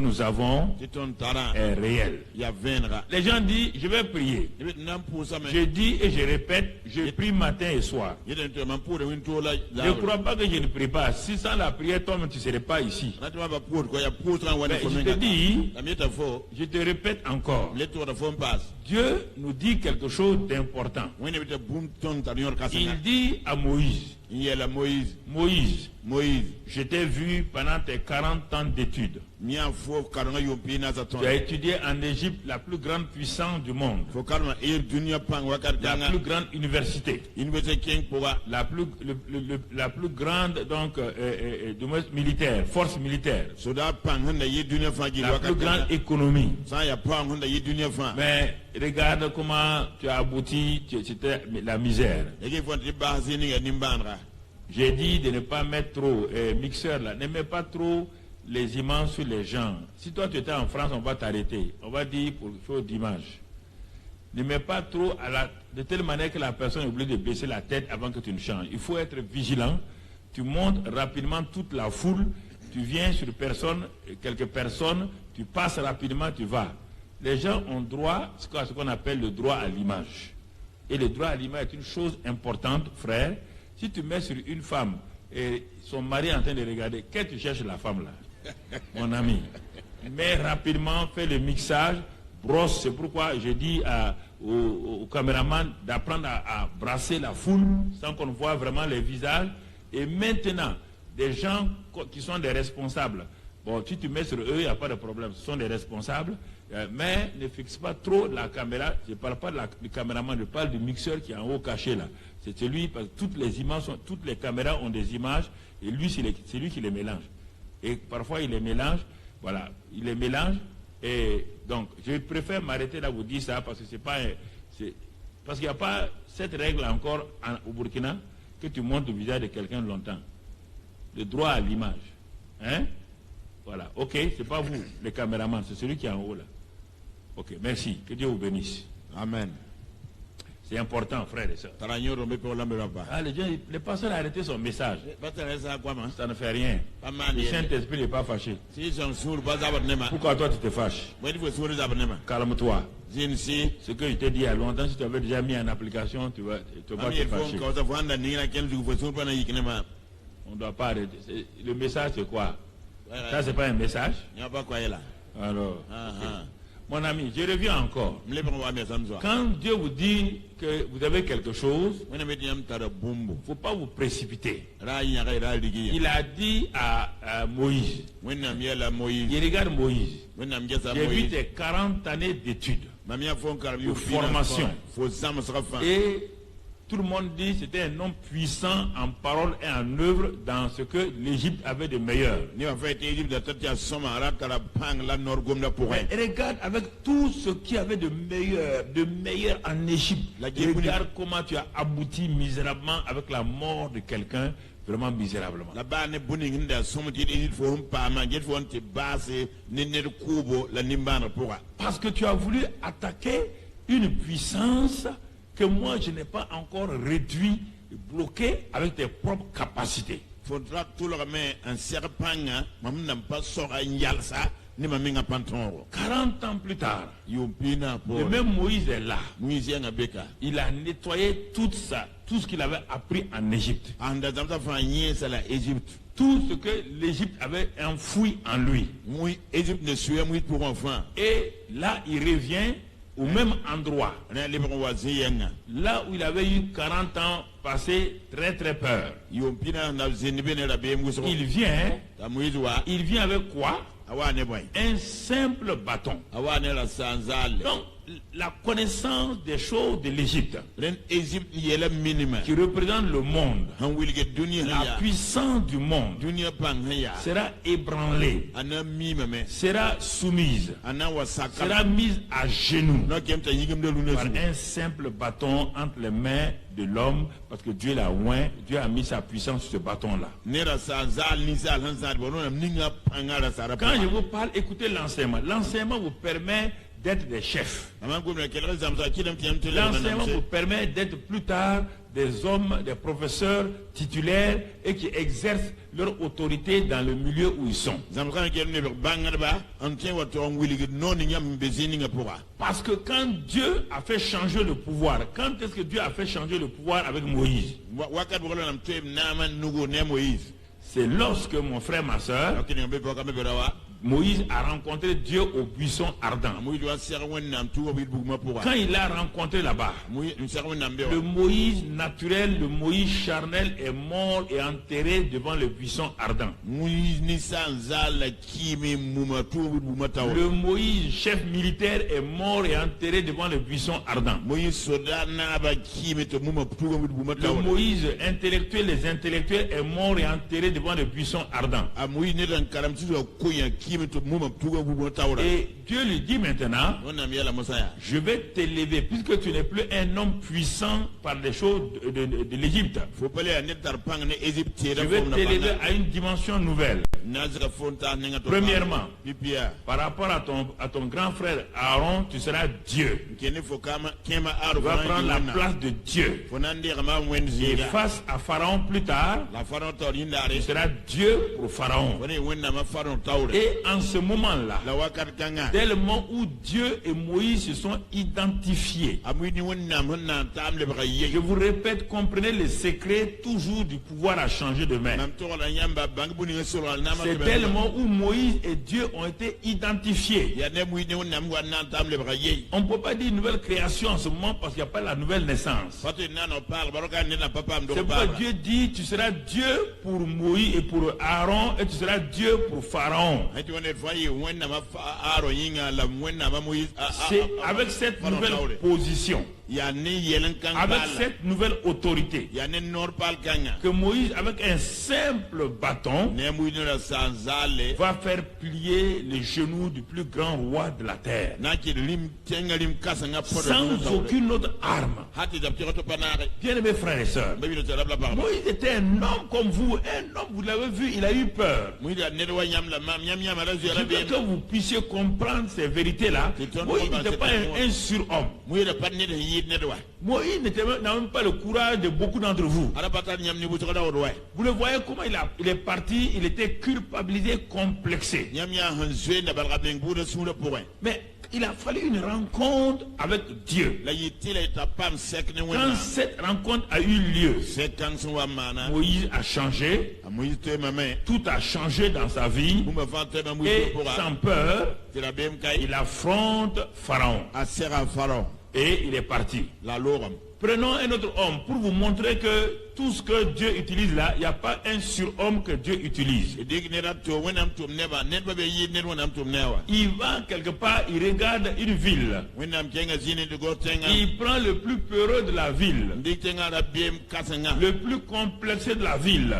nous avons est réel. Les gens disent, je vais prier. Je dis et je répète, je prie matin et soir. Je ne crois pas que je ne prie pas. Si sans la prière, toi, tu ne serais pas ici. Mais je te dis, je te répète encore. Dieu nous dit quelque chose d'important. Il dit à Moïse, Moïse, je t'ai vu pendant tes 40 ans d'études. Tu as étudié en Égypte la plus grande puissance du monde. La plus grande université. La plus grande donc militaire, force militaire. La plus grande économie. Mais regarde comment tu as abouti, c'était la misère. J'ai dit de ne pas mettre trop mixeur là, ne mets pas trop les images sur les gens. Si toi tu étais en France, on va t'arrêter. On va dire pour faire d'image. Ne mets pas trop de telle manière que la personne est obligée de baisser la tête avant que tu ne changes. Il faut être vigilant. Tu montes rapidement toute la foule. Tu viens sur quelques personnes. Tu passes rapidement, tu vas. Les gens ont droit, ce qu'on appelle le droit à l'image. Et le droit à l'image est une chose importante, frère. Si tu mets sur une femme et son mari est en train de regarder, qu'est-ce que tu cherches la femme là, mon ami? Mais rapidement, fais le mixage, brosse. C'est pourquoi je dis au caméraman d'apprendre à brasser la foule sans qu'on voit vraiment les visages. Et maintenant, des gens qui sont des responsables, bon, si tu mets sur eux, il n'y a pas de problème, ce sont des responsables. Mais ne fixe pas trop la caméra. Je ne parle pas du caméraman, je parle du mixeur qui est en haut caché là. C'est celui, parce que toutes les caméras ont des images et lui, c'est lui qui les mélange. Et parfois, il les mélange, voilà, il les mélange. Et donc, je préfère m'arrêter là, vous dire ça, parce que parce qu'il n'y a pas cette règle encore au Burkina, que tu montes le visage de quelqu'un longtemps. Le droit à l'image. Hein? Voilà, ok, c'est pas vous, les caméramans, c'est celui qui est en haut là. Ok, merci, que Dieu vous bénisse. Amen. C'est important, frère et soeur. Les pasteurs ont arrêté son message. Ça ne fait rien. Le Saint-Esprit n'est pas fâché. Pourquoi toi tu te fâches? Calme-toi. Ce que je t'ai dit il y a longtemps, si tu avais déjà mis en application, tu vas te fâcher. On ne doit pas arrêter. Le message c'est quoi? Ça c'est pas un message? Alors, mon ami, je reviens encore. Quand Dieu vous dit que vous avez quelque chose, il ne faut pas vous précipiter. Il a dit à Moïse, il regarde Moïse, j'ai vu tes 40 années d'études, de formation. Et tout le monde dit que c'était un homme puissant en parole et en œuvre dans ce que l'Égypte avait de meilleur. Mais regarde avec tout ce qu'il y avait de meilleur en Égypte. Regarde comment tu as abouti misérablement avec la mort de quelqu'un, vraiment misérablement. Parce que tu as voulu attaquer une puissance que moi je n'ai pas encore réduit, bloqué avec tes propres capacités. Faudra tout le remettre un serpent, 40 ans plus tard, le même Moïse est là. Il a nettoyé tout ce qu'il avait appris en Égypte. Tout ce que l'Égypte avait enfoui en lui. Et là, il revient au même endroit, là où il avait eu 40 ans passé très très peur. Il vient avec quoi? Un simple bâton. Donc, la connaissance des choses de l'Égypte, qui représente le monde, la puissance du monde, sera ébranlée, sera soumise, sera mise à genoux par un simple bâton entre les mains de l'homme, parce que Dieu l'a oint, Dieu a mis sa puissance sur ce bâton-là. Quand je vous parle, écoutez l'enseignement. L'enseignement vous permet d'être des chefs. L'enseignement L'enseignement vous permet d'être plus tard des hommes, des professeurs titulaires et qui exercent leur autorité dans le milieu où ils sont. Parce que quand Dieu a fait changer le pouvoir, quand est-ce que Dieu a fait changer le pouvoir avec Moïse? C'est lorsque, mon frère, ma soeur, Moïse a rencontré Dieu au buisson ardent. Quand il a rencontré là-bas, le Moïse naturel, le Moïse charnel est mort et enterré devant le buisson ardent. Le Moïse chef militaire est mort et enterré devant le buisson ardent. Le Moïse intellectuel, les intellectuels est mort et enterré devant le buisson ardent. Et Dieu lui dit maintenant, je vais t'élever, puisque tu n'es plus un homme puissant par les choses de l'Égypte. Je vais t'élever à une dimension nouvelle. Premièrement, par rapport à ton grand frère Aaron, tu seras Dieu. Tu vas prendre la place de Dieu. Et face à Pharaon plus tard, tu seras Dieu pour Pharaon. Et en ce moment-là, dès le moment où Dieu et Moïse se sont identifiés, je vous répète, comprenez le secret toujours du pouvoir à changer de main. C'est dès le moment où Moïse et Dieu ont été identifiés. On ne peut pas dire nouvelle création en ce moment parce qu'il n'y a pas la nouvelle naissance. C'est pourquoi Dieu dit, tu seras Dieu pour Moïse et pour Aaron et tu seras Dieu pour Pharaon. C'est avec cette nouvelle position, avec cette nouvelle autorité, que Moïse, avec un simple bâton, va faire plier les genoux du plus grand roi de la terre, sans aucune autre arme. Bien-aimés frères et sœurs, Moïse était un homme comme vous, vous l'avez vu, il a eu peur. Je veux que vous puissiez comprendre ces vérités-là. Moïse n'était pas un surhomme. Moïse n'a même pas le courage de beaucoup d'entre vous. Vous le voyez comment il est parti, il était culpabilisé, complexé. Mais il a fallu une rencontre avec Dieu. Quand cette rencontre a eu lieu, Moïse a changé, tout a changé dans sa vie, et sans peur, il affronte Pharaon. Et il est parti. Prenons un autre homme pour vous montrer que tout ce que Dieu utilise là, il n'y a pas un surhomme que Dieu utilise. Il va quelque part, il regarde une ville. Il prend le plus peureux de la ville, le plus complexé de la ville,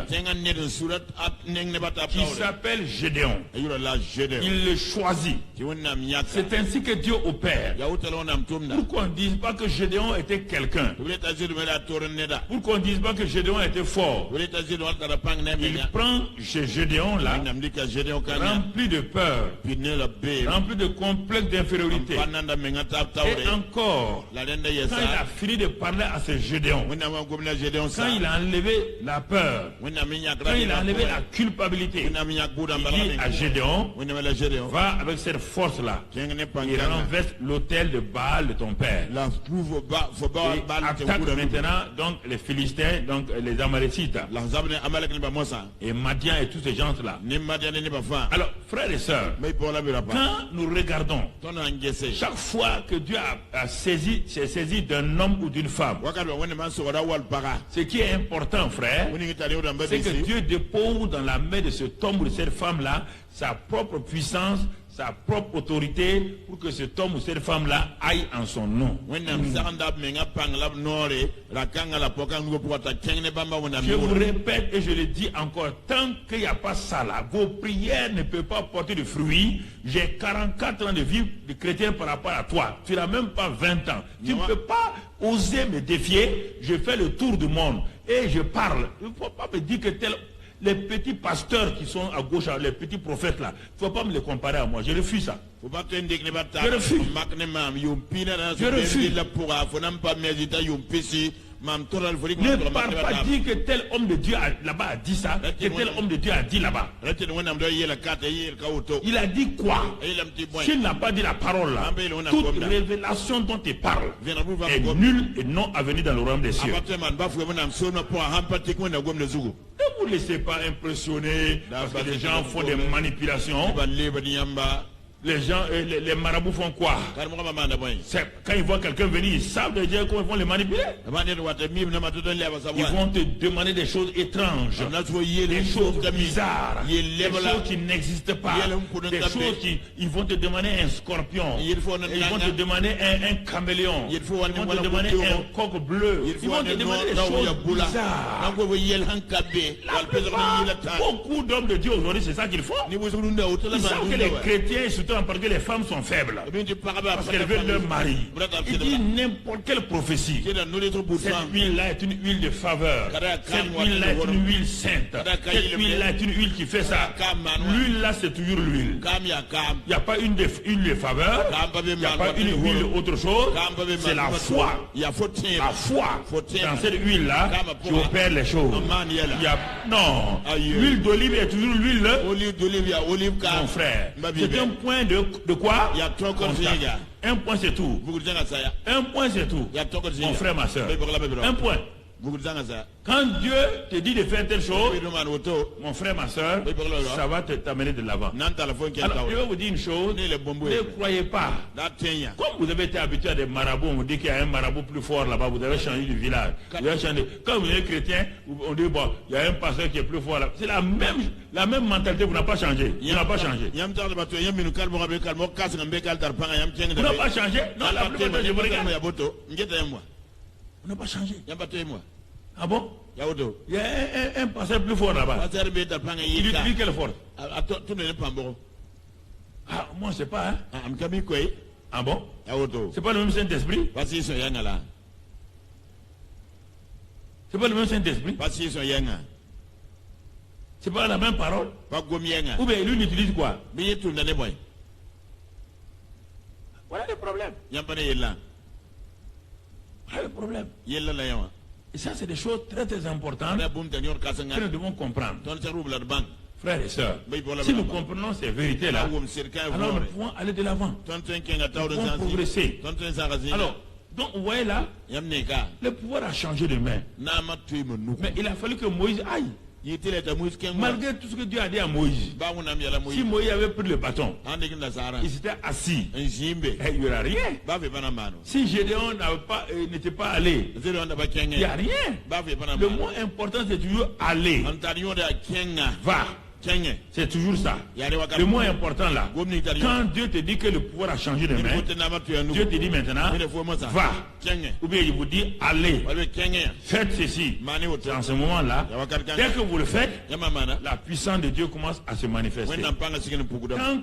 qui s'appelle Gédéon. Il le choisit. C'est ainsi que Dieu opère. Pourquoi on ne dit pas que Gédéon était quelqu'un? Pourquoi on ne dise pas que Gédéon était fort? Il prend chez Gédéon là, rempli de peur, rempli de complexe d'infériorité. Et encore, quand il a fini de parler à ce Gédéon, quand il a enlevé la peur, quand il a enlevé la culpabilité, il dit à Gédéon, va avec cette force là, il renverse l'autel de Baal de ton père. Attaque maintenant donc les Philistins, donc les Amalécites, et Madian et tous ces gens-là. Alors, frères et sœurs, quand nous regardons, chaque fois que Dieu s'est saisi d'un homme ou d'une femme, ce qui est important, frère, c'est que Dieu dépose dans la main de cet homme ou de cette femme-là sa propre puissance, sa propre autorité, pour que cet homme ou cette femme-là aille en son nom. Je vous répète et je le dis encore, tant qu'il n'y a pas ça là, vos prières ne peuvent pas porter de fruits. J'ai 44 ans de vie de chrétien par rapport à toi. Tu n'as même pas 20 ans. Tu ne peux pas oser me défier. Je fais le tour du monde et je parle. Il ne faut pas me dire que tel... les petits pasteurs qui sont à gauche, les petits prophètes là, il ne faut pas me les comparer à moi. Je refuse ça. Je refuse. Ne parle pas dire que tel homme de Dieu là-bas a dit ça, que tel homme de Dieu a dit là-bas. Il a dit quoi? S'il n'a pas dit la parole là, toute révélation dont il parle est nulle et non à venir dans le royaume des cieux. Ne vous laissez pas impressionner parce que les gens font des manipulations. Les gens, les marabouts font quoi? Quand ils voient quelqu'un venir, ils savent déjà comment ils vont les manipuler. Ils vont te demander des choses étranges, des choses bizarres, des choses qui n'existent pas, des choses qui... Ils vont te demander un scorpion, ils vont te demander un caméléon, ils vont te demander un coq bleu, ils vont te demander des choses bizarres. Beaucoup d'hommes de Dieu aujourd'hui, c'est ça qu'ils font. Ils savent que les chrétiens, surtout parce que les femmes sont faibles, parce qu'elles veulent leur mari. Il dit n'importe quelle prophétie. Cette huile-là est une huile de faveur. Cette huile-là est une huile sainte. Cette huile-là est une huile qui fait ça. L'huile-là, c'est toujours l'huile. Il n'y a pas une huile de faveur. Il n'y a pas une huile autre chose. C'est la foi. La foi dans cette huile-là qui opère les choses. Non. L'huile d'olive est toujours l'huile. Mon frère. C'est un point de quoi? Un point c'est tout. Un point c'est tout. Mon frère, ma soeur. Un point. Quand Dieu te dit de faire telle chose, mon frère, ma soeur, ça va t'amener de l'avant. Alors, je vais vous dire une chose, ne croyez pas. Comme vous avez été habitué à des marabouts, on vous dit qu'il y a un marabout plus fort là-bas, vous avez changé de village. Vous avez changé. Quand vous êtes chrétien, on dit, bon, il y a un pasteur qui est plus fort là. C'est la même mentalité, vous n'avez pas changé. Vous n'avez pas changé. Vous n'avez pas changé. Non, la plupart de vous regardez. On n'a pas changé. Ah bon? Il y a un pasteur plus fort là-bas. Il utilise quelle force? Ah, moi je ne sais pas. Hein? Ah bon? C'est pas le même Saint-Esprit? C'est pas le même Saint-Esprit? C'est pas la même parole? Ou bien lui il utilise quoi? Voilà le problème. Voilà le problème. Et ça, c'est des choses très très importantes que nous devons comprendre. Frères et sœurs, si nous comprenons ces vérités-là, alors nous pouvons aller de l'avant. Nous pouvons progresser. Alors, donc vous voyez là, le pouvoir a changé de main. Mais il a fallu que Moïse aille. Malgré tout ce que Dieu a dit à Moïse, si Moïse avait pris le bâton, il s'était assis, il n'y aurait rien. Si Gédéon n'était pas allé, il n'y a rien. Le mot important, c'est toujours aller. Va. C'est toujours ça. Le mot important là, quand Dieu te dit que le pouvoir a changé de main, Dieu te dit maintenant, va. Ou bien il vous dit, allez, faites ceci. En ce moment-là, dès que vous le faites, la puissance de Dieu commence à se manifester. Tant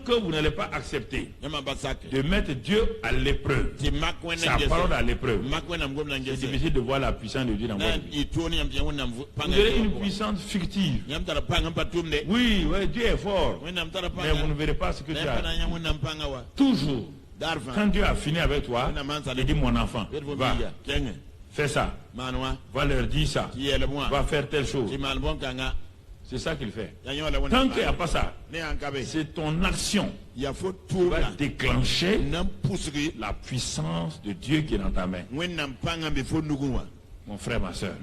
que vous n'allez pas accepter de mettre Dieu à l'épreuve, sa parole à l'épreuve, c'est difficile de voir la puissance de Dieu dans votre vie. Vous avez une puissance fictive. Oui, Dieu est fort, mais vous ne verrez pas ce que tu as. Toujours, quand Dieu a fini avec toi, il dit mon enfant, va, fais ça, va leur dire ça, va faire telle chose. C'est ça qu'il fait. Tant qu'il n'y a pas ça, c'est ton action qui va déclencher la puissance de Dieu qui est dans ta main. Mon frère, ma soeur,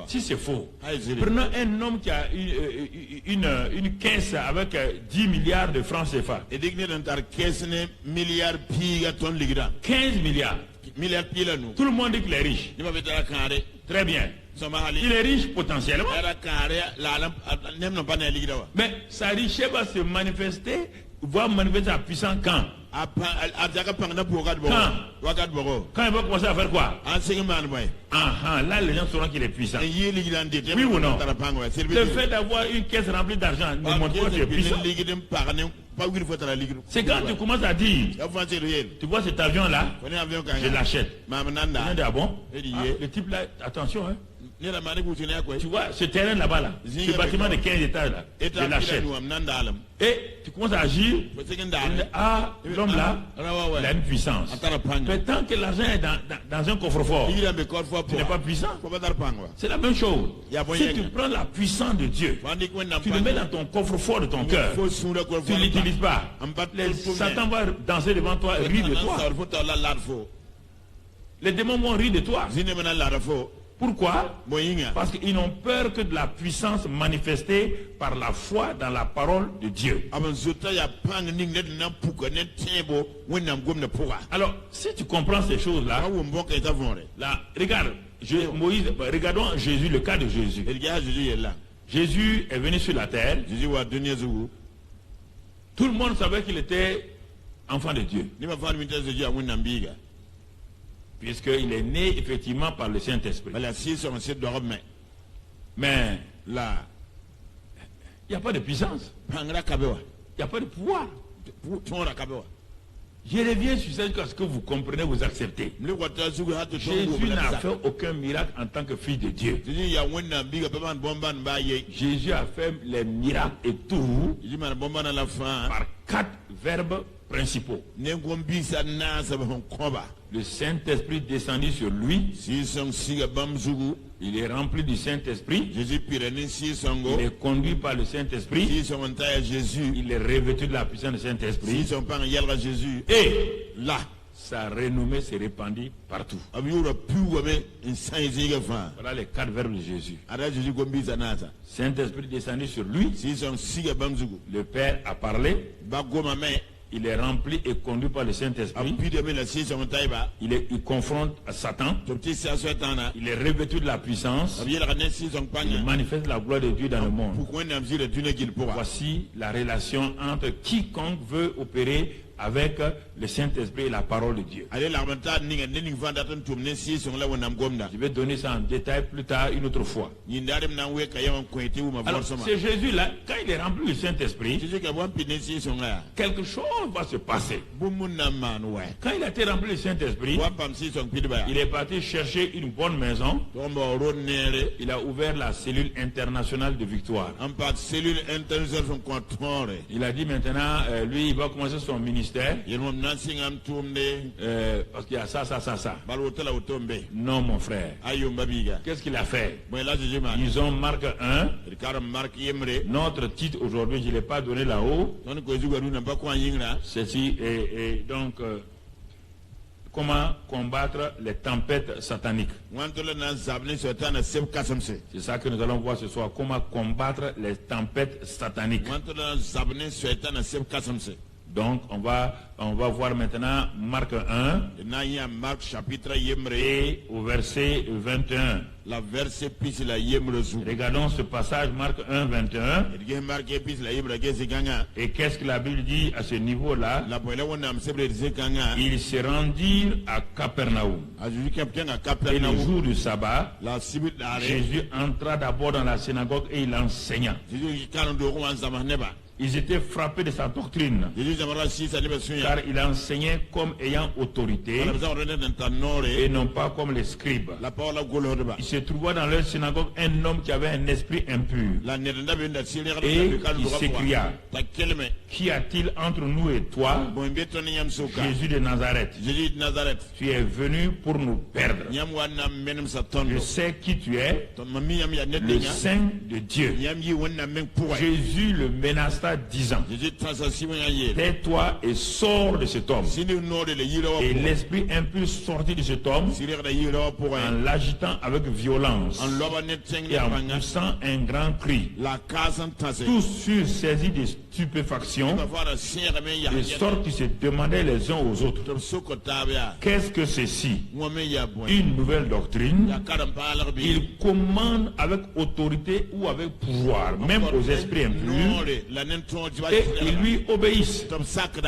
si c'est faux, prenons un homme qui a une caisse avec 10 milliards de francs CFA. 15 milliards. Tout le monde dit qu'il est riche. Très bien. Il est riche potentiellement. Mais sa richesse va se manifester, va manifester sa puissance quand? Quand il va commencer à faire quoi? Là les gens sauront qu'il est puissant. Oui ou non? Le fait d'avoir une caisse remplie d'argent ne montre pas que tu es puissant. C'est quand tu commences à dire, tu vois cet avion là, je l'achète. Ah bon? Le type là, attention, hein. Tu vois, ce terrain là-bas, là, ce bâtiment de 15 étages là, je l'achète. Et tu commences à agir. Ah, l'homme là, il a une puissance. Mais tant que l'argent est dans un coffre-fort, tu n'es pas puissant. C'est la même chose. Si tu prends la puissance de Dieu, tu le mets dans ton coffre-fort de ton cœur, tu ne l'utilises pas. Satan va danser devant toi et rire de toi. Les démons vont rire de toi. Pourquoi? Parce qu'ils n'ont peur que de la puissance manifestée par la foi dans la parole de Dieu. Alors, si tu comprends ces choses-là, là, regarde, Moïse, regardons Jésus, le cas de Jésus. Jésus est venu sur la terre. Tout le monde savait qu'il était enfant de Dieu. Puisqu'il est né effectivement par le Saint-Esprit. Mais là, il n'y a pas de puissance. Il n'y a pas de pouvoir. Je reviens sur ce que vous comprenez, vous acceptez. Jésus n'a fait aucun miracle en tant que fils de Dieu. Jésus a fait les miracles et tout par 4 verbes principaux. Le Saint-Esprit descendit sur lui. Il est rempli du Saint-Esprit. Il est conduit par le Saint-Esprit. Il est revêtu de la puissance du Saint-Esprit. Et là, sa renommée s'est répandue partout. Voilà les 4 verbes de Jésus. Saint-Esprit descendu sur lui. Le Père a parlé. Il est rempli et conduit par le Saint-Esprit. Il confronte Satan. Il est revêtu de la puissance. Il manifeste la gloire de Dieu dans le monde. Voici la relation entre quiconque veut opérer avec le Saint-Esprit et la parole de Dieu. Je vais donner ça en détail plus tard une autre fois. Alors, c'est Jésus-là, quand il est rempli du Saint-Esprit, quelque chose va se passer. Quand il a été rempli du Saint-Esprit, il est parti chercher une bonne maison. Il a ouvert la cellule internationale de victoire. Il a dit maintenant, lui, il va commencer son ministère. Parce qu'il y a ça. Non, mon frère. Qu'est-ce qu'il a fait? Ils ont Marc 1. Notre titre aujourd'hui, je ne l'ai pas donné là-haut. Ceci est donc comment combattre les tempêtes sataniques. C'est ça que nous allons voir ce soir. Comment combattre les tempêtes sataniques. Donc, on va voir maintenant Marc 1 et au verset 21. Regardons ce passage, Marc 1, 21. Et qu'est-ce que la Bible dit à ce niveau-là? Ils se rendirent à Capernaum. Et le jour du sabbat, Jésus entra d'abord dans la synagogue et il enseigna. Ils étaient frappés de sa doctrine, car il enseignait comme ayant autorité et non pas comme les scribes. Il se trouva dans leur synagogue un homme qui avait un esprit impur et qui s'écria: Qu'y a-t-il entre nous et toi, Jésus de Nazareth? Tu es venu pour nous perdre. Je sais qui tu es, le Saint de Dieu. Jésus le menaça disant: tais-toi et sors de cet homme. Et l'esprit impur sortit de cet homme en l'agitant avec violence et en poussant un grand cri. Tous furent saisis de stupéfaction, de sorte qu'ils se demandaient les uns aux autres: qu'est-ce que ceci? Une nouvelle doctrine. Il commande avec autorité ou avec pouvoir, même aux esprits impurs, et ils lui obéissent.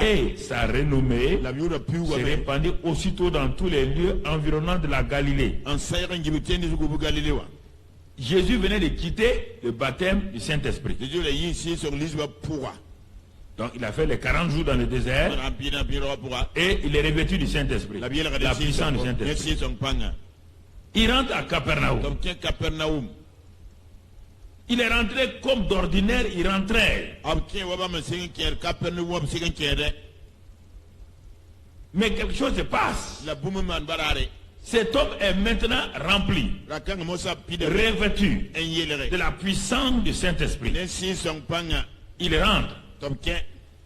Et sa renommée s'est répandue aussitôt dans tous les lieux environnants de la Galilée. Jésus venait de quitter le baptême du Saint-Esprit. Donc il a fait les 40 jours dans le désert et il est revêtu du Saint-Esprit, la puissance du Saint-Esprit. Il rentre à Capernaum. Il est rentré comme d'ordinaire, il rentrait. Mais quelque chose se passe. Cet homme est maintenant rempli, revêtu de la puissance du Saint-Esprit. Il rentre.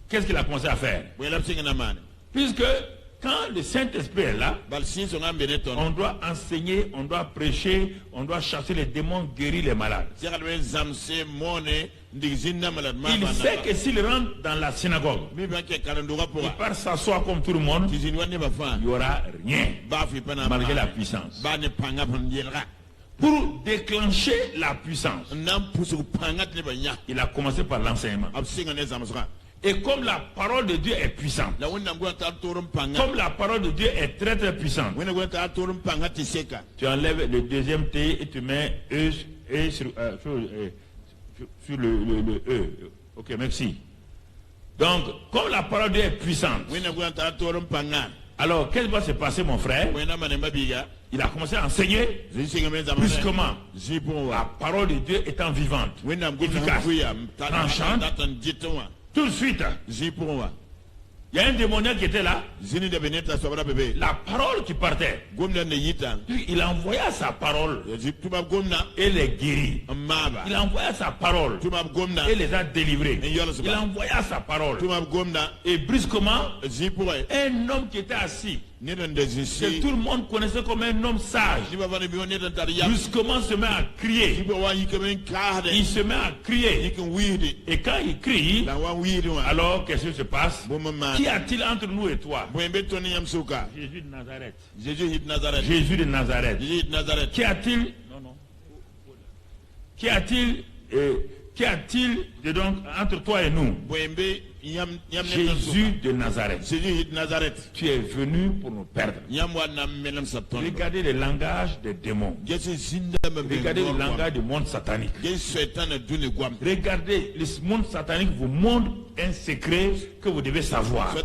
Qu'est-ce qu'il a commencé à faire? Puisque quand le Saint-Esprit est là, on doit enseigner, on doit prêcher, on doit chasser les démons, guérir les malades. Il sait que s'il rentre dans la synagogue, il part s'asseoir comme tout le monde, il n'y aura rien, malgré la puissance. Pour déclencher la puissance, il a commencé par l'enseignement. Et comme la parole de Dieu est puissante, comme la parole de Dieu est très très puissante, tu enlèves le deuxième T et tu mets E sur le E. Ok, merci. Donc, comme la parole de Dieu est puissante, alors qu'est-ce qui va se passer, mon frère? Il a commencé à enseigner brusquement. La parole de Dieu étant vivante, efficace, tranchante. Tout de suite, il y a un démoniaque qui était là. La parole qui partait, il envoya sa parole et les guérit. Il envoya sa parole et les a délivrés. Il envoya sa parole et brusquement, un homme qui était assis, que tout le monde connaissait comme un homme sage, brusquement se met à crier. Il se met à crier. Et quand il crie, alors qu'est-ce qui se passe? Qui a-t-il entre nous et toi? Jésus de Nazareth. Jésus de Nazareth. Qui a-t-il? Non. Qui a-t-il donc entre toi et nous? Jésus de Nazareth. Tu es venu pour nous perdre. Regardez le langage des démons. Regardez le langage du monde satanique. Regardez, le monde satanique vous montre un secret que vous devez savoir. Là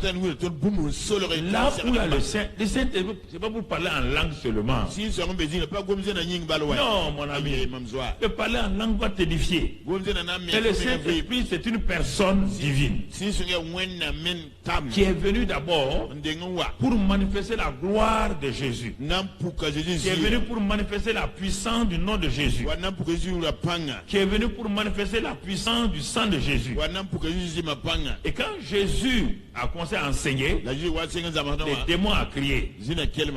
où il y a le Saint, c'est pas pour parler en langue seulement. Non, mon ami. De parler en langue va t'édifier. Et le Saint-Esprit, c'est une personne divine qui est venu d'abord pour manifester la gloire de Jésus, qui est venu pour manifester la puissance du nom de Jésus, qui est venu pour manifester la puissance du sang de Jésus. Et quand Jésus a commencé à enseigner, les démons ont crié.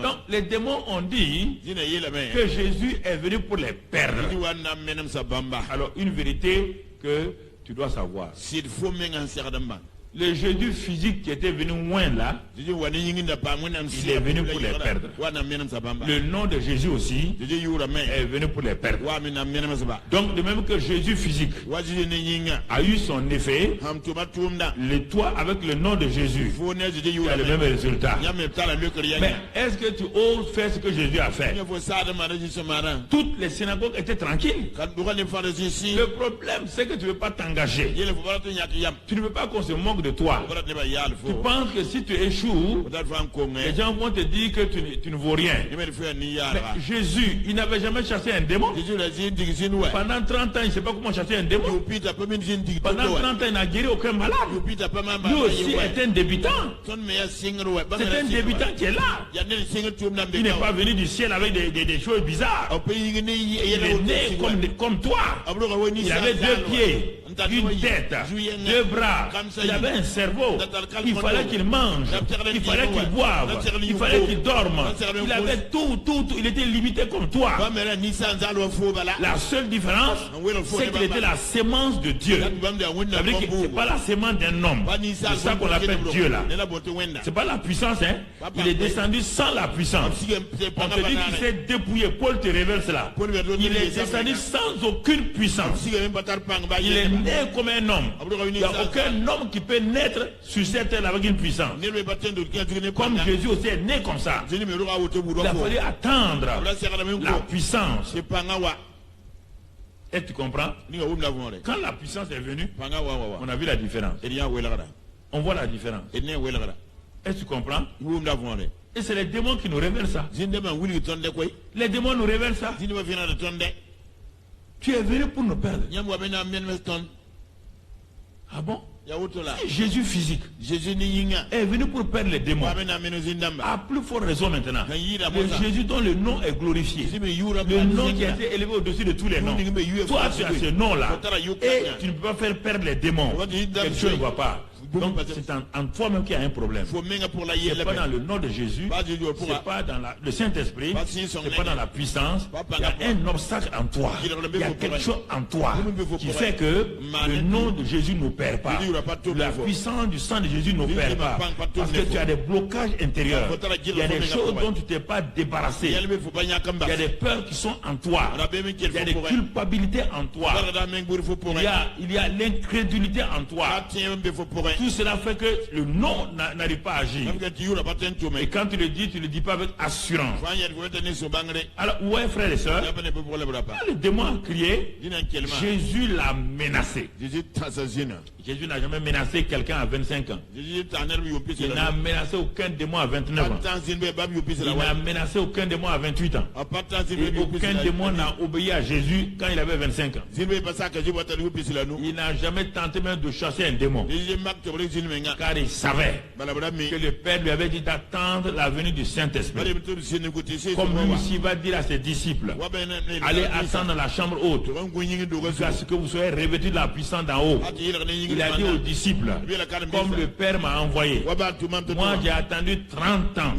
Donc les démons ont dit que Jésus est venu pour les perdre. Alors une vérité que tu dois savoir. Le Jésus physique qui était venu loin là, il est venu pour les perdre. Le nom de Jésus aussi est venu pour les perdre. Donc de même que Jésus physique a eu son effet, le toi avec le nom de Jésus a le même résultat. Mais est-ce que tu oses faire ce que Jésus a fait? Toutes les synagogues étaient tranquilles. Le problème c'est que tu ne veux pas t'engager. Tu ne veux pas qu'on se moque de toi. Tu penses que si tu échoues, les gens vont te dire que tu ne vaux rien. Mais Jésus, il n'avait jamais chassé un démon. Pendant 30 ans, il ne sait pas comment chasser un démon. Pendant 30 ans, il n'a guéri aucun malade. Lui aussi est un débutant. C'est un débutant qui est là. Il n'est pas venu du ciel avec des choses bizarres. Il est né comme toi. Il avait 2 pieds, une tête, 2 bras. Il avait un cerveau. Il fallait qu'il mange. Il fallait qu'il boive. Il fallait qu'il dorme. Il avait tout. Il était limité comme toi. La seule différence, c'est qu'il était la sémence de Dieu. Ça veut dire que ce n'est pas la sémence d'un homme. C'est ça qu'on appelle Dieu là. Ce n'est pas la puissance. Il est descendu sans la puissance. On te dit qu'il s'est dépouillé. Paul te révèle cela. Il est descendu sans aucune puissance. Il est né comme un homme. Il n'y a aucun homme qui peut naître sur cette terre avec une puissance. Comme Jésus aussi est né comme ça. Il a fallu attendre la puissance. Est-ce que tu comprends? Quand la puissance est venue, on a vu la différence. On voit la différence. Est-ce que tu comprends? Et c'est les démons qui nous révèlent ça. Les démons nous révèlent ça. Tu es venu pour nous perdre. Ah bon? Si Jésus physique est venu pour perdre les démons, à plus forte raison maintenant, le Jésus dont le nom est glorifié, le nom qui a été élevé au-dessus de tous les noms. Toi, tu as ce nom-là et tu ne peux pas faire perdre les démons. Quelque chose ne va pas. Donc c'est en toi-même qu'il y a un problème. C'est pas dans le nom de Jésus, c'est pas dans le Saint-Esprit, c'est pas dans la puissance. Il y a un obstacle en toi. Il y a quelque chose en toi qui fait que le nom de Jésus ne perd pas. La puissance du sang de Jésus ne perd pas. Parce que tu as des blocages intérieurs. Il y a des choses dont tu t'es pas débarrassé. Il y a des peurs qui sont en toi. Il y a des culpabilités en toi. Il y a l'incrédulité en toi. Tout cela fait que le nom n'arrive pas à agir. Et quand tu le dis pas avec assurance. Alors, où est frère et soeur? Le démon a crié, Jésus l'a menacé. Jésus n'a jamais menacé quelqu'un à 25 ans. Il n'a menacé aucun démon à 29 ans. Il n'a menacé aucun démon à 28 ans. Et aucun démon n'a obéi à Jésus quand il avait 25 ans. Il n'a jamais tenté même de chasser un démon. Car il savait que le Père lui avait dit d'attendre la venue du Saint-Esprit. Comme lui aussi va dire à ses disciples, allez attendre dans la chambre haute jusqu'à ce que vous soyez revêtus de la puissance d'en haut. Il a dit aux disciples, comme le Père m'a envoyé. Moi j'ai attendu 30 ans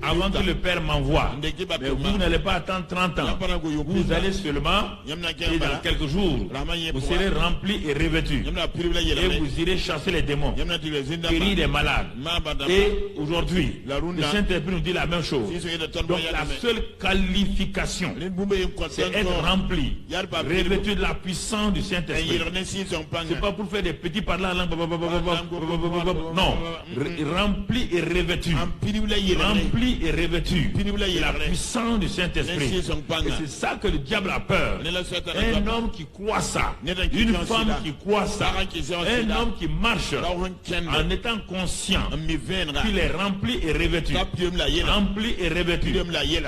avant que le Père m'envoie. Mais vous n'allez pas attendre 30 ans. Vous allez seulement, et dans quelques jours, vous serez remplis et revêtus. Et vous irez chasser les démons, guérir les malades. Et aujourd'hui, le Saint-Esprit nous dit la même chose. Donc la seule qualification, c'est être rempli, revêtu de la puissance du Saint-Esprit. C'est pas pour faire des petits parlants. Non, rempli et revêtu. Rempli et revêtu de la puissance du Saint-Esprit. Et c'est ça que le diable a peur. Un homme qui croit ça, une femme qui croit ça, un homme qui marche en étant conscient qu'il est rempli et revêtu, rempli et revêtu,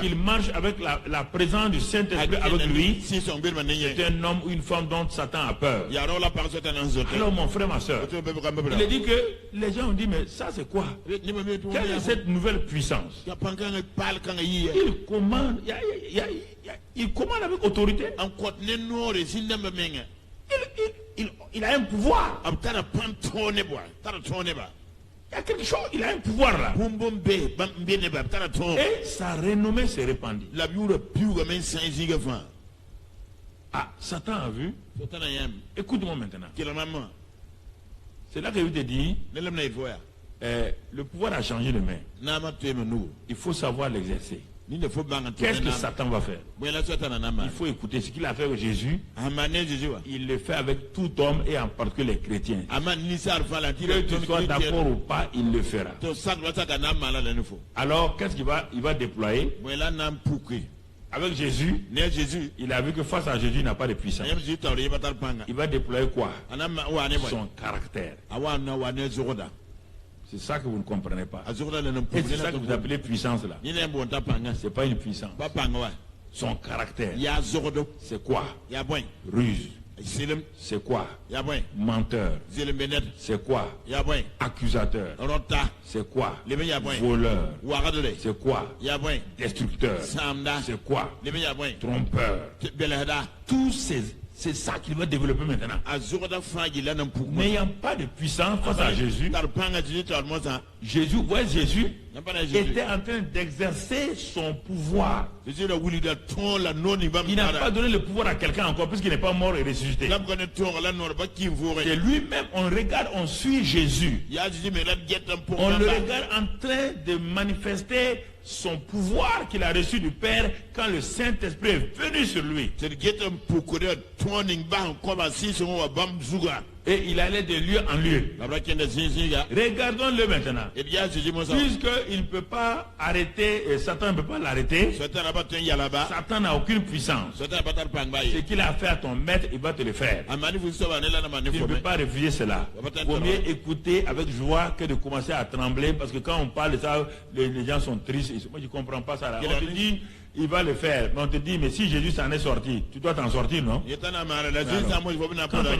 qu'il marche avec la présence du Saint-Esprit avec lui, c'est un homme ou une femme dont Satan a peur. Alors mon frère, ma soeur, il a dit que les gens ont dit, mais ça c'est quoi? Quelle est cette nouvelle puissance? Il commande avec autorité. Il a un pouvoir. Il y a quelque chose, il a un pouvoir là. Et sa renommée s'est répandue. Ah, Satan a vu. Écoute-moi maintenant. C'est là que je te dis, le pouvoir a changé de main. Il faut savoir l'exercer. Qu'est-ce que Satan va faire? Il faut écouter ce qu'il a fait avec Jésus. Il le fait avec tout homme et en particulier les chrétiens. Que tu sois d'accord ou pas, il le fera. Alors, qu'est-ce qu'il va déployer? Avec Jésus, il a vu que face à Jésus, il n'a pas de puissance. Il va déployer quoi? Son caractère. C'est ça que vous ne comprenez pas. Et c'est ça que vous appelez puissance là. C'est pas une puissance. Son caractère. C'est quoi? Ruse. C'est quoi? Menteur. C'est quoi? Accusateur. C'est quoi? Voleur. C'est quoi? Destructeur. C'est quoi? Trompeur. Tous ces... C'est ça qu'il va développer maintenant. N'ayant pas de puissance face à Jésus, Jésus était en train d'exercer son pouvoir. Il n'a pas donné le pouvoir à quelqu'un encore puisqu'il n'est pas mort et ressuscité. C'est lui-même, on regarde, on suit Jésus. On le regarde en train de manifester son pouvoir qu'il a reçu du Père quand le Saint-Esprit est venu sur lui. Et il allait de lieu en lieu. Regardons-le maintenant. Puisqu'il ne peut pas arrêter, et Satan ne peut pas l'arrêter, Satan n'a aucune puissance. Ce qu'il a fait à ton maître, il va te le faire. Tu ne peux pas refuser cela. Il vaut mieux écouter avec joie que de commencer à trembler, parce que quand on parle de ça, les gens sont tristes. Moi, je ne comprends pas ça. Là. On te dit, il va le faire. Mais on te dit, mais si Jésus s'en est sorti, tu dois t'en sortir, non? Quand on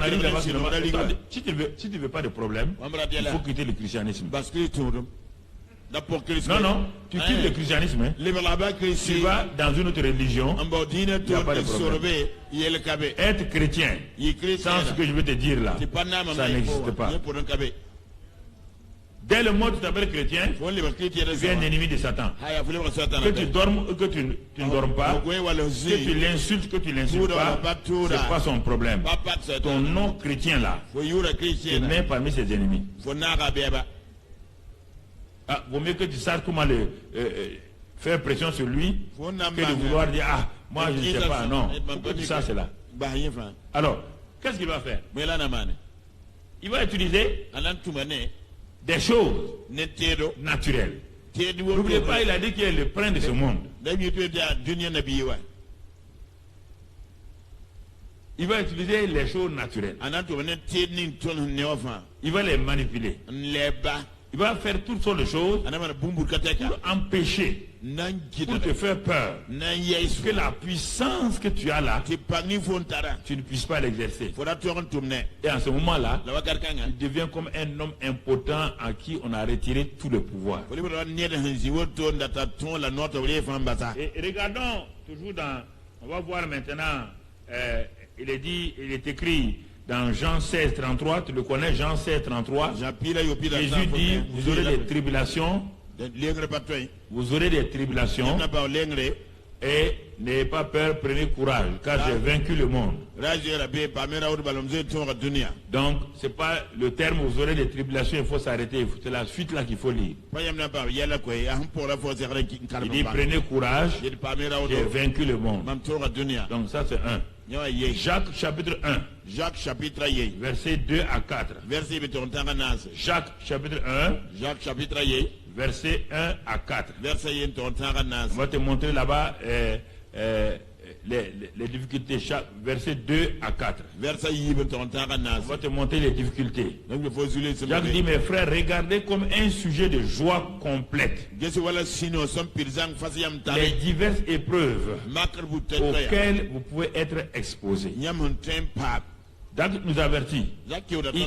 arrive là-bas, si tu ne veux pas de problème, il faut quitter le christianisme. Non, non, tu quittes le christianisme. Hein. Tu vas dans une autre religion. Il n'y a pas de problème. Être chrétien, sans ce que je veux te dire là, ça n'existe pas. Dès le moment où tu t'appelles chrétien, tu es un ennemi de Satan. Que tu dormes ou que tu ne dormes pas, que tu l'insultes, que tu l'insultes pas, c'est pas son problème. Ton nom chrétien là, tu mets parmi ses ennemis. Ah, vaut mieux que tu saches comment faire pression sur lui que de vouloir dire ah, moi je ne sais pas, non. Pourquoi tu saches cela? Alors, qu'est-ce qu'il va faire? Il va utiliser des choses naturelles. N'oubliez pas, il a dit qu'il est le prince de ce monde. Il va utiliser les choses naturelles. Il va les manipuler. Il va faire toutes sortes de choses pour empêcher, pour te faire peur, que la puissance que tu as là, tu ne puisses pas l'exercer. Et en ce moment-là, il devient comme un homme impotent à qui on a retiré tout le pouvoir. Et regardons toujours dans, on va voir maintenant, il est écrit dans Jean 16, 33, tu le connais, Jean 16, 33. Jésus dit, vous aurez des tribulations. Vous aurez des tribulations. Et n'ayez pas peur, prenez courage, car j'ai vaincu le monde. Donc, ce n'est pas le terme, vous aurez des tribulations, il faut s'arrêter. C'est la suite là qu'il faut lire. Il dit, prenez courage, j'ai vaincu le monde. Donc ça c'est un. Jacques chapitre 1. Jacques chapitre 1. Verset 2 à 4. Jacques chapitre 1. Jacques chapitre 1. Verset 1 à 4. On va te montrer là-bas les difficultés. Verset 2 à 4. On va te montrer les difficultés. Jacques dit, mes frères, regardez comme un sujet de joie complète les diverses épreuves auxquelles vous pouvez être exposés. Jacques nous avertit.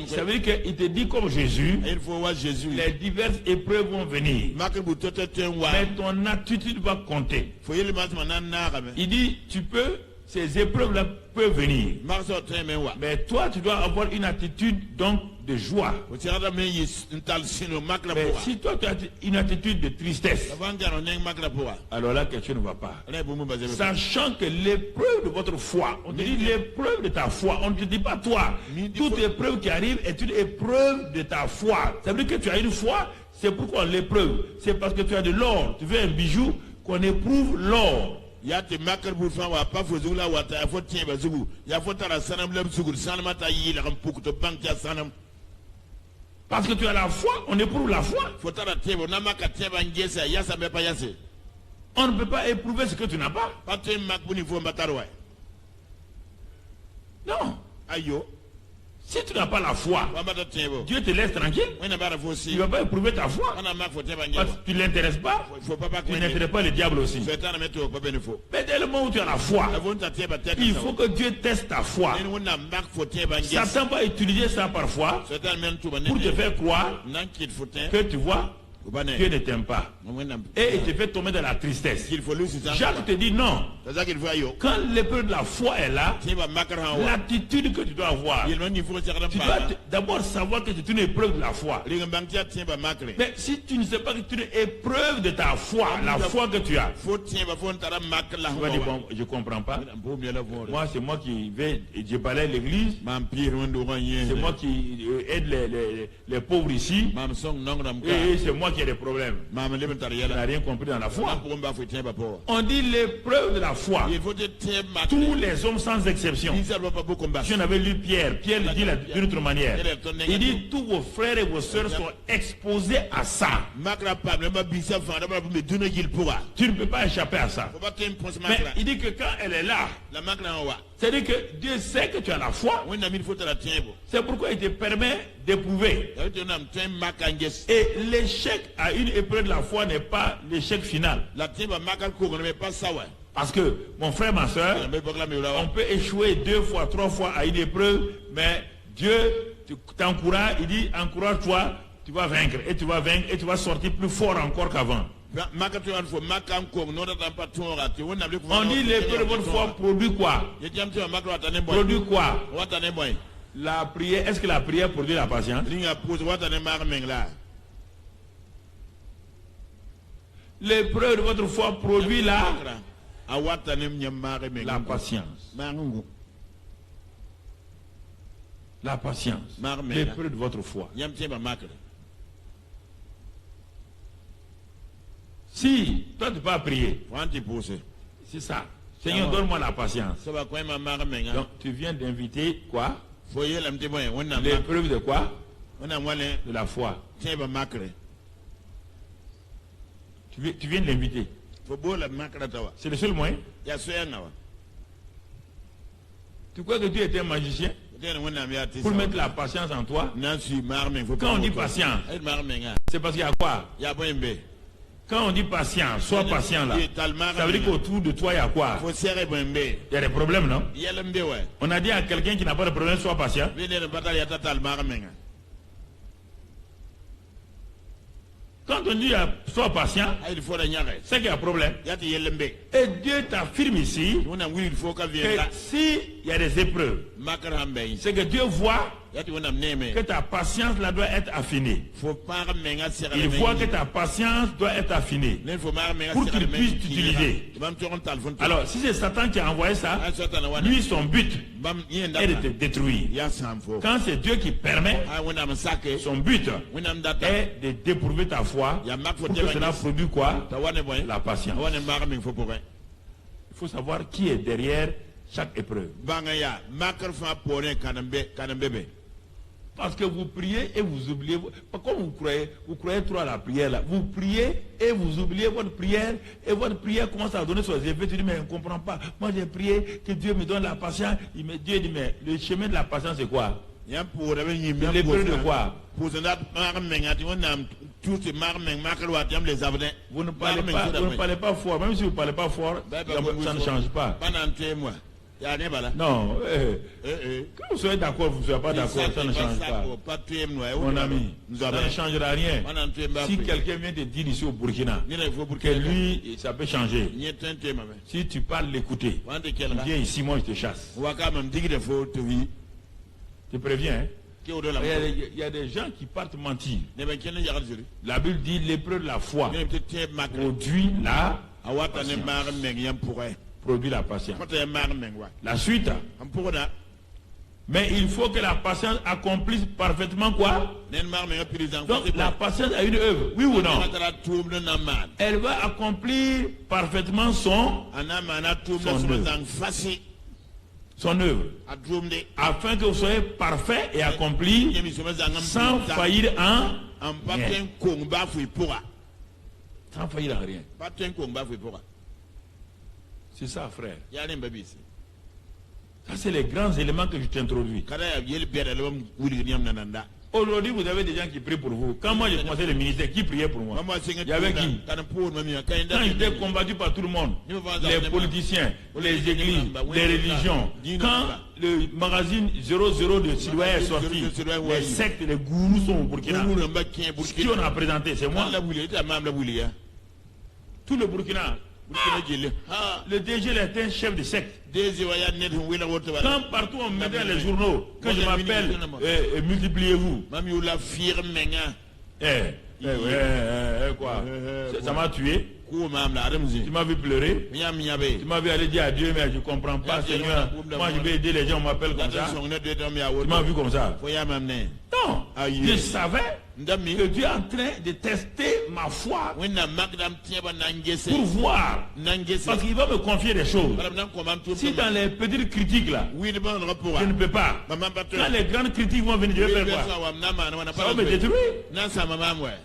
Ça veut dire qu'il te dit comme Jésus, les diverses épreuves vont venir. Mais ton attitude va compter. Il dit, ces épreuves-là peuvent venir. Mais toi, tu dois avoir une attitude donc de joie. Mais si toi tu as une attitude de tristesse, alors là quelque chose ne va pas. Sachant que l'épreuve de votre foi, on te dit l'épreuve de ta foi, on ne te dit pas toi. Toute épreuve qui arrive est une épreuve de ta foi. Ça veut dire que tu as une foi, c'est pourquoi l'épreuve. C'est parce que tu as de l'or, tu veux un bijou, qu'on éprouve l'or. Parce que tu as la foi, on éprouve la foi. On ne peut pas éprouver ce que tu n'as pas. Non. Si tu n'as pas la foi, Dieu te laisse tranquille. Il ne va pas éprouver ta foi. Parce que tu ne l'intéresses pas. Tu n'intéresses pas le diable aussi. Mais dès le moment où tu as la foi, il faut que Dieu teste ta foi. Satan va utiliser ça parfois pour te faire croire que tu vois, Dieu ne t'aime pas. Et il te fait tomber dans la tristesse. Jacques te dit non. Quand l'épreuve de la foi est là, l'attitude que tu dois avoir, tu dois d'abord savoir que c'est une épreuve de la foi. Mais si tu ne sais pas que c'est une épreuve de ta foi, la foi que tu as, tu vas dire bon, je ne comprends pas. Moi, c'est moi qui vais déballer l'église. C'est moi qui aide les pauvres ici. Et c'est moi qu'il y a des problèmes. Maman leben tar Tu yala. n'as rien compris dans la foi. Pour mba faut tiens papa. On dit l'épreuve de la foi. Il faut te tiens Tous les hommes sans exception. Ils savent pas beaucoup combattre. Si on avait lu Pierre, Pierre le dit d'une autre manière. Il dit tous vos frères et vos sœurs sont exposés à ça. Makra pa ne ba bisa fa da ba me duna gil pourra. Tu ne peux pas échapper à ça. Faut pas tiens pense Mais makra. il dit que quand elle est là, La makra en wa. c'est-à-dire que Dieu sait que tu as la foi. On a mis faut la tiens bo. C'est pourquoi il te permet d'éprouver. Ya tu nam tiens makanges. Et l'échec à une épreuve de la foi n'est pas l'échec final. La tiens ba makal ko ne pas ça ouais. Parce que, mon frère, ma soeur, Mais pas la me on peut échouer 2 fois, 3 fois à une épreuve, mais Dieu t'encourage, il dit, encourage-toi, tu vas vaincre, et tu vas vaincre, et tu vas sortir plus fort encore qu'avant. On dit l'épreuve de votre foi produit quoi? Produit quoi? La prière, est-ce que la prière produit la patience? L'épreuve de votre foi produit la patience. La patience. L'épreuve de votre foi. Si toi tu ne peux pas prier, c'est ça. Seigneur, donne-moi la patience. Donc tu viens d'inviter quoi? L'épreuve de quoi? De la foi. Tu viens de l'inviter. C'est le seul moyen. Tu crois que tu étais un magicien pour mettre la patience en toi? Quand on dit patience, c'est parce qu'il y a quoi? Quand on dit patience, sois patient là. Ça veut dire qu'autour de toi il y a quoi? Il y a des problèmes, non? On a dit à quelqu'un qui n'a pas de problème, sois patient. Quand on dit sois patient, c'est qu'il y a un problème. Et Dieu t'affirme ici que s'il y a des épreuves, c'est que Dieu voit que ta patience là doit être affinée. Il voit que ta patience doit être affinée pour qu'il puisse t'utiliser. Alors, si c'est Satan qui a envoyé ça, lui, son but est de te détruire. Quand c'est Dieu qui permet, son but est de déprouver ta foi pour que cela produise quoi? La patience. Il faut savoir qui est derrière chaque épreuve. Parce que vous priez et vous oubliez. Pourquoi vous croyez trop à la prière là? Vous priez et vous oubliez votre prière et votre prière commence à donner ses effets. Tu dis mais je ne comprends pas. Moi j'ai prié que Dieu me donne la patience. Dieu dit mais le chemin de la patience c'est quoi? L'épreuve de quoi? Vous ne parlez pas fort. Même si vous ne parlez pas fort, ça ne change pas. Non, quand vous soyez d'accord, vous ne soyez pas d'accord, ça ne change pas. Mon ami, ça ne changera rien. Si quelqu'un vient te dire ici au Burkina que lui, ça peut changer. Si tu parles, l'écouter. Viens ici, moi je te chasse. Je te préviens, hein? Il y a des gens qui partent mentir. La Bible dit l'épreuve de la foi produit la patience. Produit la patience. La suite. Mais il faut que la patience accomplisse parfaitement quoi? Donc la patience a une œuvre, oui ou non? Elle va accomplir parfaitement son œuvre. Afin que vous soyez parfait et accompli sans faillir en rien. Sans faillir en rien. C'est ça, frère. Ça, c'est les grands éléments que je t'introduis. Aujourd'hui, vous avez des gens qui prient pour vous. Quand moi j'ai commencé le ministère, qui priait pour moi? Il y avait qui? Quand j'étais combattu par tout le monde, les politiciens, les églises, les religions, quand le magazine 00 de Siloé est sorti, les sectes, les gourous sont au Burkina. Qui on a présenté? C'est moi. Tout le Burkina. Le DG était un chef de secte. Quand partout on met dans les journaux que je m'appelle multipliez-vous. Quoi? Ça m'a tué. Tu m'as vu pleurer. Tu m'as vu aller dire à Dieu mais je ne comprends pas, Seigneur. Moi je vais aider les gens, on m'appelle comme ça. Tu m'as vu comme ça. Non, Aïe. je savais Ndami. que Dieu est en train de tester ma foi When na makdam tieba nangese. pour voir. Nangese. Parce qu'il va me confier des choses. Madame nan commande tout. Si dans les petites critiques là, Oui, de bon rapport. je ne peux pas. Maman pas Quand les grandes critiques vont venir, je vais faire quoi? Ça va me détruire. Non, ça maman ouais.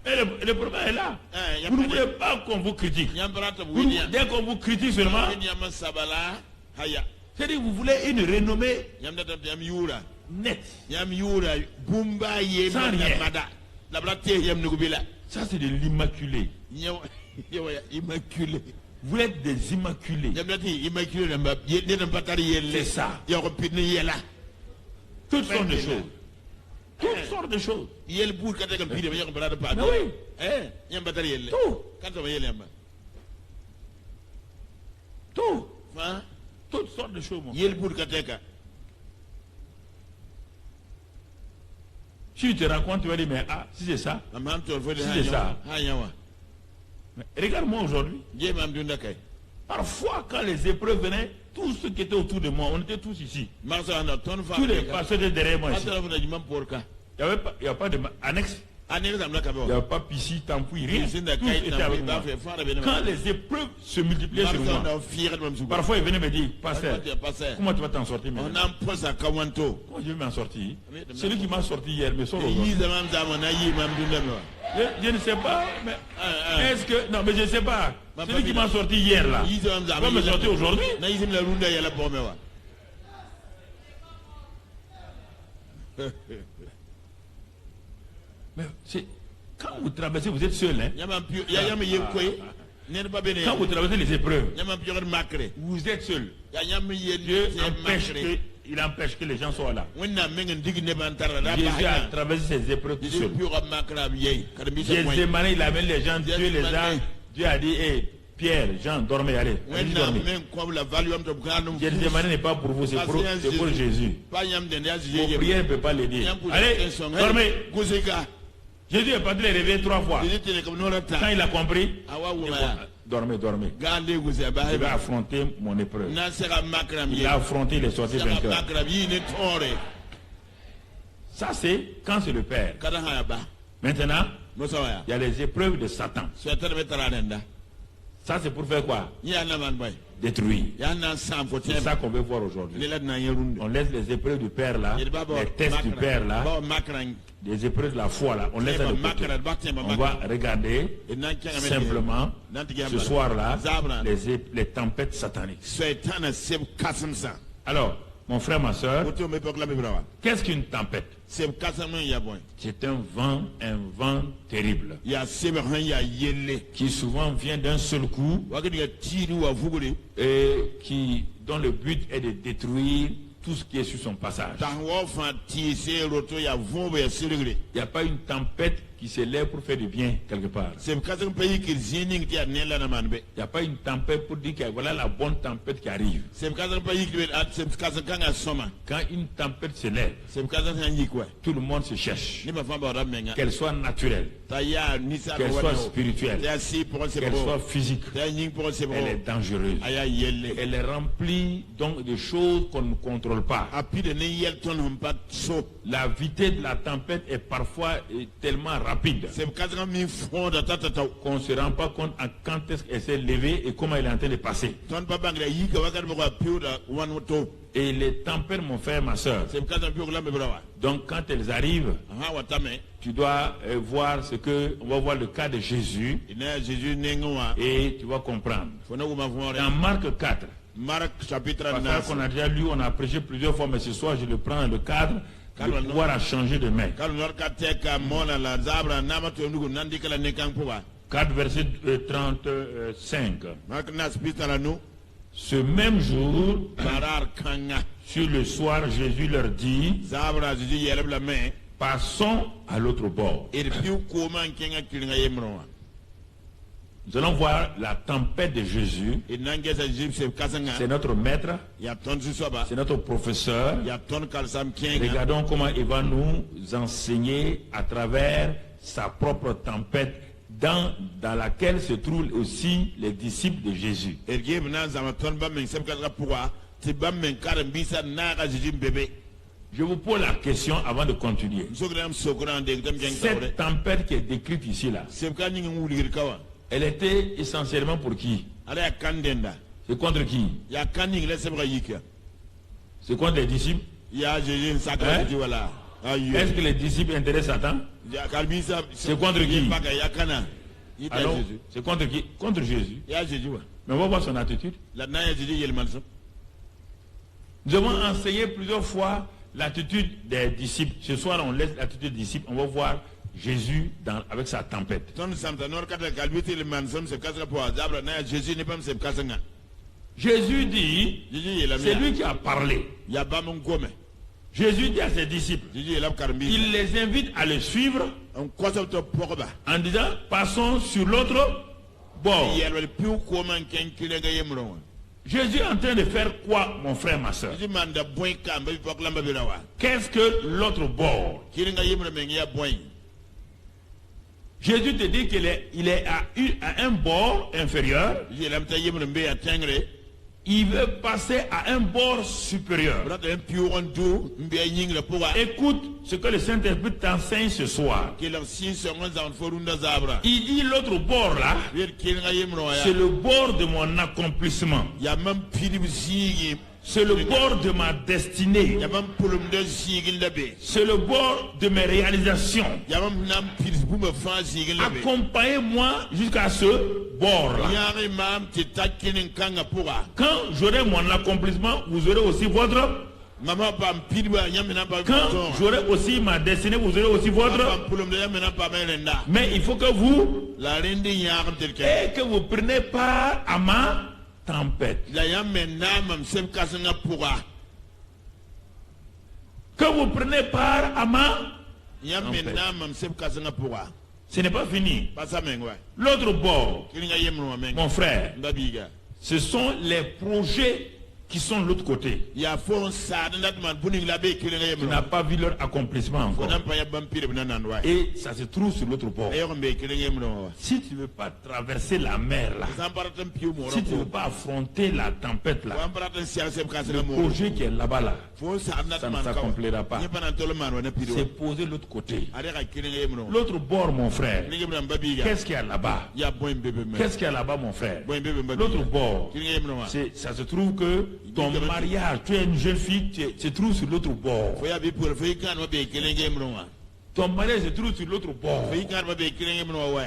Et le problème est là. y a Vous ne pas de- voulez pas qu'on vous critique. Yambrata Vous- William. dès qu'on vous critique seulement, William Sabala. Haya. c'est-à-dire que vous voulez une renommée Yamdata yam yura. nette. Yam yura. Bumba ye Sans rien. mada. La brate yam nugubila. Ça, c'est de l'immaculé. Yawa immaculé. Vous êtes des immaculés. Yamdati immaculé namba. Yé n'a pas tari yelle. C'est ça. Yoro pitne yela. Toutes sortes de choses. Toutes sortes de choses. Yel bour kata kam pide yam brada pa. Mais oui. Yam batari yelle. Tout. Kata ba yelle yamba. Tout. Hein? Toutes sortes de choses, mon frère. Yel bour kata ka. Si tu te rends compte, tu vas dire, mais ah, si c'est ça. Maman to fo de Si c'est ça. ha yawa. Mais regarde-moi aujourd'hui. Je mam dunda kay. Parfois, quand les épreuves venaient, tous ceux qui étaient autour de moi, on était tous ici. Marsa na ton fa. Tous les pasteurs étaient derrière moi ici. Atara fo na jimam porka. Il n'y a pas de annexe. Anel zamla ka Il n'y bo. a pas piscine, tampouille, rien. Ici na Tous kay étaient na avec ba moi. fe fara be na. Quand les épreuves se multipliaient sur Marsa moi, na fier de mamsu. parfois ils venaient me dire, pasteur, comment tu vas t'en sortir On maintenant? a posa kawanto. Comment je vais m'en sortir? Celui qui m'a sorti hier me sort Yi aujourd'hui. zaman zaman na yi mam dunda no. Je ne sais pas, mais Ah. est-ce que... Non, mais je ne sais pas. Ma Celui qui famille, m'a sorti hier là, Yi zaman il va zaman. me sortir aujourd'hui? Na yi la runda yala bombe wa. Mais c'est... Quand vous traversez, vous êtes seul. Hein? Yamam pio ya yam ye koy. Ne ba bene. Quand vous traversez les épreuves, Yamam pio makre. vous êtes seul. Ya yam ye Dieu ye empêche makre. il empêche que les gens soient là. Wenna mengen dig ne ban tarra da Jésus a ba. traversé ces épreuves tout Dieu seul. pio makra biye. Kadami se Jésus point. demandé, il amène les gens, Dieu les a... Demandé. Dieu a dit, hé, Pierre, Jean, dormez, allez. Allez Wenna dormir. men ko la value am to kanum. Jésus demandé n'est pas pour vous, c'est pour Jésus. Pas yam den ya Vos je. prières ne peuvent pas l'aider. Allez, dormez. Gozeka. Jésus est parti les réveiller 3 fois. Dieu te comme non Quand ta. il a compris, Awa il dit, wuma. dormez, dormez. Gande goze ba Je vais ba. affronter mon épreuve. Na sera makram Il ye. a affronté, il est sorti Sera vainqueur. makram yi ne tore. Ça, c'est quand c'est le Père. Kada ha ba. Maintenant, Mosa wa ya. il y a les épreuves de Satan. So tere betara nenda. Ça, c'est pour faire quoi? Ya na man boy. Détruire. Ya na sam fo C'est tem. ça qu'on veut voir aujourd'hui. Le la na yerunde. On laisse les épreuves du Père là, les tests du Père là, Ba makran. les épreuves de la foi là, on laisse ça de côté. Makran ba tem On va regarder Et nan kanga simplement ce soir là Zabra. les tempêtes sataniques. Satan seb kasamsa. Alors, mon frère, ma soeur, Auto me pokla me brawa. qu'est-ce qu'une tempête? Seb kasam ya boy. C'est un vent terrible, Ya seb han ya yelle. qui souvent vient d'un seul coup Wa ga tiru wa fugule. et dont le but est de détruire tout ce qui est sur son passage. Ta wo fa ti se roto ya vombo ya siligre. Il n'y a pas une tempête qui se lève pour faire du bien quelque part. Seb kasam pays ki zining ti anela na manbe. Il n'y a pas une tempête pour dire que voilà la bonne tempête qui arrive. Seb kasam pays ki at seb kasam kanga soma. Quand une tempête se lève, Seb kasam han yikwa. tout le monde se cherche. Ni ma fa ba ramenga. Qu'elle soit naturelle, Ta ya ni sa qu'elle soit spirituelle, Ya si pour se qu'elle soit physique, Ta ning pour se elle est dangereuse. Aya yelle. Elle est remplie donc de choses qu'on ne contrôle pas. Api de ne yel ton hum pas so. La vitesse de la tempête est parfois tellement rapide Seb kasam mi fond da tata. qu'on ne se rend pas compte à quand est-ce qu'elle s'est levée et comment elle est en train de passer. Ton papa ngra yika wakar mo ko piu da wan to. Et les tempêtes, mon frère, ma soeur, Seb kasam piu la me brawa. donc quand elles arrivent, Ha watame. tu dois voir on va voir le cas de Jésus Ina Jésus nengoa. et tu vas comprendre. Fona ko ma fond. Dans Marc 4, Marc chapitre parce 9. qu'on a déjà lu, on a prêché plusieurs fois, mais ce soir je le prends dans le cadre, le pouvoir a changé de main. Kalu nor ka teka mona la zabra nama to nugo nandi kala nekang puwa. 4 verset 35. Marc nas pitala nu. Ce même jour, Barar kanga. sur le soir, Jésus leur dit, Zabra Jésus yeleb la main. passons à l'autre bord. Et piu koma kenga kilinga yemroa. Nous allons voir la tempête de Jésus. Et nange sa Jésus se kasanga. C'est notre maître, Ya ton su soba. c'est notre professeur. Ya ton kalsam kenga. Regardons comment il va nous enseigner à travers sa propre tempête dans laquelle se trouvent aussi les disciples de Jésus. Ergem na zama ton ba men seb kasanga puwa. Ti ba men karam bisa na ga Jésus bébé. Je vous pose la question avant de continuer. Sogram sokran de tam jeng Cette tawre. tempête qui est décrite ici là, Sebka nyingi wulir kawa. elle était essentiellement pour qui? Ala kandenda. C'est contre qui? Ya kaning le sebra yika. C'est contre les disciples? Ya jeje sakra Hein? ti wala. Ayo. Est-ce que les disciples intéressent Satan? Ya kalbisa. C'est contre qui? Baka ya kana. Ita Alors, Jésus. c'est contre qui? Contre Jésus. Ya Jésus wa. Mais on va voir son attitude. La na ya Jésus yel manso. Nous avons enseigné plusieurs fois l'attitude des disciples. Ce soir, on laisse l'attitude des disciples. On va voir Jésus avec sa tempête. Ton samta nor kata kalbiti le mansom se kasra po azabra na ya Jésus ne pam se kasanga. Jésus dit, Jésus yel c'est lui qui a parlé. Ya ba mon gome. Jésus dit à ses disciples, Jésus yel karbi. il les invite à le suivre On kwasa to pokoba. en disant, passons sur l'autre bord. Yel wel piu ko man ken kile ga yemro. Jésus est en train de faire quoi, mon frère, ma soeur? Jésus manda boy kamba bi pok lamba bi rawa. Qu'est-ce que l'autre bord? Kile ga yemro men ya boy. Jésus te dit qu'il est à un bord inférieur. Jésus lam ta yemro mbe ya tengre. Il veut passer à un bord supérieur. Brata en piu on do mbe yingle powa. Écoute ce que le Saint-Esprit t'enseigne ce soir. Kile 6 secondes en forunda zabra. Il dit l'autre bord là, Wer kile ga yemro ya. c'est le bord de mon accomplissement. Ya mam pidi bi sigi. C'est le bord de ma destinée. Ya mam pulum de sigi ndabe. C'est le bord de mes réalisations. Ya mam nam pidi bu me fa sigi ndabe. Accompagnez-moi jusqu'à ce bord-là. Yari mam ti takinin kanga powa. Quand j'aurai mon accomplissement, vous aurez aussi votre... Mama pam pidi ba yamina pa. Quand j'aurai aussi ma destinée, vous aurez aussi votre... Pam pulum de yamina pa melenda. Mais il faut que vous... La rendi yaram tel ke. Et que vous preniez part à ma tempête. La yamena mam sem kasanga powa. Que vous preniez part à ma... Yamena mam sem kasanga powa. Ce n'est pas fini. Pasa mengwa. L'autre bord, Kilinga yemro meng. mon frère, Ndabiga. ce sont les projets qui sont de l'autre côté. Ya fon sa ndat man buning labe kilinga Qui yemro. n'a pas vu leur accomplissement encore. Konam pa ya bam pire banan wa. Et ça se trouve sur l'autre bord. Ayo mbe kilinga yemro. Si tu ne veux pas traverser la mer là, Zamparatam piu mo. si tu ne veux pas affronter la tempête là, Zamparatam sial sem kasanga le mo. projet qui est là-bas là, Fon sa ndat ça ne man s'accomplira pas. Ni panan tolo man wana pire. C'est posé de l'autre côté. Are ka kilinga yemro. L'autre bord, mon frère, Kilinga yemro babiga. qu'est-ce qu'il y a là-bas? Ya boy bébé me. Qu'est-ce qu'il y a là-bas, mon frère? Boy bébé me. L'autre bord, Kilinga yemro. ça se trouve que ton mariage, tu es une jeune fille, tu se trouve sur l'autre bord. Foya bi pour foy kan wa be kilinga yemro wa. Ton mariage se trouve sur l'autre bord. Foy kan wa be kilinga yemro wa.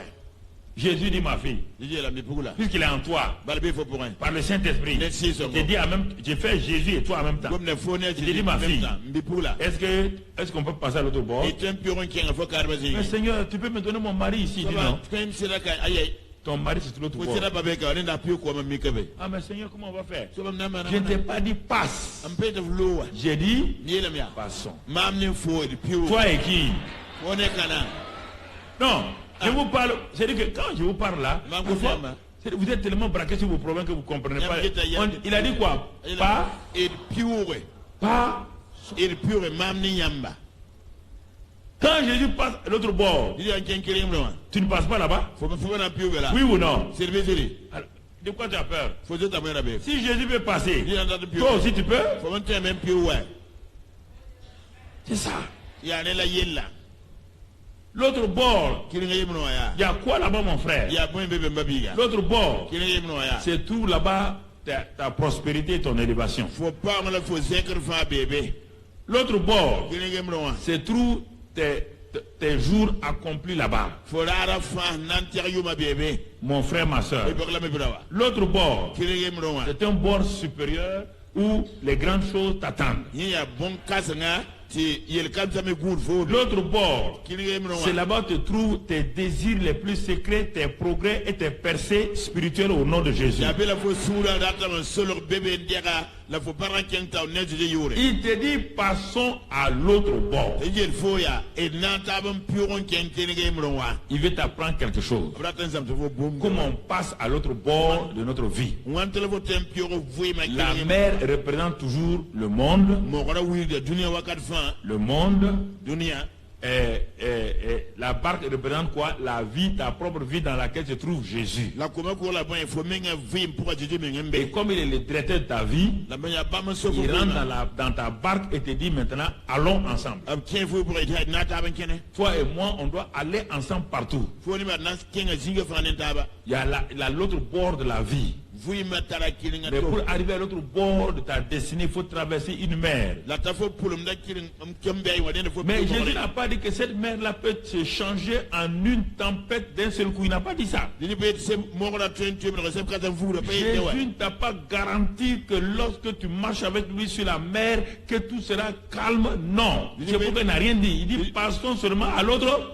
Jésus dit, ma fille, Jésus la mi pugula. puisqu'il est en toi, Balbe fo pour un. par le Saint-Esprit, Les six je secondes. te dis en même, j'ai fait Jésus et toi en même temps. Comme ne fone Je te dis, ma fille, Mbipula. est-ce qu'on peut passer à l'autre bord? Et un pion qui a fait carbazi. Mais Seigneur, tu peux me donner mon mari ici? Il dit non. Quand c'est là aïe. Ton mari c'est sur l'autre Vous bord. c'est là pas on n'a plus quoi me mikabe. Ah mais Seigneur, comment on va faire? So bam na Je ne t'ai pas dit passe. un peu de flow. J'ai dit Ni la mia. passons. Mam ne fo de pion. Toi et qui? On est kana. Non, je vous parle. C'est-à-dire que quand je vous parle là, Ma parfois, gouverne. vous êtes tellement braqué sur vos problèmes que vous ne comprenez pas. Yam- Il a dit quoi? Pas, et pure. pas. Et pure mam ni yamba. Quand Jésus passe à l'autre bord, Il y a un kirim là. tu ne passes pas là-bas? Faut na pion là. Oui ou non? C'est le vézeli. Alors, de quoi tu as peur? Faut que tu aies Si Jésus peut passer, Il y a un pion. toi aussi tu peux? Faut que même pion ouais. C'est ça. Il y a la yella. L'autre bord, Kilinga yemro ya. il y a quoi là-bas, mon frère? Il y a bon bébé mbabiga. L'autre bord, Kilinga yemro ya. c'est tout là-bas ta prospérité et ton élévation. Faut pas me la faut zécre fa bébé. L'autre bord, Kilinga yemro ya. c'est tout tes jours accomplis là-bas. Faut rara fa nantirio ma bébé. Mon frère, ma soeur. Et pour la me brawa. L'autre bord, Kilinga yemro ya. c'est un bord supérieur où les grandes choses t'attendent. Il y a bon casanga. Si il comme ça me goûte faut. L'autre bord, Kilinga yemro c'est ya. là-bas que tu trouves tes désirs les plus secrets, tes progrès et tes percées spirituelles au nom de Jésus. Ya bela faut soura data man solo bébé ndiaka. La faut pas raquenta on est de yure. Il te dit, passons à l'autre bord. Et il faut ya. Et nanta bon puron ken kilinga yemro ya. Il veut t'apprendre quelque chose. Bratan sam te faut boum. Comment on passe à l'autre bord de notre vie. On te le faut tempio vous ma La kilinga. mer représente toujours le monde, Mo gora wi de dunia wakat fa. le monde, Dunia. la barque représente quoi? La vie, ta propre vie dans laquelle se trouve Jésus. La comment pour la bonne il faut même vivre pour Jésus même. Et comme il est le directeur de ta vie, La meilleure pas me sauve. il rentre dans ta barque et te dit maintenant, allons ensemble. Tiens vous pour être nata ben kene. Toi et moi, on doit aller ensemble partout. Faut ni maintenant kenga zinga fanen taba. Il y a l'autre bord de la vie. Vous y mettra kilinga Mais to. pour arriver à l'autre bord de ta destinée, il faut traverser une mer. La tafo pour le kiling kembe wa den faut. Mais Jésus n'a pas dit que cette mer-là peut se changer en une tempête d'un seul coup. Il n'a pas dit ça. Ni peut c'est mort la train tu me recevez quand vous le payez. Jésus ne t'a pas garanti que lorsque tu marches avec lui sur la mer, que tout sera calme. Non. C'est pourquoi il n'a rien dit. Il dit, passons seulement à l'autre.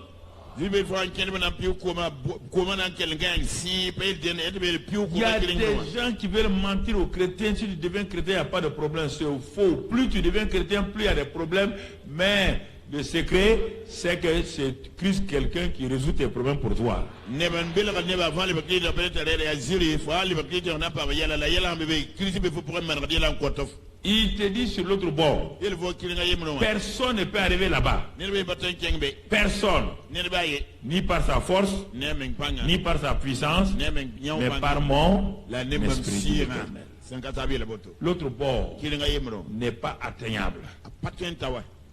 Il y a des gens qui veulent mentir aux chrétiens. Si tu deviens chrétien, il n'y a pas de problème. C'est faux. Plus tu deviens chrétien, plus il y a des problèmes. Mais le secret, c'est que c'est Christ quelqu'un qui résout tes problèmes pour toi. Il te dit sur l'autre bord. Personne ne peut arriver là-bas. Personne. Ni par sa force, ni par sa puissance, mais par mon esprit. L'autre bord n'est pas atteignable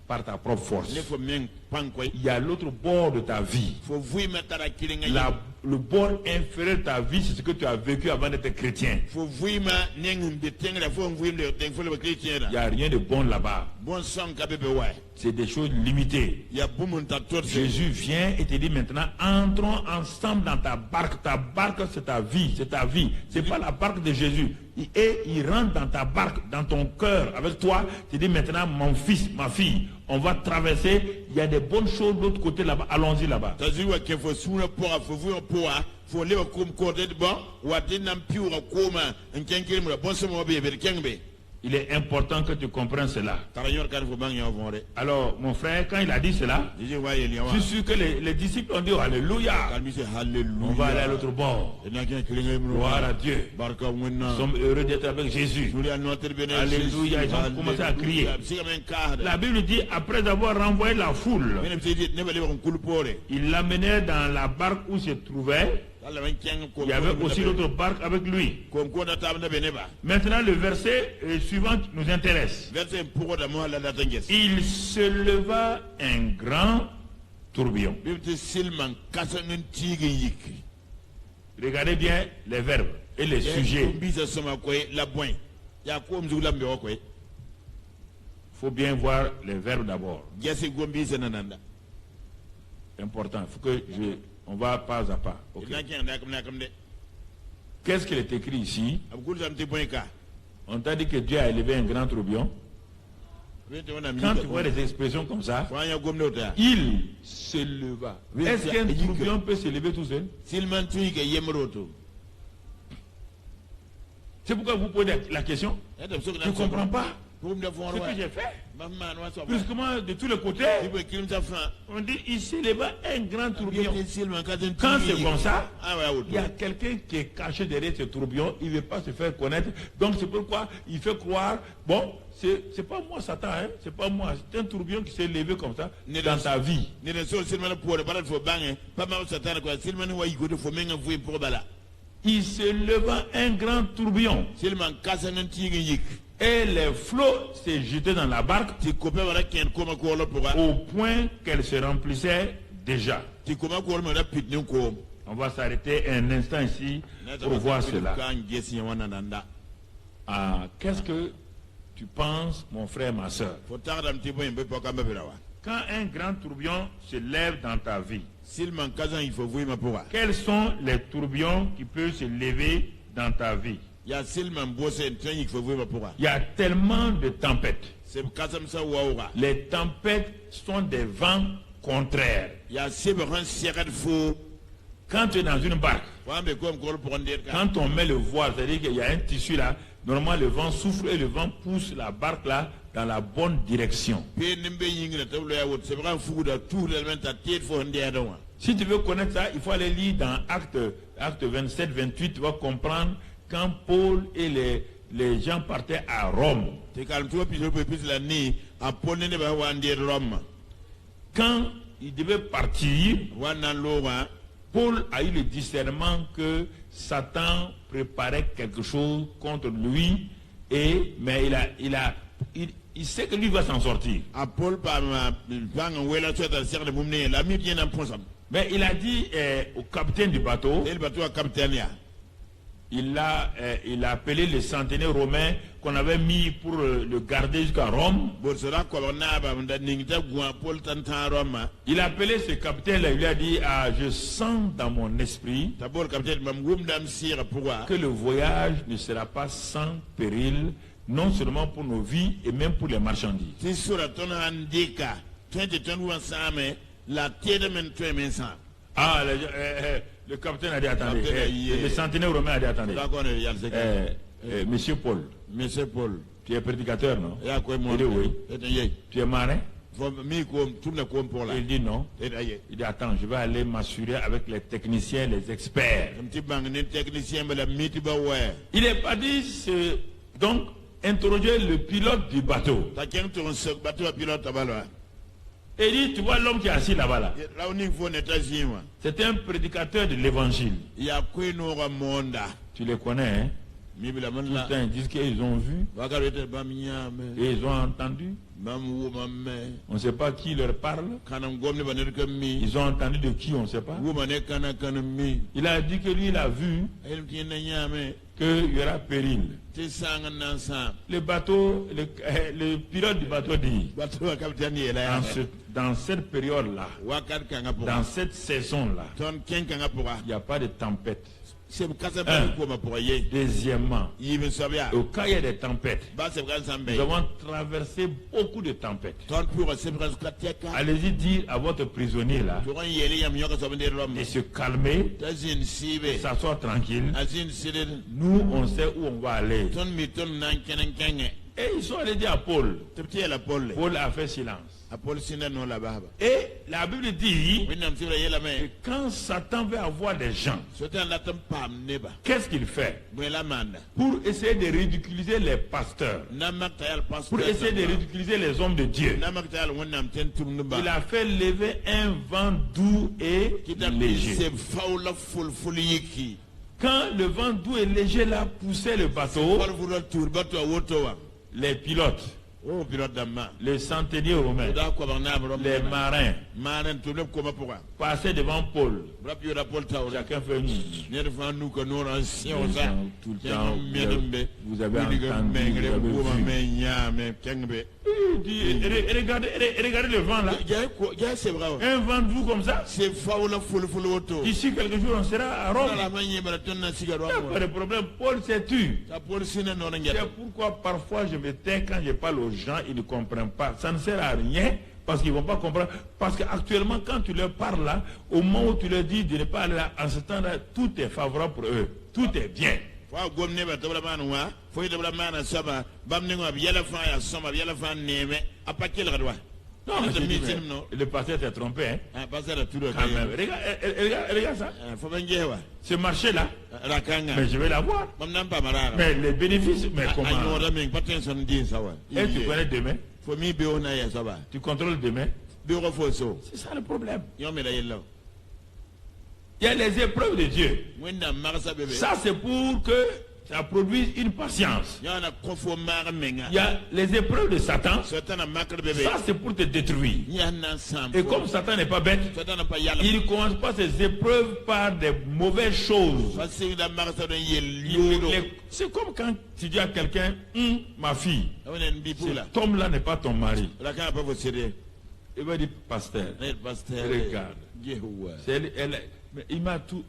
par ta propre force. Il y a l'autre bord de ta vie. Le bord inférieur de ta vie, c'est ce que tu as vécu avant d'être chrétien. Il n'y a rien de bon là-bas. C'est des choses limitées. Jésus vient et te dit maintenant, entrons ensemble dans ta barque. Ta barque, c'est ta vie. C'est ta vie. C'est pas la barque de Jésus. Et il rentre dans ta barque, dans ton cœur, avec toi. Il te dit maintenant, mon fils, ma fille, on va traverser. Il y a des bonnes choses de l'autre côté là-bas. Allons-y là-bas. Il est important que tu comprennes cela. Alors, mon frère, quand il a dit cela, je suis sûr que les disciples ont dit Alléluia. On va aller à l'autre bord. Gloire à Dieu. Nous sommes heureux d'être avec Jésus. Alléluia. Ils ont commencé à crier. La Bible dit, après avoir renvoyé la foule, il l'amenait dans la barque où se trouvait. Il y avait aussi l'autre barque avec lui. Maintenant, le verset suivant nous intéresse. Il se leva un grand tourbillon. Regardez bien les verbes et les sujets. Il faut bien voir les verbes d'abord. Important. Il faut que on va pas à pas. Okay. Qu'est-ce qu'il est écrit ici? On t'a dit que Dieu a élevé un grand tourbillon. Quand tu vois des expressions comme ça, il se leva. Est-ce qu'un tourbillon peut se lever tout seul? C'est pourquoi vous posez la question. Tu ne comprends pas ce que j'ai fait. Puisque de tous les côtés, on dit il se leva un grand tourbillon. Quand c'est comme ça, il y a quelqu'un qui est caché derrière ce tourbillon, il ne veut pas se faire connaître. Donc c'est pourquoi il fait croire, bon, c'est pas moi Satan, hein? C'est pas moi, c'est un tourbillon qui s'est levé comme ça dans ta vie. Il se leva un grand tourbillon. Et les flots s'est jetés dans la barque au point qu'elle se remplissait déjà. On va s'arrêter un instant ici pour voir cela. Qu'est-ce que tu penses, mon frère, ma soeur? Quand un grand tourbillon se lève dans ta vie, quels sont les tourbillons qui peuvent se lever dans ta vie? Il y a tellement de tempêtes. Les tempêtes sont des vents contraires. Quand tu es dans une barque, quand on met le voile, c'est-à-dire qu'il y a un tissu là, normalement le vent souffle et le vent pousse la barque là dans la bonne direction. Si tu veux connaître ça, il faut aller lire dans Acte 27, 28, tu vas comprendre quand Paul et les gens partaient quand il devait partir, wana lowa Paul a eu le discernement que Satan préparait quelque chose contre lui, mais il sait que lui va s'en sortir. a Paul pa bang wela tsata ser de mumne la mi bien en ponsam Mais il a dit au capitaine du bateau, el bateau capitaine ya il a appelé les centenaires romains qu'on avait mis pour le garder jusqu'à Rome. bo sera ko na ba nda ningta gwa Paul tanta Roma Il a appelé ce capitaine-là, il lui a dit, je sens dans mon esprit tabor capitaine mam gum dam sira pourquoi que le voyage ne sera pas sans péril, non seulement pour nos vies et même pour les marchandises. ti sura ton handika 20 wasame la tiede men sa Ah, le capitaine a dit, attendez, le centenaire romain a dit, attendez, da ko ne yal se monsieur Paul, monsieur Paul tu es prédicateur, non? ya ko mo Il dit oui. et Tu es marin? mi ko tourne ko pour là Il dit non. et aye Il dit, attends, je vais aller m'assurer avec les techniciens, les experts. ti bang ni technicien ba la miti ba ouais Il n'est pas dit, donc, interroger le pilote du bateau. ta ken to se bateau pilote tabalo Et il dit, tu vois l'homme qui est assis là-bas, là. là on y faut États-Unis C'est un prédicateur de l'évangile. ya ko no ga monda Tu les connais, hein? mi bila man Tout le la temps, ils disent qu'ils ont vu ba ka rete ba mi nyame et ils ont entendu. mam wo mamme On ne sait pas qui leur parle. kanam gomne ba ne kam mi Ils ont entendu de qui, on ne sait pas. wo mané kana mi Il a dit que lui, il a vu el ti na nyame qu'il y aura péril. ti sanga nan sa Le bateau, le pilote du bateau dit, bateau capitaine yela ya dans cette période-là, wakat kanga pour dans cette saison-là, ton ken kanga pour il n'y a pas de tempête. c'est kasa ba ko ma pour ye Deuxièmement, yibe sabia au cas où il y a des tempêtes, ba se kan sambe nous avons traversé beaucoup de tempêtes. ton pour se presque kateka Allez-y dire à votre prisonnier là to gon yele yam yoka so bende rom de se calmer, tazin sibe de s'asseoir tranquille. azin sire Nous, on sait où on va aller. ton mi ton nan kenen kenge Et ils sont allés dire à Paul. tepti la Paul Paul a fait silence. a Paul sina no la baba Et la Bible dit winam sira yela que me quand Satan veut avoir des gens, sotan la tam pam neba qu'est-ce qu'il fait? la manda Pour essayer de ridiculiser les pasteurs, na maktayal pastor pour essayer de ridiculiser les hommes de Dieu, na maktayal wonnam ten tum nuba il a fait lever un vent doux et kita léger. se faula ful yiki Quand le vent doux et léger l'a poussé le bateau, par vura tour bato woto wa les pilotes, o pilote damma les centeniers romains, da ko bang na bro les marins manen to ne ko ma pourquoi passaient devant Paul. rap yo da Paul taw Chacun fait une. ne fa nu ko no ran si o sa Tout le temps, vous avez mengre entendu, ko vous ma avez vu. me nyame kengbe Il dit, regardez le vent là. ya c'est vrai Un vent doux comme ça. c'est faula ful woto D'ici quelques jours, on sera à Rome. la manye bara ton na siga Il n'y a ro pas de problème. Paul s'est tu. ta Paul sina no C'est ngeta pourquoi parfois je me tais quand je parle aux gens, ils ne comprennent pas. Ça ne sert à rien parce qu'ils ne vont pas comprendre. Parce qu'actuellement, quand tu leur parles là, au moment où tu leur dis de ne pas aller là, en ce temps-là, tout est favorable pour eux. Tout est bien. wa gomne ba tabla man wa foi tabla man saba bam ne ngab yela fa ya soma yela fa neme apakel gadwa Non, le pasteur s'est trompé. Hein? ah passer la tour Quand même. Regarde ça. fa bangewa Ce marché-là, rakanga mais je vais l'avoir. bam nan pa marara Mais les bénéfices, mais ayo comment? da men patenson di sawa Et tu connais demain? fo mi be ona ya saba Tu contrôles demain? be ko fo so C'est ça le problème. yo me la yelo Il y a les épreuves de Dieu. wenda marasa bebe Ça, c'est pour que ça produise une patience. yo na ko fo mar menga Il y a les épreuves de Satan. sotana makre bebe Ça, c'est pour te détruire. ya na sam Et comme Satan n'est pas bête, sotana pa yala il ne commence pas ses épreuves par des mauvaises choses. parce da marasa do yel C'est comme quand tu dis à quelqu'un, ma fille, onen bi pula cet homme-là n'est pas ton mari. rakanga pa fo sere Il va dire, pasteur, pasteur regarde. Yehowa Mais il m'a tout...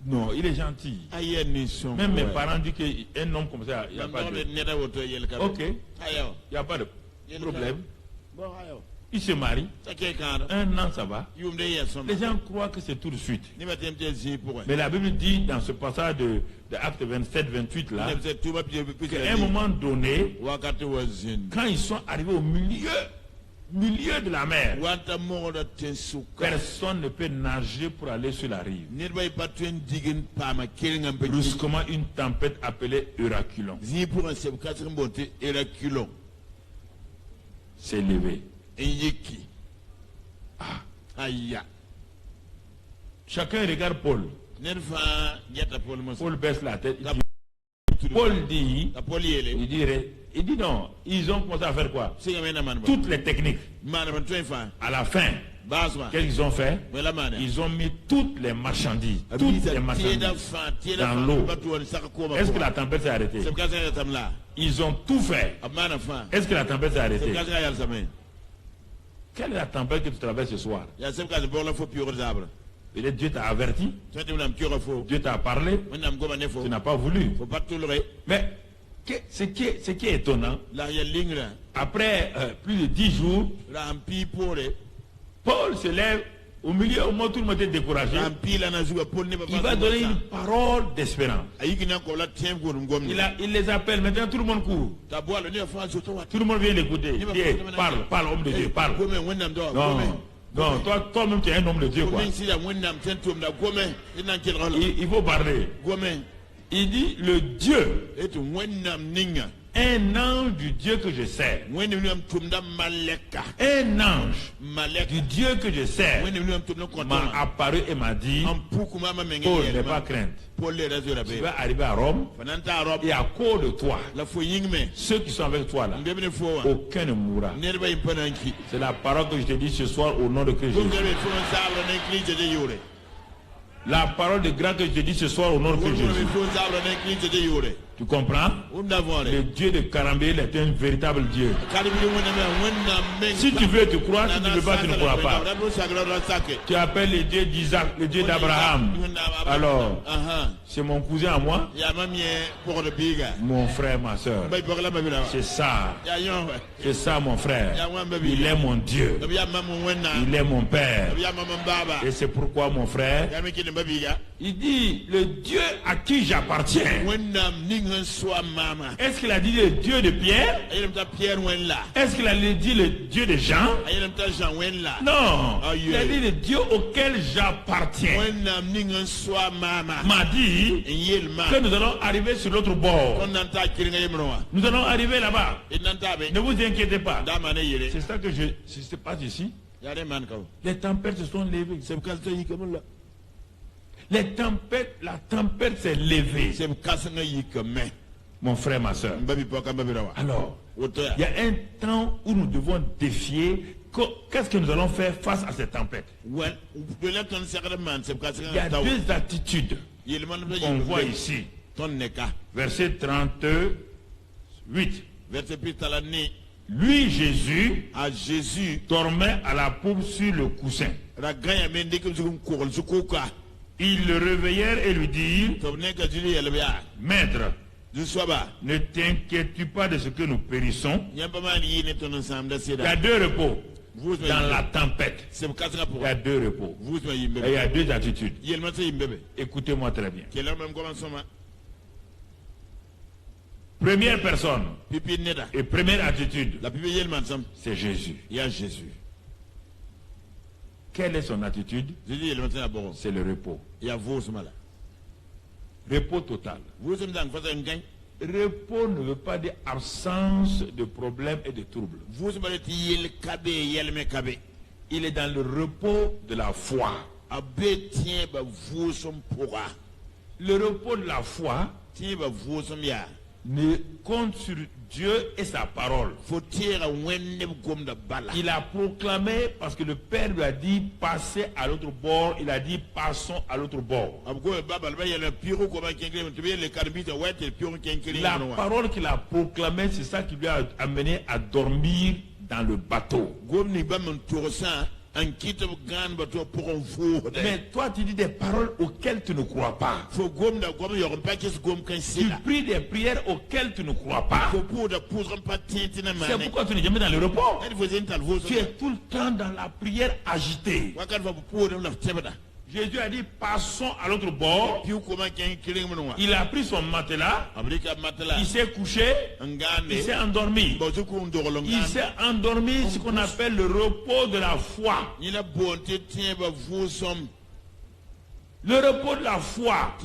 Non, il est gentil. ayen ni son Même mes parents disent qu'un homme comme ça, il n'y a pas de... Ok, il ayo n'y a pas de problème. bon ayo Il se marie, take kanda 1 an ça va. yum de yesom Les gens croient que c'est tout de suite. ni batem te zi pour Mais la Bible dit dans ce passage de Acte 27-28 là, ni te tuba pie qu'à un moment donné, wakati wazin quand ils sont arrivés au milieu de la mer, wanta mo da te suka personne ne peut nager pour aller sur la rive. ni bay patuen digin pa ma kelingam pe Brusquement, une tempête appelée Euraculon zi pour un seb katrin bonte eraculon s'est levée. en yeki Aïe. Chacun regarde Paul. Paul baisse la tête. Paul dit, il dit non, ils ont commencé à faire quoi? Toutes les techniques. À la fin, qu'est-ce qu'ils ont fait? Ils ont mis toutes les marchandises dans l'eau. Est-ce que la tempête s'est arrêtée? Ils ont tout fait. Est-ce que la tempête s'est arrêtée? Quelle est la tempête que tu traverses ce soir? Et Dieu t'a averti, Dieu t'a parlé, tu n'as pas voulu. Mais ce qui est étonnant, après plus de 10 jours, Paul se lève, au milieu, au moment où tout le monde est découragé, il va donner une parole d'espérance. Il les appelle, maintenant tout le monde court. Tout le monde vient l'écouter. Parle, homme de Dieu, parle. Non, toi-même tu es un homme de Dieu, quoi. Il faut parler. Il dit, le Dieu, un ange du Dieu que je sers, un ange du Dieu que je sers m'a apparu et m'a dit, Paul, n'aie pas crainte. Tu vas arriver à Rome et à cause de toi, ceux qui sont avec toi là, aucun ne mourra. C'est la parole que je te dis ce soir au nom de Christ Jésus. La parole de grâce que je te dis ce soir au nom de Christ Jésus. Tu comprends? Le Dieu de Karambél est un véritable Dieu. Si tu veux, tu crois. Si tu ne veux pas, tu ne crois pas. Tu appelles le Dieu d'Isaac, le Dieu d'Abraham. Alors, c'est mon cousin à moi. Mon frère, ma soeur. C'est ça. C'est ça, mon frère. Il est mon Dieu. Il est mon Père. Et c'est pourquoi, mon frère, il dit, le Dieu à qui j'appartiens. Est-ce qu'il a dit le Dieu de Pierre? Est-ce qu'il a dit le Dieu de Jean? Non. Il a dit le Dieu auquel j'appartiens m'a dit que nous allons arriver sur l'autre bord. Nous allons arriver là-bas. Ne vous inquiétez pas. C'est ça que je sais pas ici. Les tempêtes se sont levées. La tempête s'est levée. Mon frère, ma soeur. Alors, il y a un temps où nous devons défier. Qu'est-ce que nous allons faire face à cette tempête? Il y a deux attitudes qu'on voit ici. Verset 38. Lui, Jésus, dormait à la poupe sur le coussin. Ils le réveillèrent et lui dirent, Maître, ne t'inquiètes-tu pas de ce que nous périssons? Il y a deux repos dans la tempête. Il y a deux repos. Et il y a deux attitudes. Écoutez-moi très bien. Première personne et première attitude, c'est Jésus. Quelle est son attitude? C'est le repos. Repos total. Repos ne veut pas dire absence de problèmes et de troubles. Il est dans le repos de la foi. Le repos de la foi ne compte sur Dieu et sa parole. Il a proclamé parce que le Père lui a dit passez à l'autre bord. Il a dit passons à l'autre bord. La parole qu'il a proclamée, c'est ça qui lui a amené à dormir dans le bateau. Mais toi tu dis des paroles auxquelles tu ne crois pas. Tu pries des prières auxquelles tu ne crois pas. C'est pourquoi tu n'es jamais dans le repos. Tu es tout le temps dans la prière agitée. Jésus a dit passons à l'autre bord. Il a pris son matelas. Il s'est couché. Il s'est endormi. Il s'est endormi, ce qu'on appelle le repos de la foi. Le repos de la foi.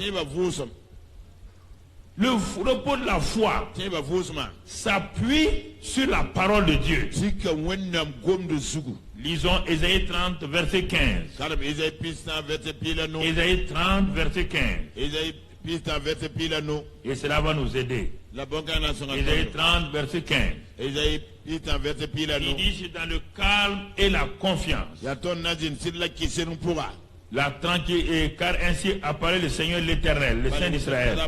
Le repos de la foi Tiba vusma. s'appuie sur la parole de Dieu. Tika wennam gom de zugu. Lisons Ésaïe 30, verset 15. Karam Esaïe pista vete pila no. Ésaïe 30, verset 15. Esaïe pista vete pila no. Et cela va nous aider. La banca nationale. Ésaïe 30, verset 15. Esaïe pista vete pila no. Il dit c'est dans le calme et la confiance. Ya ton najin silla kisenu pura. La tranquillité, car ainsi apparaît le Seigneur l'Éternel, le Saint d'Israël.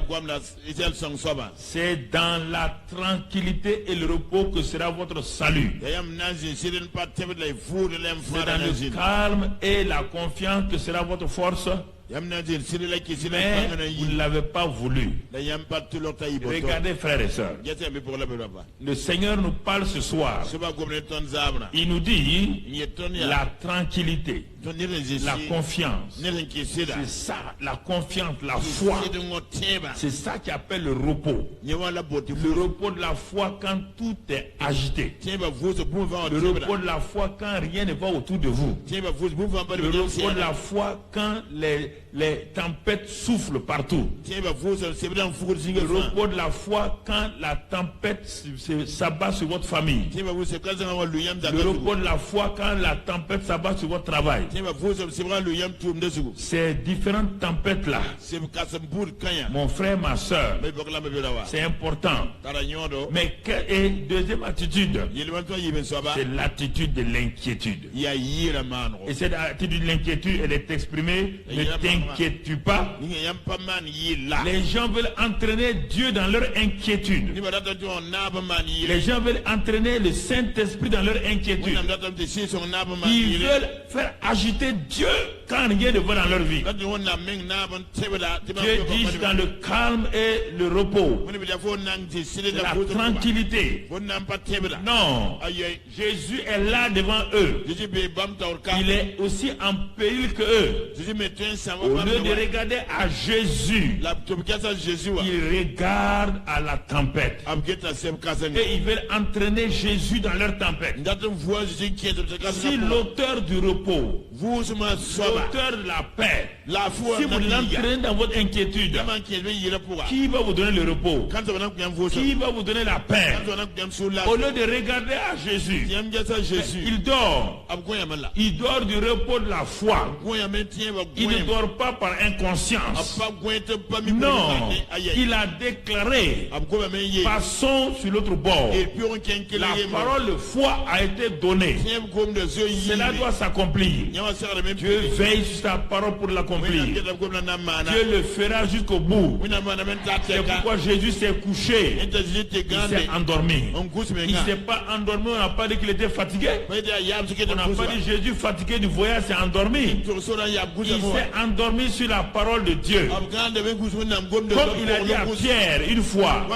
C'est dans la tranquillité et le repos que sera votre salut. C'est dans le calme et la confiance que sera votre force. Mais vous ne l'avez pas voulu. Regardez, frères et sœurs. Le Seigneur nous parle ce soir. Il nous dit la tranquillité, la confiance. C'est ça, la confiance, la foi. C'est ça qui appelle le repos. Le repos de la foi quand tout est agité. Le repos de la foi quand rien ne va autour de vous. Le repos de la foi quand les tempêtes soufflent partout. Le repos de la foi quand la tempête s'abat sur votre famille. Le repos de la foi quand la tempête s'abat sur votre travail. Ces différentes tempêtes-là, mon frère, ma soeur, c'est important. Mais quelle est la deuxième attitude? C'est l'attitude de l'inquiétude. Et cette attitude de l'inquiétude, elle est exprimée: ne t'inquiète pas. Les gens veulent entraîner Dieu dans leur inquiétude. Les gens veulent entraîner le Saint-Esprit dans leur inquiétude. Ils veulent faire agiter Dieu quand rien ne va dans leur vie. Dieu dit dans le calme et le repos, la tranquillité. Non, Jésus est là devant eux. Il est aussi en péril que eux. Au lieu de regarder à Jésus, ils regardent à la tempête. Et ils veulent entraîner Jésus dans leur tempête. Si l'auteur du repos, l'auteur de la paix, si vous l'entraînez dans votre inquiétude, qui va vous donner le repos? Qui va vous donner la paix? Au lieu de regarder à Jésus, il dort. Il dort du repos de la foi. Il ne dort pas par inconscience. Non, il a déclaré: passons sur l'autre bord. La parole de foi a été donnée. Cela doit s'accomplir. Dieu veille sur sa parole pour l'accomplir. Dieu le fera jusqu'au bout. C'est pourquoi Jésus s'est couché. Il s'est endormi. Il ne s'est pas endormi. On n'a pas dit qu'il était fatigué. On n'a pas dit Jésus fatigué du voyage s'est endormi. Il s'est endormi sur la parole de Dieu. Comme il a dit à Pierre une fois,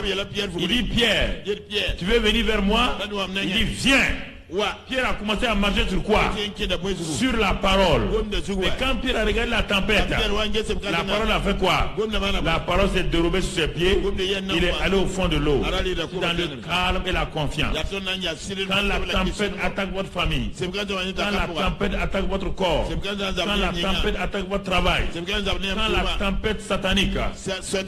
il dit: Pierre, tu veux venir vers moi? Il dit: viens. Pierre a commencé à marcher sur quoi? Sur la parole. Mais quand Pierre a regardé la tempête, la parole a fait quoi? La parole s'est dérobée sur ses pieds. Il est allé au fond de l'eau, dans le calme et la confiance. Quand la tempête attaque votre famille, quand la tempête attaque votre corps, quand la tempête attaque votre travail, quand la tempête satanique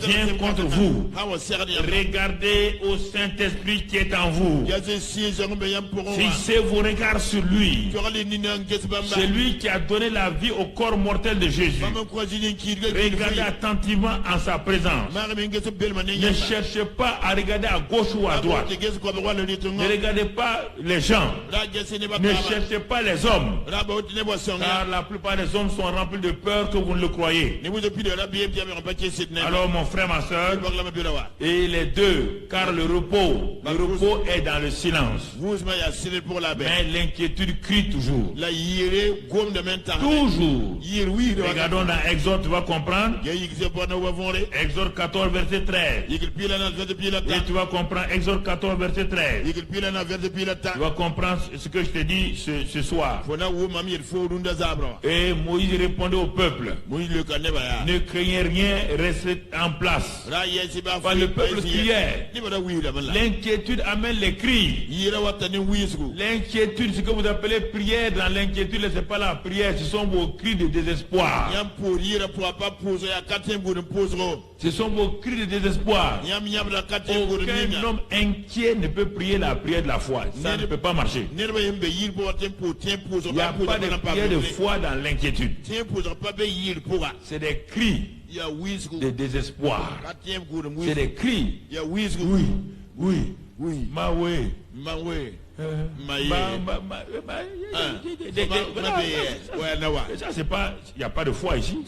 vient contre vous, regardez au Saint-Esprit qui est en vous. Fixez vos regards sur lui. C'est lui qui a donné la vie au corps mortel de Jésus. Regardez attentivement en sa présence. Ne cherchez pas à regarder à gauche ou à droite. Ne regardez pas les gens. Ne cherchez pas les hommes. Car la plupart des hommes sont remplis de peur que vous ne le croyez. Alors mon frère, ma soeur, et les deux, car le repos est dans le silence. Mais l'inquiétude crie toujours. Toujours. Regardons dans Exode, tu vas comprendre. Exode 14, verset 13. Et tu vas comprendre Exode 14, verset 13. Tu vas comprendre ce que je te dis ce soir. Et Moïse répondait au peuple: ne craignez rien, restez en place. Le peuple criait. L'inquiétude amène les cris. L'inquiétude, ce que vous appelez prière dans l'inquiétude, ce n'est pas la prière, ce sont vos cris de désespoir. Ce sont vos cris de désespoir. Aucun homme inquiet ne peut prier la prière de la foi. Ça ne peut pas marcher. Il n'y a pas de prière de foi dans l'inquiétude. C'est des cris de désespoir. C'est des cris. Oui. Ça, c'est pas. Il n'y a pas de foi ici.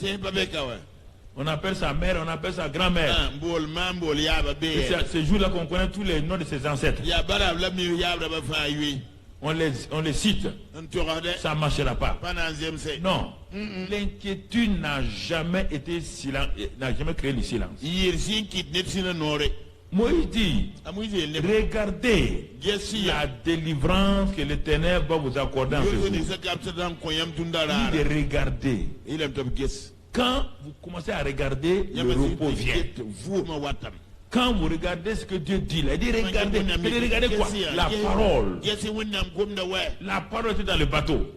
On appelle sa mère, on appelle sa grand-mère. C'est ce jour-là qu'on connaît tous les noms de ses ancêtres. On les cite. Ça ne marchera pas. Non. L'inquiétude n'a jamais été silence, n'a jamais créé le silence. Moïse dit, regardez la délivrance que l'Éternel va vous accorder en ce jour. Il dit de regarder. Quand vous commencez à regarder, le repos vient. Quand vous regardez ce que Dieu dit, là, il dit regardez quoi? La parole. La parole était dans le bateau.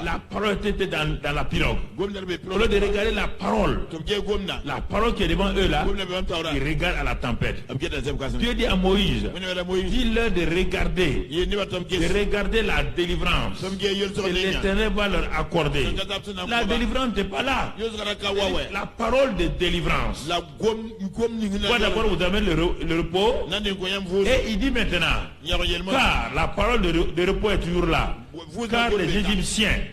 La parole était dans la pirogue. Au lieu de regarder la parole qui est devant eux là, ils regardent à la tempête. Dieu dit à Moïse, dis-leur de regarder la délivrance que l'Éternel va leur accorder. La délivrance n'est pas là. La parole de délivrance. D'abord vous amène le repos et il dit maintenant, car la parole de repos est toujours là, car les Égyptiens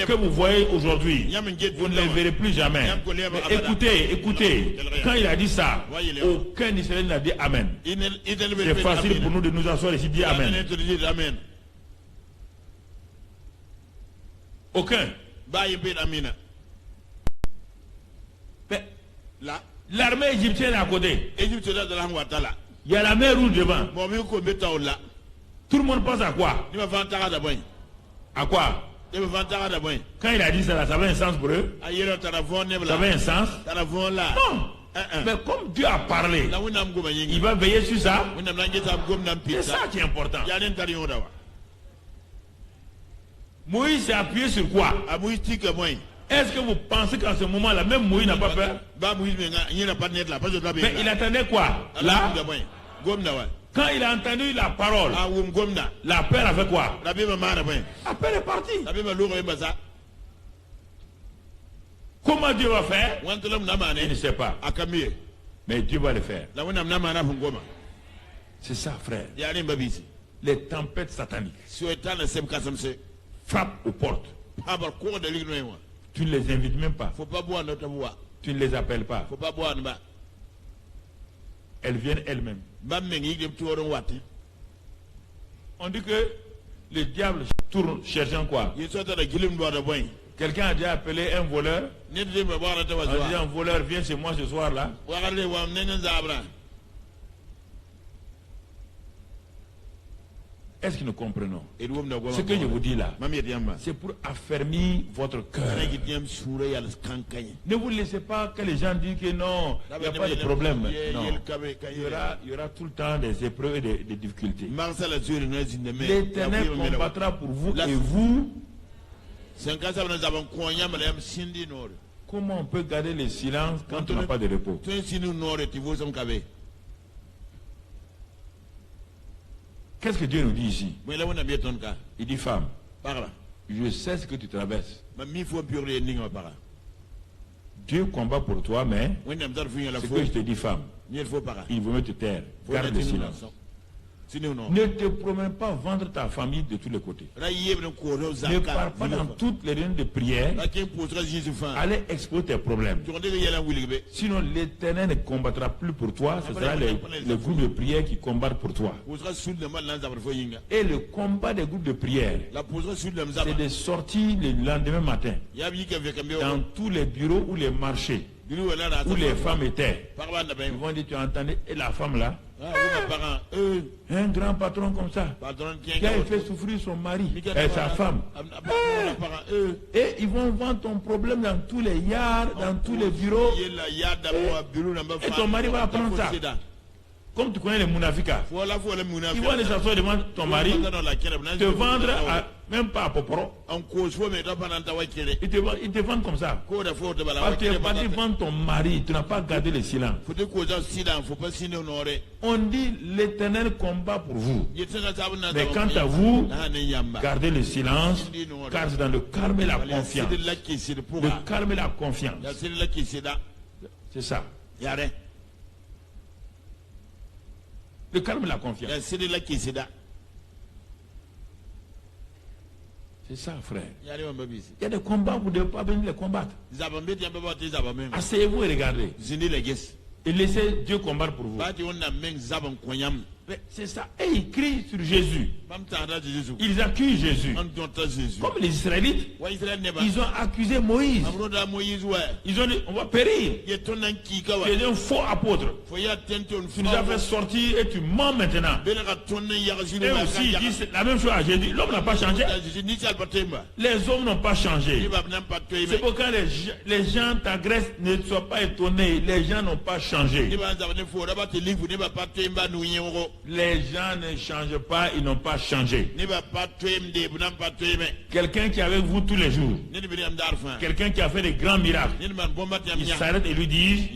que vous voyez aujourd'hui, vous ne les verrez plus jamais. Mais écoutez, quand il a dit ça, aucun Israélien n'a dit Amen. C'est facile pour nous de nous asseoir ici, dire Amen. Aucun. Mais là, l'armée égyptienne est à côté. Il y a la mer rouge devant. Tout le monde pense à quoi? À quoi? Quand il a dit ça, ça avait un sens pour eux? Ça avait un sens? Non. Mais comme Dieu a parlé, il va veiller sur ça. C'est ça qui est important. Moïse s'est appuyé sur quoi? Est-ce que vous pensez qu'en ce moment-là, même Moïse n'a pas peur? Mais il attendait quoi? Là? Quand il a entendu la parole, la peur a fait quoi? La peur est partie. Comment Dieu va faire? Il ne sait pas. Mais Dieu va le faire. C'est ça, frère. Les tempêtes sataniques frappent aux portes. Tu ne les invites même pas. Tu ne les appelles pas. Elles viennent elles-mêmes. On dit que le diable tourne cherchant quoi? Quelqu'un a déjà appelé un voleur. On dit un voleur, viens chez moi ce soir-là. Est-ce que nous comprenons? Ce que je vous dis là, c'est pour affermir votre cœur. Ne vous laissez pas que les gens disent que non, il n'y a pas de problème. Non. Il y aura tout le temps des épreuves et des difficultés. L'Éternel combattra pour vous et vous. Comment on peut garder le silence quand on n'a pas de repos? Qu'est-ce que Dieu nous dit ici? Il dit, femme, je sais ce que tu traverses. Dieu combat pour toi, mais ce que je te dis, femme, il vaut mieux te taire. Garde le silence. Ne te promène pas vendre ta famille de tous les côtés. Ne pars pas dans toutes les réunions de prière. Allez exposer tes problèmes. Sinon l'Éternel ne combattra plus pour toi. Ce sera le groupe de prière qui combattent pour toi. Et le combat des groupes de prière, c'est de sortir le lendemain matin dans tous les bureaux ou les marchés où les femmes étaient. Ils vont dire, tu entendais, et la femme là, un grand patron comme ça, qui a fait souffrir son mari et sa femme. Et ils vont vendre ton problème dans tous les yards, dans tous les bureaux. Et ton mari va apprendre ça. Comme tu connais les Mounafika, Voilà, voilà, ils vont aller s'asseoir devant ton mari, te vendre même pas à Poporo. Ils te vendent comme ça. Parce que tu es parti vendre ton mari, tu n'as pas gardé le silence. On dit l'éternel combat pour vous. Mais quant à vous, gardez le silence, car c'est dans le calme et la confiance. Le calme et la confiance. C'est ça. Le calme et la confiance. C'est ça, frère. Il y a des combats, vous ne devez pas venir les combattre. Asseyez-vous et regardez. Et laissez Dieu combattre pour vous. C'est ça. Et ils crient sur Jésus. Ils accusent Jésus. Comme les Israélites, ils ont accusé Moïse. Ils ont dit, on va périr. Tu es un faux apôtre. Tu nous as fait sortir et tu mens maintenant. Et aussi, ils disent la même chose à Jésus. L'homme n'a pas changé. Les hommes n'ont pas changé. C'est pourquoi les gens t'agressent, ne sois pas étonnés. Les gens n'ont pas changé. Les gens ne changent pas, ils n'ont pas changé. Quelqu'un qui est avec vous tous les jours, quelqu'un qui a fait des grands miracles, il s'arrête et lui dit,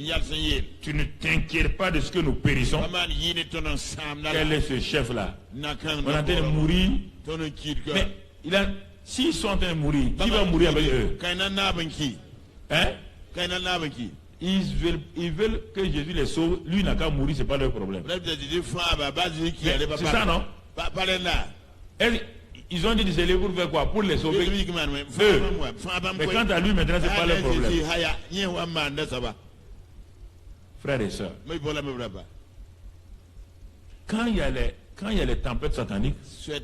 tu ne t'inquiètes pas de ce que nous périssons. Quel est ce chef-là? On est en train de mourir. Mais s'ils sont en train de mourir, qui va mourir avec eux? Hein? Ils veulent que Jésus les sauve. Lui n'a qu'à mourir, ce n'est pas leur problème. C'est ça, non? Ils ont dit de se lever pour faire quoi? Pour les sauver. Eux. Mais quant à lui, maintenant, ce n'est pas leur problème. Frères et sœurs, quand il y a les tempêtes sataniques, il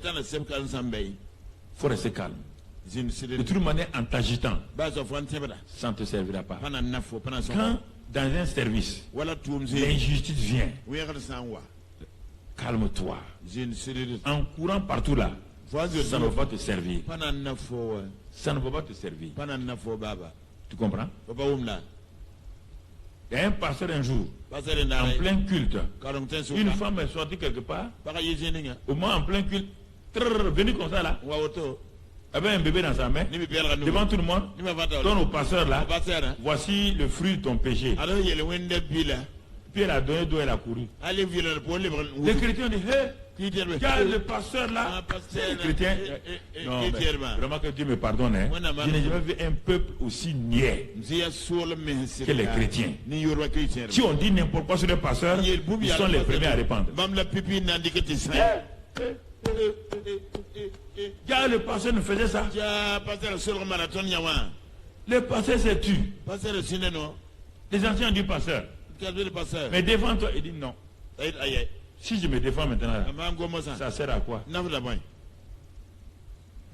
faut rester calme. De toute manière, en t'agitant, ça ne te servira pas. Quand dans un service, l'injustice vient, calme-toi. En courant partout là, ça ne va pas te servir. Ça ne va pas te servir. Tu comprends? Il y a un pasteur un jour, en plein culte, une femme est sortie quelque part, au moins en plein culte, venu comme ça là, avec un bébé dans sa main, devant tout le monde, donne au pasteur là, voici le fruit de ton péché. Puis elle a donné d'où elle a couru. Les chrétiens disent, hé, car le pasteur là, les chrétiens, non, vraiment que Dieu me pardonne, hein. Je n'ai jamais vu un peuple aussi niais que les chrétiens. Si on dit n'importe quoi sur les pasteurs, ils sont les premiers à répandre. Car le pasteur ne faisait ça. Le pasteur s'est tué. Les anciens ont dit pasteur. Mais défends-toi. Il dit non. Si je me défends maintenant, ça sert à quoi?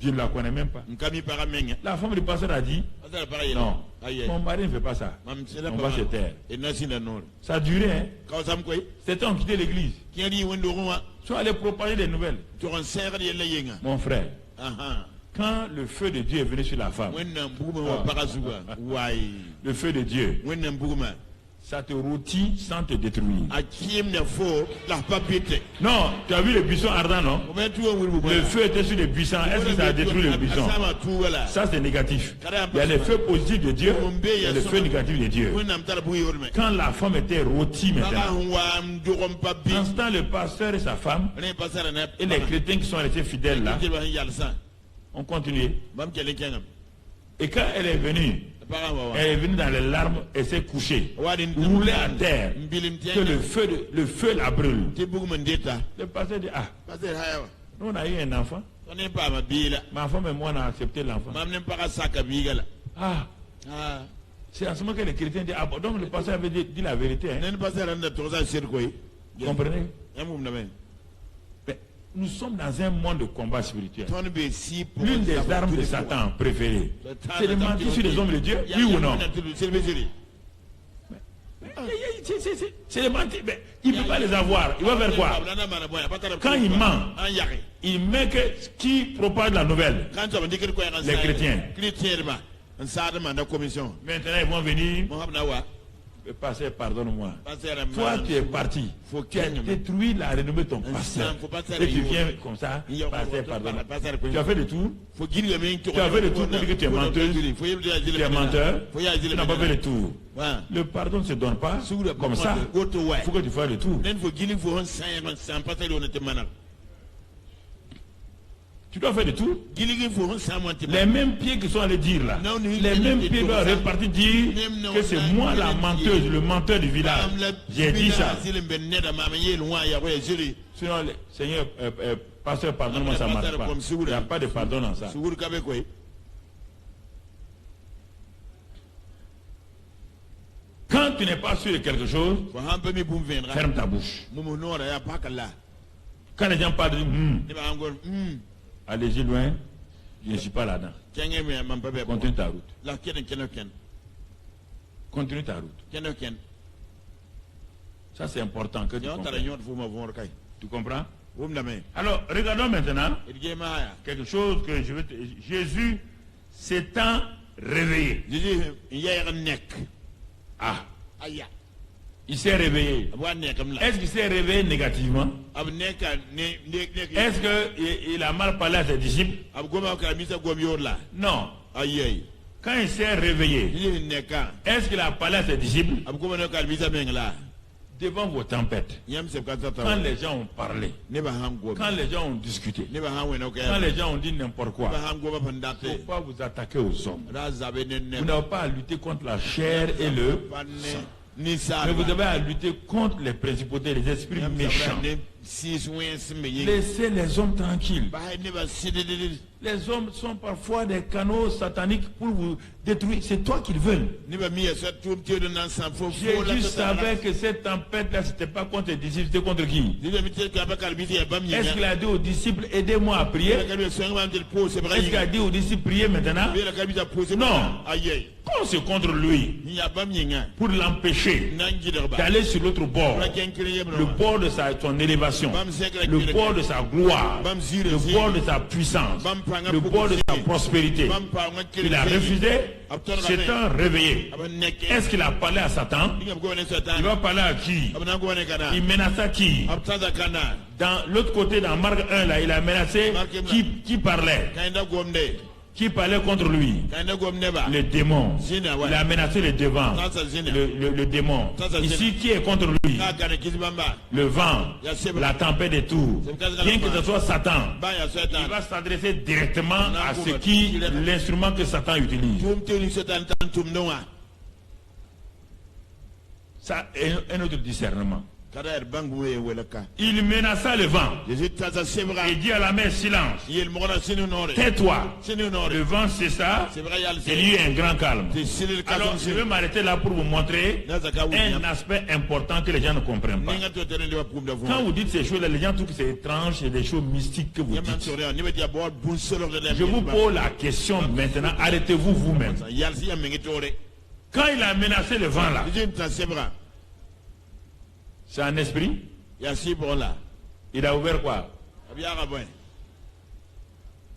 Je ne la connais même pas. La femme du pasteur a dit non, mon mari ne fait pas ça. On va se taire. Ça a duré, hein? C'était on quittait l'église. Tu vas aller propager des nouvelles. Mon frère, quand le feu de Dieu est venu sur la femme, le feu de Dieu, ça te rôtit sans te détruire. Non, tu as vu le buisson ardent, non? Le feu était sur les buissons. Est-ce que ça a détruit le buisson? Ça, c'est négatif. Il y a le feu positif de Dieu et le feu négatif de Dieu. Quand la femme était rôtie maintenant, en ce temps, le pasteur et sa femme et les chrétiens qui sont restés fidèles là ont continué. Et quand elle est venue, dans les larmes et s'est couchée, roulée à terre, que le feu la brûle. Le pasteur dit, ah, nous on a eu un enfant, ma femme et moi on a accepté l'enfant. Ah, c'est en ce moment que les chrétiens disent, ah bon, donc le pasteur avait dit la vérité. Hein? Comprenez? Nous sommes dans un monde de combat spirituel. L'une des armes de Satan préférées, c'est de mentir sur les hommes de Dieu, oui ou non? C'est de mentir. Mais il ne peut pas les avoir. Il va faire quoi? Quand il ment, il met que qui propage la nouvelle? Les chrétiens. Maintenant ils vont venir. pasteur, pardonne-moi. Pasteur, Toi, tu es parti. Tu as détruit la renommée de ton pasteur. Et tu viens comme ça, pasteur, pardonne-moi. Tu as fait le tour. Tu as fait le tour pour dire que tu es menteuse. Tu es menteur. Tu n'as pas fait le tour. Le pardon ne se donne pas comme ça. Il faut que tu fasses le tour. Tu dois faire le tour. Les mêmes pieds qui sont allés dire là, les mêmes pieds doivent repartir dire que c'est moi la menteuse, le menteur du village. J'ai dit ça. Sinon, Seigneur, pasteur, pardonne-moi, ça ne marche pas. Il n'y a pas de pardon dans ça. Quand tu n'es pas sûr de quelque chose, ferme ta bouche. Quand les gens parlent de allez-y loin, je ne suis pas là-dedans. Continue ta route. Continue ta route. Ça, c'est important que tu comprennes. Tu comprends? Alors, regardons maintenant quelque chose que je veux te... Jésus s'étant réveillé. Ah. Il s'est réveillé. Est-ce qu'il s'est réveillé négativement? Est-ce qu'il a mal parlé à ses disciples? Non. Quand il s'est réveillé, est-ce qu'il a parlé à ses disciples? Devant vos tempêtes, quand les gens ont parlé, quand les gens ont discuté, quand les gens ont dit n'importe quoi, il ne faut pas vous attaquer aux hommes. Vous n'avez pas à lutter contre la chair et le sang. Mais vous avez à lutter contre les principautés, les esprits méchants. Laissez les hommes tranquilles. Les hommes sont parfois des canaux sataniques pour vous détruire. C'est toi qu'ils veulent. Jésus savait que cette tempête-là, ce n'était pas contre les disciples, c'était contre qui? Est-ce qu'il a dit aux disciples, aidez-moi à prier? Est-ce qu'il a dit aux disciples, priez maintenant? Non. Quand c'est contre lui, pour l'empêcher d'aller sur l'autre bord, le bord de son élévation, le bord de sa gloire, le bord de sa puissance, le bord de sa prospérité, il a refusé, s'étant réveillé. Est-ce qu'il a parlé à Satan? Il va parler à qui? Il menaça qui? Dans l'autre côté, dans Marc 1, là, il a menacé qui parlait? Qui parlait contre lui? Le démon. Il a menacé le démon. Le démon. Ici, qui est contre lui? Le vent, la tempête et tout. Bien que ce soit Satan, il va s'adresser directement à l'instrument que Satan utilise. Ça est un autre discernement. Il menaça le vent. Il dit à la mer, silence. Tais-toi. Le vent cessa. Et il y eut un grand calme. Alors je vais m'arrêter là pour vous montrer un aspect important que les gens ne comprennent pas. Quand vous dites ces choses-là, les gens trouvent que c'est étrange, c'est des choses mystiques que vous dites. Je vous pose la question maintenant, arrêtez-vous vous-même. Quand il a menacé le vent là, c'est un esprit. Il a ouvert quoi?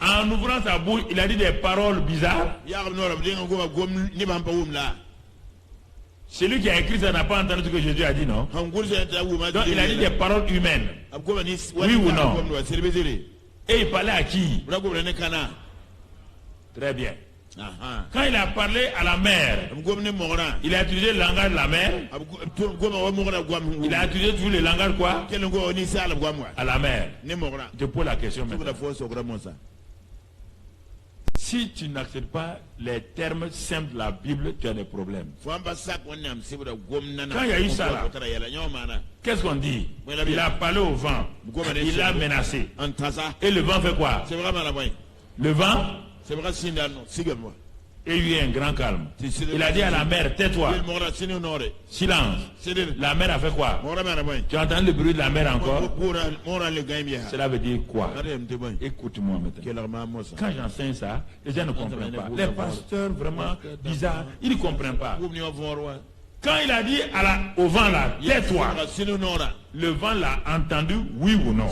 En ouvrant sa bouche, il a dit des paroles bizarres. Celui qui a écrit ça n'a pas entendu ce que Jésus a dit, non? Donc il a dit des paroles humaines. Oui ou non? Et il parlait à qui? Très bien. Quand il a parlé à la mer, il a utilisé le langage de la mer. Il a utilisé toujours le langage quoi? À la mer. Je pose la question maintenant. Si tu n'acceptes pas les termes simples de la Bible, tu as des problèmes. Quand il y a eu ça là, qu'est-ce qu'on dit? Il a parlé au vent. Il l'a menacé. Et le vent fait quoi? Le vent, et il y a eu un grand calme. Il a dit à la mer, tais-toi. Silence. La mer a fait quoi? Tu as entendu le bruit de la mer encore? Cela veut dire quoi? Écoute-moi maintenant. Quand j'enseigne ça, les gens ne comprennent pas. Les pasteurs vraiment bizarres, ils ne comprennent pas. Quand il a dit au vent là, tais-toi, le vent l'a entendu, oui ou non?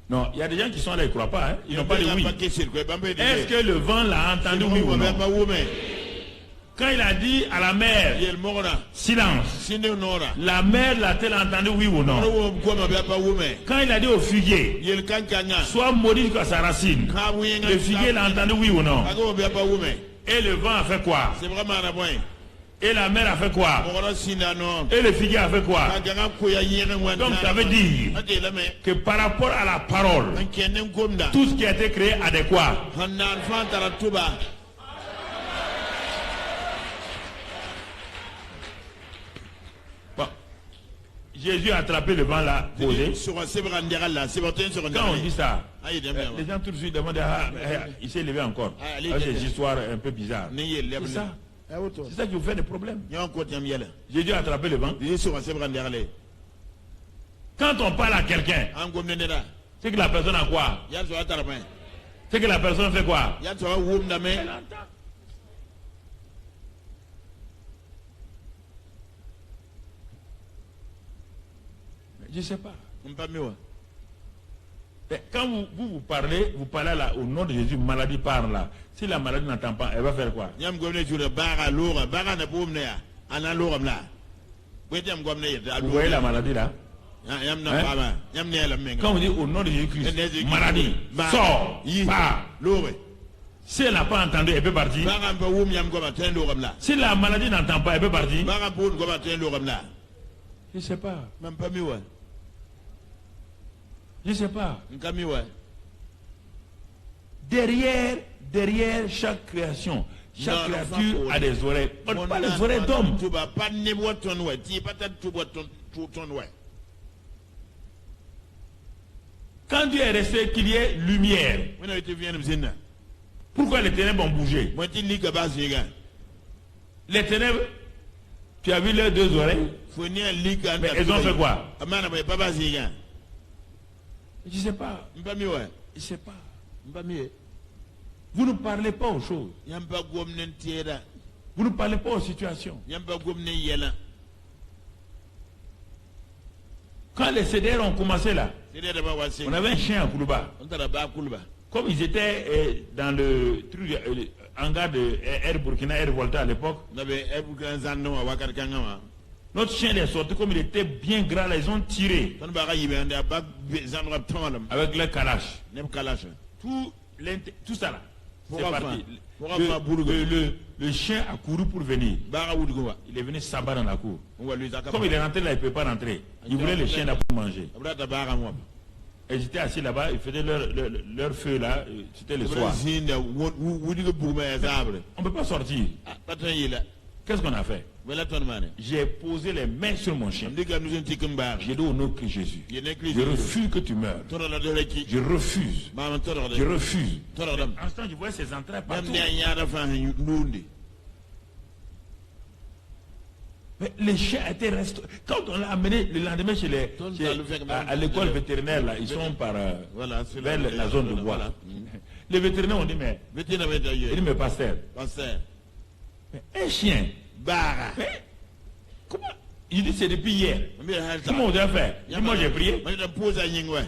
Non, il y a des gens qui sont là, ils ne croient pas, hein? Ils n'ont pas dit oui. Est-ce que le vent l'a entendu, oui ou non? Quand il a dit à la mère, yel mogona silence, sinde nora la mère l'a-t-elle entendu, oui ou non? wo ko ma ba wume Quand il a dit au figuier, yel kankanga sois maudit jusqu'à sa racine, ka wuyenga le figuier l'a entendu, oui ou non? ako ba ba wume Et le vent a fait quoi? c'est vraiment na point Et la mère a fait quoi? mogona sinda no Et le figuier a fait quoi? kankanga ko ya yenge ngwan Donc ça veut dire ate la me que par rapport à la parole, ankenen gomda tout ce qui a été créé a des quoi? hanan fantara tuba Bon. Jésus a attrapé le vent là, posé. sur sebrandiara la sebaten sur Quand on dit ça, ayi dem les gens tout de suite demandent, ah, il s'est levé encore. Ah, allez, Avec des histoires un peu bizarres. ne yel C'est lebne ça. awoto C'est ça qui vous fait des problèmes. nyon ko tam yela Jésus a attrapé le vent. di sur sebrandiara le Quand on parle à quelqu'un, an gomne ne da c'est que la personne a quoi? ya so atarama C'est que la personne fait quoi? ya so wum na me Elle entend. Je ne sais pas. mpamiwa Mais quand vous parlez là, au nom de Jésus, maladie parle là. Si la maladie n'entend pas, elle va faire quoi? nyam gomne jure baga lora baga na bum ne ya ana lora mla wetam gomne yeta Vous voyez la maladie là? yam na fama yam ne la menga Quand on dit au nom de Jésus-Christ, Jésus-Christ, maladie, sort, part. lore Si elle n'a pas entendu, elle peut partir. baga mpa wum yam goma ten lora mla Si la maladie n'entend pas, elle peut partir. baga bun goma ten lora mla Je ne sais pas. mpamiwa Je ne sais pas. nkamiwa Derrière chaque création, chaque Non, créature non, a des oreilles. On pas les oreilles d'homme. tuba pas ne boton ouais ti patate tu boton ouais Quand Dieu est resté qu'il y ait lumière, on a été vient mzina pourquoi les ténèbres ont bougé? moi ti liga baziga Les ténèbres, tu as vu leurs deux oreilles? faut ni liga Mais elles ont fait quoi? amana pas baziga Je ne sais pas. mpamiwa Je ne sais pas. mpamiwe Vous ne parlez pas aux choses. yamba gomnen tieda Vous ne parlez pas aux situations. yamba gomnen yela Quand les CDR ont commencé là, c'est de ba wasi on avait un chien à Koulouba. on tara ba kulba Comme ils étaient dans le truc, hangar de Air Burkina, Air Volta à l'époque, na be e bu kan zanno wa wakar kangama notre chien est sorti comme il était bien grand là, ils ont tiré ton ba ga yibe ande ba zanno tawalam avec les kalash. nem kalash Tout ça là, c'est Pourquoi parti. Le chien a couru pour venir. ba ga wudu wa Il est venu s'abattre dans la cour. on va lui zaka Comme il est rentré là, il ne peut pas rentrer. Il voulait le chien là pour manger. abrata ba ga mo Et j'étais assis là-bas, ils faisaient leur feu là, c'était le soir. zinda wudi go bugma ya zabre On ne peut pas sortir. patan yila Qu'est-ce qu'on a fait? wala ton mane J'ai posé les mains sur mon chien. ndiga nous en tikum ba J'ai dit au nom de Jésus. ye nekli Je refuse que tu meurs. toro la de ki Je refuse. ma man toro Je de refuse. toro dam En ce temps, je voyais ses entrailles même partout. ne nyaara fa nundi Mais les chiens étaient restés. Quand on l'a amené le lendemain à l'école vétérinaire, là, ils sont par voilà vers la zone de bois. voilà. Les vétérinaires ont dit, mais, vetina be da il dit, ye mais pasteur, pasteur mais un chien, bara mais, comment? Il dit, c'est depuis hier. mbi halta Comment on doit faire? Il dit, moi j'ai prié. ma da posa nyingwe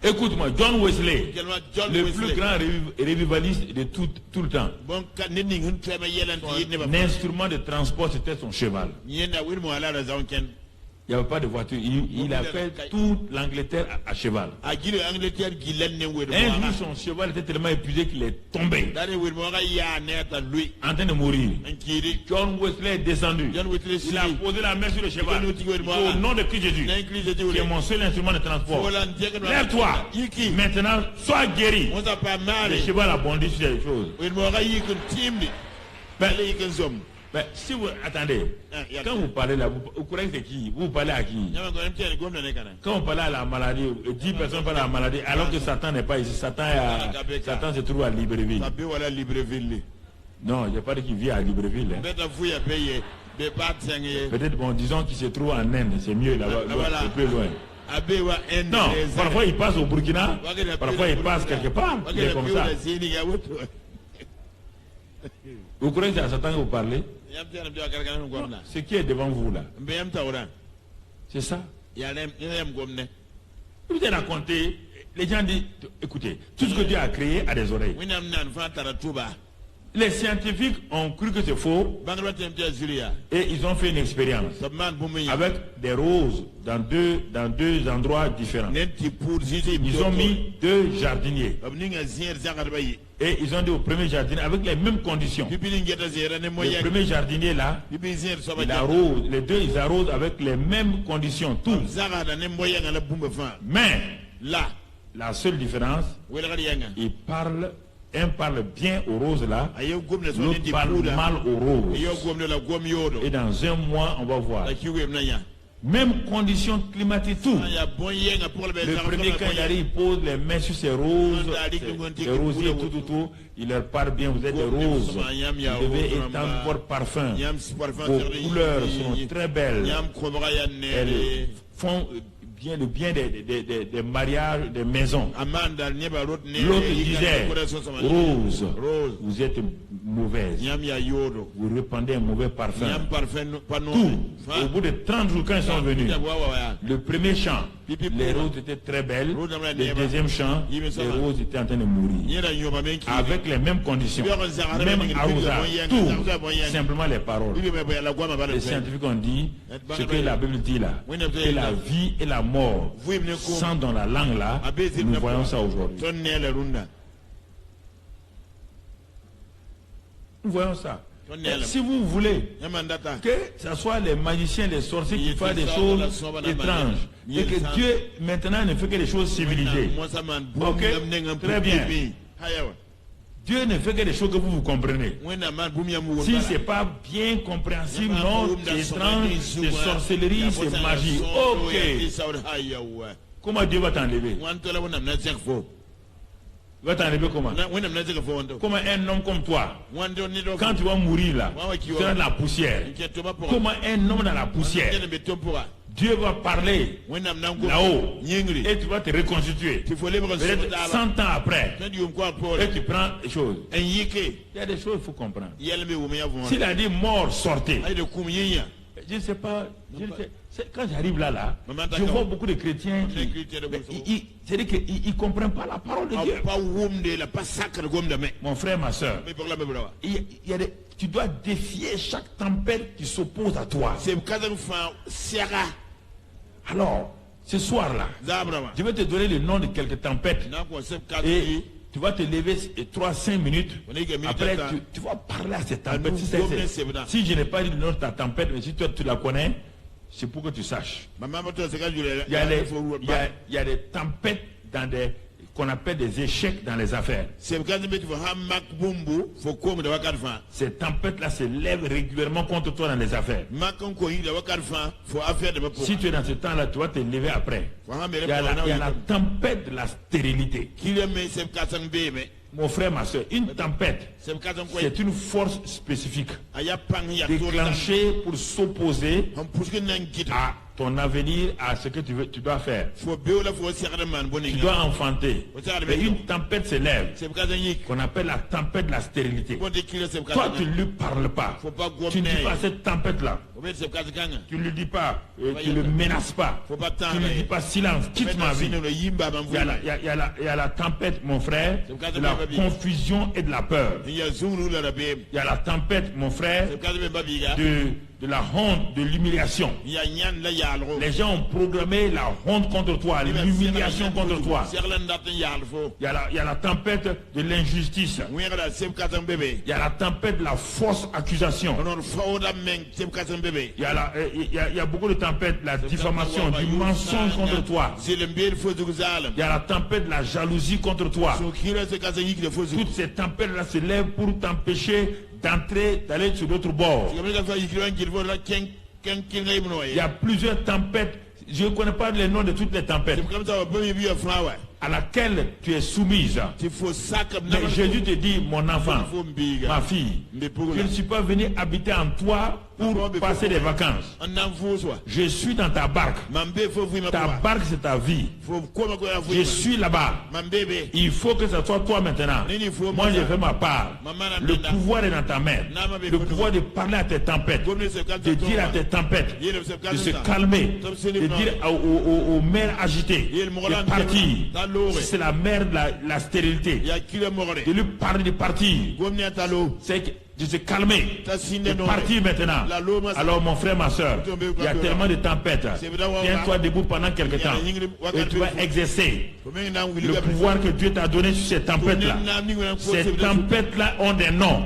Écoute-moi, John Wesley, John le Wesley. plus grand révivaliste de tout le temps. bon ka nini hun trema yelanti yidne ba L'instrument de transport, c'était son cheval. nyenda wir mo ala da zawken Il n'y avait pas de voiture. Il a fait toute l'Angleterre à cheval. a gile Angleterre gilen ne wir Un mo jour, son cheval était tellement épuisé qu'il est tombé, dare wir mo ga ya neta lui en train de mourir. nkiri John Wesley est descendu. John Wesley Il a posé la main sur le cheval. Il dit, Au nom de Christ Jésus, n'inclise qui est mon seul instrument de transport. voilà ndeke Lève-toi. yiki Maintenant, sois guéri. on sa pas Le mal cheval a bondi sur les choses. wir mo ga yikun timdi bale yikin zom Mais si vous attendez, il y a quand vous parlez là, vous croyez que c'est qui? Vous parlez à qui? nyama ko mtene gomna ne kana Quand on parle à la maladie, 10 personnes parlent à la maladie, alors que Satan n'est pas ici. Satan se trouve à Libreville. tabe wala Libreville Non, je n'ai pas dit qu'il vit à Libreville. Hein. beta fuya paye be patenge Peut-être, bon, disons qu'il se trouve en Inde, c'est mieux là-bas, Voilà. un peu loin. abe wa en Non, parfois il passe au Burkina, parfois il passe quelque part, il est comme ça. Vous croyez que c'est à Satan que vous parlez? gomna Ce qui est devant vous là, mbeyam tawra c'est ça. yalem gomne Je vous ai raconté les gens disent, écoutez, tout ce que Dieu a créé a des oreilles. wina mnan fa taratuba Les scientifiques ont cru que c'est faux bangro temtia zulia et ils ont fait une expérience sabman bumuya avec des roses dans deux endroits différents. nenti pour zizi Ils ont mis 2 jardiniers abninga zier zagar bayi et ils ont dit au premier jardinier avec les mêmes conditions. bibili ngeta zera ne Le moya premier jardinier là, bibi zier soba il arrose, les deux ils arrosent avec les mêmes conditions, tout. zagar ne moya ngala bumba fa Mais la la seule différence, wela gari yanga un parle bien aux roses là, ayo gomne so l'autre nenti parle puda mal aux roses. ayo gomne la gom yodo Et dans un mois, on va voir. la kiwe mnanya Même conditions climatiques, tout. ya bon yenga pour le Le premier, quand il arrive, il pose les mains sur ses roses, ses rosiers, tout. Il leur parle bien, vous êtes des roses. Vous devez étendre votre parfum. Vos couleurs sont très belles. Elles font le bien des mariages, des maisons. L'autre disait, rose, vous êtes mauvaise. Vous répandez un mauvais parfum. Tout. Au bout de 30 jours, quand ils sont venus, le premier chant, les roses étaient très belles. Le deuxième chant, les roses étaient en train de mourir. Avec les mêmes conditions, même arrosage, tout. Simplement les paroles. Les scientifiques ont dit ce que la Bible dit là, que la vie et la mort sont dans la langue là. Nous voyons ça aujourd'hui. Nous voyons ça. Si vous voulez que ce soit les magiciens, les sorciers qui font des choses étranges et que Dieu maintenant ne fait que des choses civilisées. Ok, très bien. Dieu ne fait que des choses que vous comprenez. Si ce n'est pas bien compréhensible, non, c'est étrange, c'est sorcellerie, c'est magie. Ok. Comment Dieu va t'enlever? Il va t'enlever comment? Comment un homme comme toi, quand tu vas mourir là, tu seras dans la poussière. Comment un homme dans la poussière, Dieu va parler là-haut et tu vas te reconstituer. Peut-être 100 ans après, et tu prends les choses. Il y a des choses qu'il faut comprendre. S'il a dit mort, sortez. Je ne sais pas. Quand j'arrive là, je vois beaucoup de chrétiens qui c'est-à-dire qu'ils ne comprennent pas la parole de Dieu. Mon frère, ma soeur, tu dois défier chaque tempête qui s'oppose à toi. Alors, ce soir-là, je vais te donner le nom de quelques tempêtes. Et tu vas te lever 3-5 minutes. Après, tu vas parler à cette tempête. Si je n'ai pas dit le nom de ta tempête, mais si toi tu la connais, c'est pour que tu saches. Il y a des tempêtes dans qu'on appelle des échecs dans les affaires. Ces tempêtes-là se lèvent régulièrement contre toi dans les affaires. Si tu es dans ce temps-là, tu vas te lever après. Il y a la tempête de la stérilité. Mon frère, ma soeur, une tempête, c'est une force spécifique déclenchée pour s'opposer à ton avenir, à ce que tu dois faire. Tu dois enfanter. Et une tempête se lève, qu'on appelle la tempête de la stérilité. Toi, tu ne lui parles pas. Tu ne dis pas cette tempête-là. Tu ne lui dis pas, tu ne le menaces pas. Tu ne lui dis pas silence, quitte ma vie. Il y a la tempête, mon frère, de la confusion et de la peur. Il y a la tempête, mon frère, de la honte, de l'humiliation. Les gens ont programmé la honte contre toi, l'humiliation contre toi. Il y a la tempête de l'injustice. Il y a la tempête de la fausse accusation. Il y a beaucoup de tempêtes, la diffamation, du mensonge contre toi. Il y a la tempête de la jalousie contre toi. Toutes ces tempêtes-là se lèvent pour t'empêcher d'aller sur l'autre bord. Il y a plusieurs tempêtes. Je ne connais pas les noms de toutes les tempêtes à laquelle tu es soumise. Mais Jésus te dit, mon enfant, ma fille, je ne suis pas venu habiter en toi pour passer des vacances. Je suis dans ta barque. Ta barque, c'est ta vie. Je suis là-bas. Il faut que ce soit toi maintenant. Moi, j'ai fait ma part. Le pouvoir est dans ta main. Le pouvoir de parler à tes tempêtes, de dire à tes tempêtes de se calmer, de dire aux mers agitées de partir. C'est la mère de la stérilité. De lui parler de partir. C'est que de se calmer, de partir maintenant. Alors mon frère, ma soeur, il y a tellement de tempêtes. Tiens-toi debout pendant quelque temps et tu vas exercer le pouvoir que Dieu t'a donné sur ces tempêtes-là. Ces tempêtes-là ont des noms.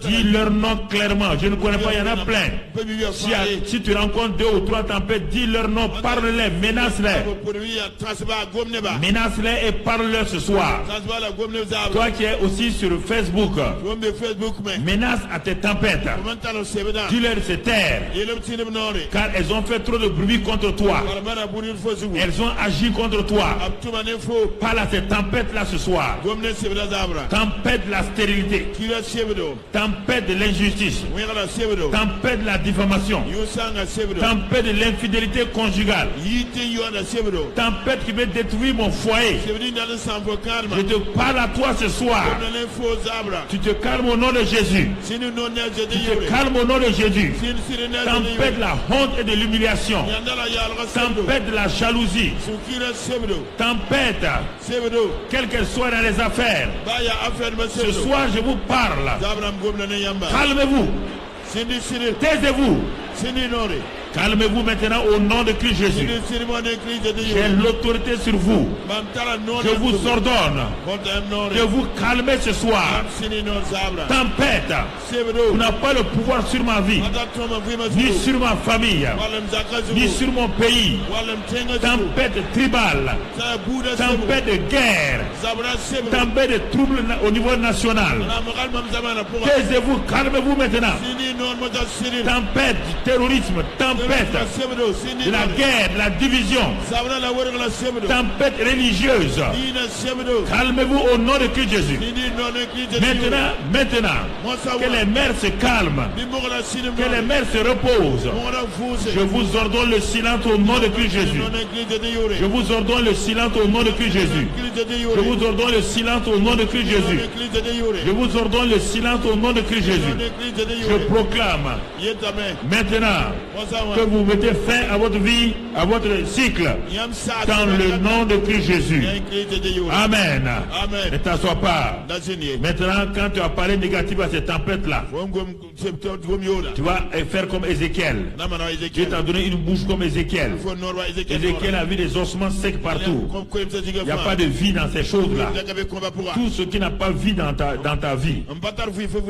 Dis leur nom clairement. Je ne connais pas, il y en a plein. Si tu rencontres 2 ou 3 tempêtes, dis leur nom, parle-les, menace-les. Menace-les et parle-leur ce soir. Toi qui es aussi sur Facebook, menace à tes tempêtes. Dis-leur de se taire, car elles ont fait trop de bruit contre toi. Elles ont agi contre toi. Parle à ces tempêtes-là ce soir. Tempête de la stérilité, tempête de l'injustice, tempête de la diffamation, tempête de l'infidélité conjugale, tempête qui veut détruire mon foyer. Je te parle à toi ce soir. Tu te calmes au nom de Jésus. Tu te calmes au nom de Jésus. Tempête de la honte et de l'humiliation. Tempête de la jalousie. Tempête, quelle qu'elle soit dans les affaires. Ce soir je vous parle. Calmez-vous. Taisez-vous. Calmez-vous maintenant au nom de Christ Jésus. J'ai l'autorité sur vous. Je vous ordonne de vous calmer ce soir. Tempête, vous n'avez pas le pouvoir sur ma vie, ni sur ma famille, ni sur mon pays. Tempête tribale, tempête de guerre, tempête de troubles au niveau national. Taisez-vous, calmez-vous maintenant. Tempête du terrorisme, tempête de la guerre, de la division, tempête religieuse. Calmez-vous au nom de Christ Jésus. Maintenant, que les mers se calment, que les mers se reposent. Je vous ordonne le silence au nom de Christ Jésus. Je vous ordonne le silence au nom de Christ Jésus. Je vous ordonne le silence au nom de Christ Jésus. Je vous ordonne le silence au nom de Christ Jésus. Je proclame maintenant que vous mettez fin à votre vie, à votre cycle, dans le nom de Christ Jésus. Amen. Ne t'assois pas. Maintenant, quand tu as parlé négatif à cette tempête-là, tu vas faire comme Ézéchiel. Dieu t'a donné une bouche comme Ézéchiel. Ézéchiel a vu des ossements secs partout. Il n'y a pas de vie dans ces choses-là. Tout ce qui n'a pas vie dans ta vie,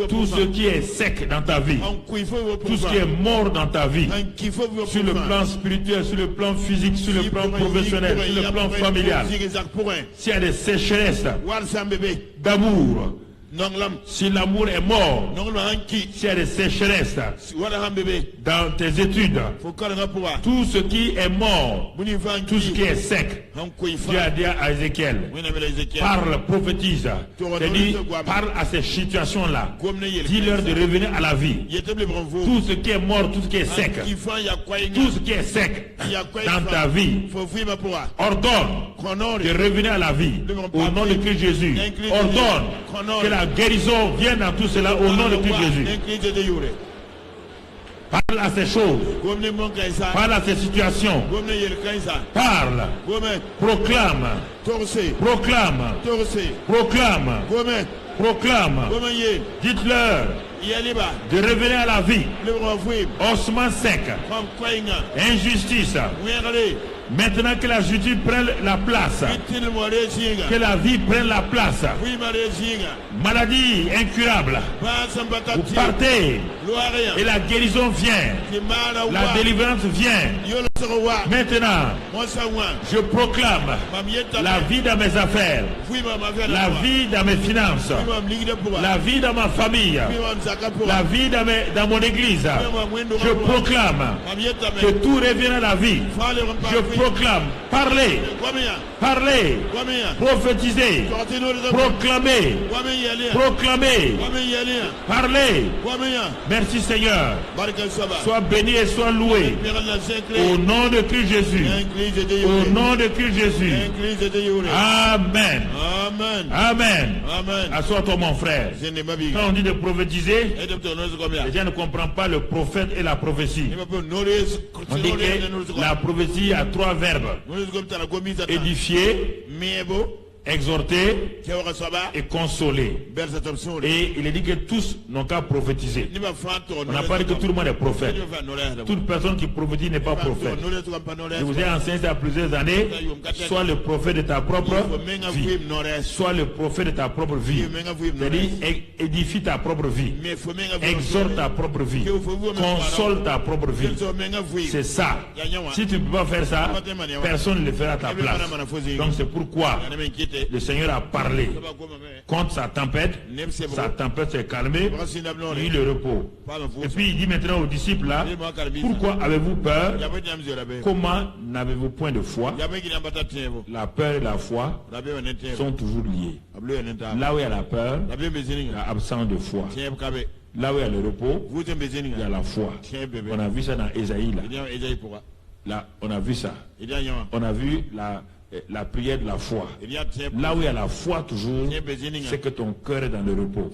tout ce qui est sec dans ta vie, tout ce qui est mort dans ta vie, sur le plan spirituel, sur le plan physique, sur le plan professionnel, sur le plan familial, s'il y a des sécheresses d'amour, si l'amour est mort, s'il y a des sécheresses dans tes études, tout ce qui est mort, tout ce qui est sec, Dieu a dit à Ézéchiel, parle, prophétise, parle à ces situations-là, dis-leur de revenir à la vie. Tout ce qui est mort, tout ce qui est sec, tout ce qui est sec dans ta vie, ordonne de revenir à la vie au nom de Christ Jésus. Ordonne que la guérison vienne dans tout cela au nom de Christ Jésus. Parle à ces choses. Parle à ces situations. Parle. Proclame. Proclame. Proclame. Proclame. Dites-leur de revenir à la vie. Ossements secs. Injustice. Maintenant que la justice prenne la place, que la vie prenne la place, maladie incurable, vous partez et la guérison vient, la délivrance vient. Maintenant, je proclame la vie dans mes affaires, la vie dans mes finances, la vie dans ma famille, la vie dans mon église. Je proclame que tout revienne à la vie. Je proclame, parlez, prophétisez, proclamez, parlez. Merci Seigneur. Sois béni et sois loué. Au nom de Christ Jésus. Au nom de Christ Jésus. Amen. Amen. Assois-toi mon frère. Quand on dit de prophétiser, les gens ne comprennent pas le prophète et la prophétie. On dit que la prophétie a 3 3 verbes. Édifier, exhorter et consoler. Et il est dit que tous n'ont qu'à prophétiser. On n'a pas dit que tout le monde est prophète. Toute personne qui prophétise n'est pas prophète. Je vous ai enseigné ça plusieurs années. Sois le prophète de ta propre vie. Sois le prophète de ta propre vie. C'est-à-dire, édifie ta propre vie. Exhorte ta propre vie. Console ta propre vie. C'est ça. Si tu ne peux pas faire ça, personne ne le fera à ta place. Donc c'est pourquoi le Seigneur a parlé contre sa tempête s'est calmée, il le repos. Et puis il dit maintenant aux disciples là, pourquoi avez-vous peur? Comment n'avez-vous point de foi? La peur et la foi sont toujours liées. Là où il y a la peur, il y a absence de foi. Là où il y a le repos, il y a la foi. On a vu ça dans Ésaïe là. Là, on a vu ça. On a vu la prière de la foi. Là où il y a la foi toujours, c'est que ton cœur est dans le repos.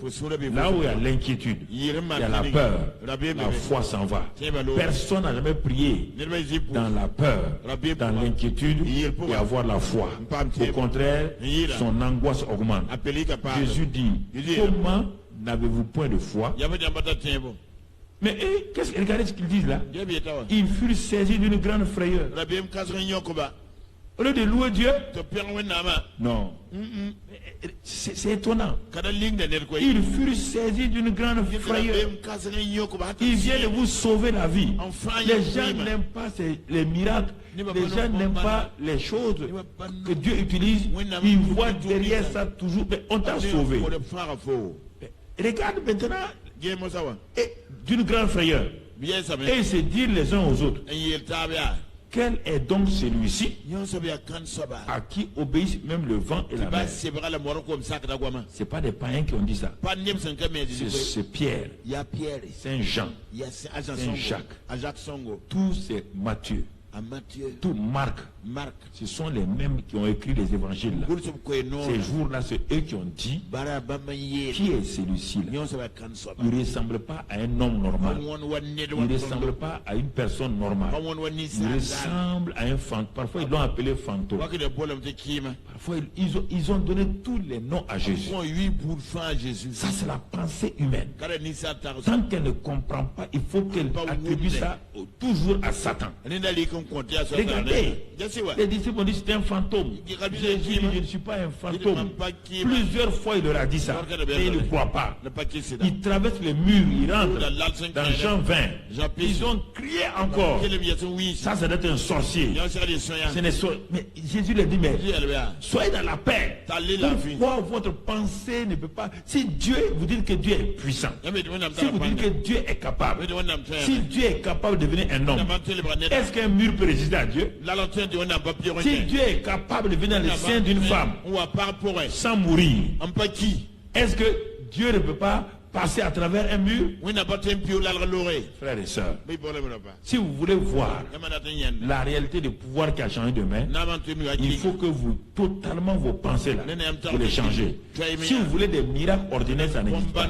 Là où il y a l'inquiétude, il y a la peur, la foi s'en va. Personne n'a jamais prié dans la peur, dans l'inquiétude et avoir la foi. Au contraire, son angoisse augmente. Jésus dit, comment n'avez-vous point de foi? Mais regardez ce qu'ils disent là. Ils furent saisis d'une grande frayeur. Au lieu de louer Dieu, non. C'est étonnant. Ils furent saisis d'une grande frayeur. Il vient de vous sauver la vie. Les gens n'aiment pas les miracles. Les gens n'aiment pas les choses que Dieu utilise. Ils voient derrière ça toujours. Mais on t'a sauvé. Regarde maintenant. D'une grande frayeur. Et ils se disent les uns aux autres. Quel est donc celui-ci à qui obéissent même le vent et la mer? Ce n'est pas des païens qui ont dit ça. C'est Pierre, Saint Jean, Saint Jacques, tous c'est Matthieu. Tout Marc, ce sont les mêmes qui ont écrit les évangiles là. Ces jours-là, c'est eux qui ont dit qui est celui-ci là? Il ne ressemble pas à un homme normal. Il ne ressemble pas à une personne normale. Il ressemble à un fantôme. Parfois, ils l'ont appelé fantôme. Parfois, ils ont donné tous les noms à Jésus. Ça, c'est la pensée humaine. Tant qu'elle ne comprend pas, il faut qu'elle attribue ça toujours à Satan. Regardez, les disciples ont dit c'est un fantôme. Jésus dit je ne suis pas un fantôme. Plusieurs fois il leur a dit ça, mais ils ne croient pas. Ils traversent les murs, ils rentrent dans Jean 20. Ils ont crié encore. Ça doit être un sorcier. Mais Jésus leur dit mais soyez dans la paix. Pourquoi votre pensée ne peut pas? Si Dieu, vous dites que Dieu est puissant, si vous dites que Dieu est capable, si Dieu est capable de devenir un homme, est-ce qu'un mur peut résister à Dieu? Si Dieu est capable de venir dans le sein d'une femme sans mourir, est-ce que Dieu ne peut pas passer à travers un mur? Frères et sœurs, si vous voulez voir la réalité du pouvoir qui a changé de main, il faut que vous, totalement vos pensées là, vous les changez. Si vous voulez des miracles ordinaires, ça n'existe pas.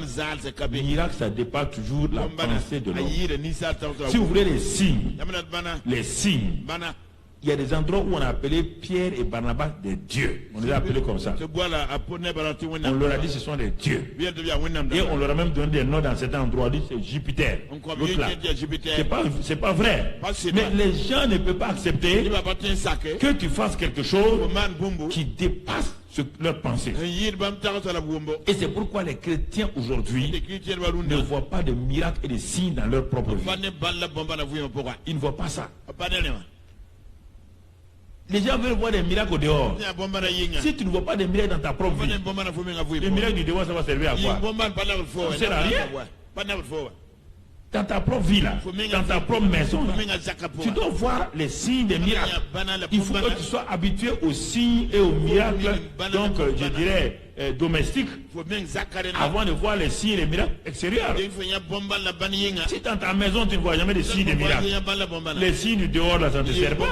Miracle, ça dépasse toujours la pensée de l'homme. Si vous voulez les signes, il y a des endroits où on a appelé Pierre et Barnabas des dieux. On les a appelés comme ça. On leur a dit ce sont des dieux. Et on leur a même donné des noms dans cet endroit. On dit c'est Jupiter. C'est pas vrai. Mais les gens ne peuvent pas accepter que tu fasses quelque chose qui dépasse leur pensée. Et c'est pourquoi les chrétiens aujourd'hui ne voient pas de miracles et de signes dans leur propre vie. Ils ne voient pas ça. Les gens veulent voir des miracles au dehors. Si tu ne vois pas des miracles dans ta propre vie, les miracles du dehors, ça va servir à quoi? Ça ne sert à rien. Dans ta propre vie, là, dans ta propre maison, là, tu dois voir les signes des miracles. Il faut que tu sois habitué aux signes et aux miracles, donc je dirais domestiques, avant de voir les signes et les miracles extérieurs. Si dans ta maison tu ne vois jamais des signes et des miracles, les signes du dehors, là, ça ne te sert pas.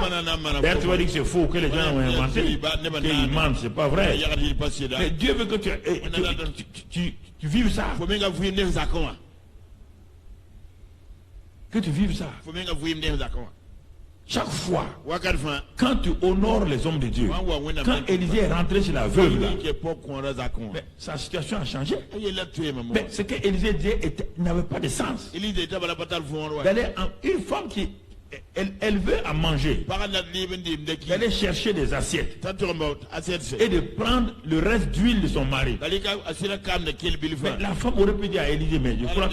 D'ailleurs, tu vas dire que c'est faux, que les gens ont inventé, qu'ils mentent, c'est pas vrai. Mais Dieu veut que tu vives ça. Que tu vives ça. Chaque fois, wakati fa quand tu honores les hommes de Dieu, quand Élisée est rentré chez la veuve, là, mais sa situation a changé. Mais ce que Élisée disait n'avait pas de sens. Une femme qui elle veut à manger, d'aller chercher des assiettes et de prendre le reste d'huile de son mari. Mais la femme aurait pu dire à Élisée, mais je crois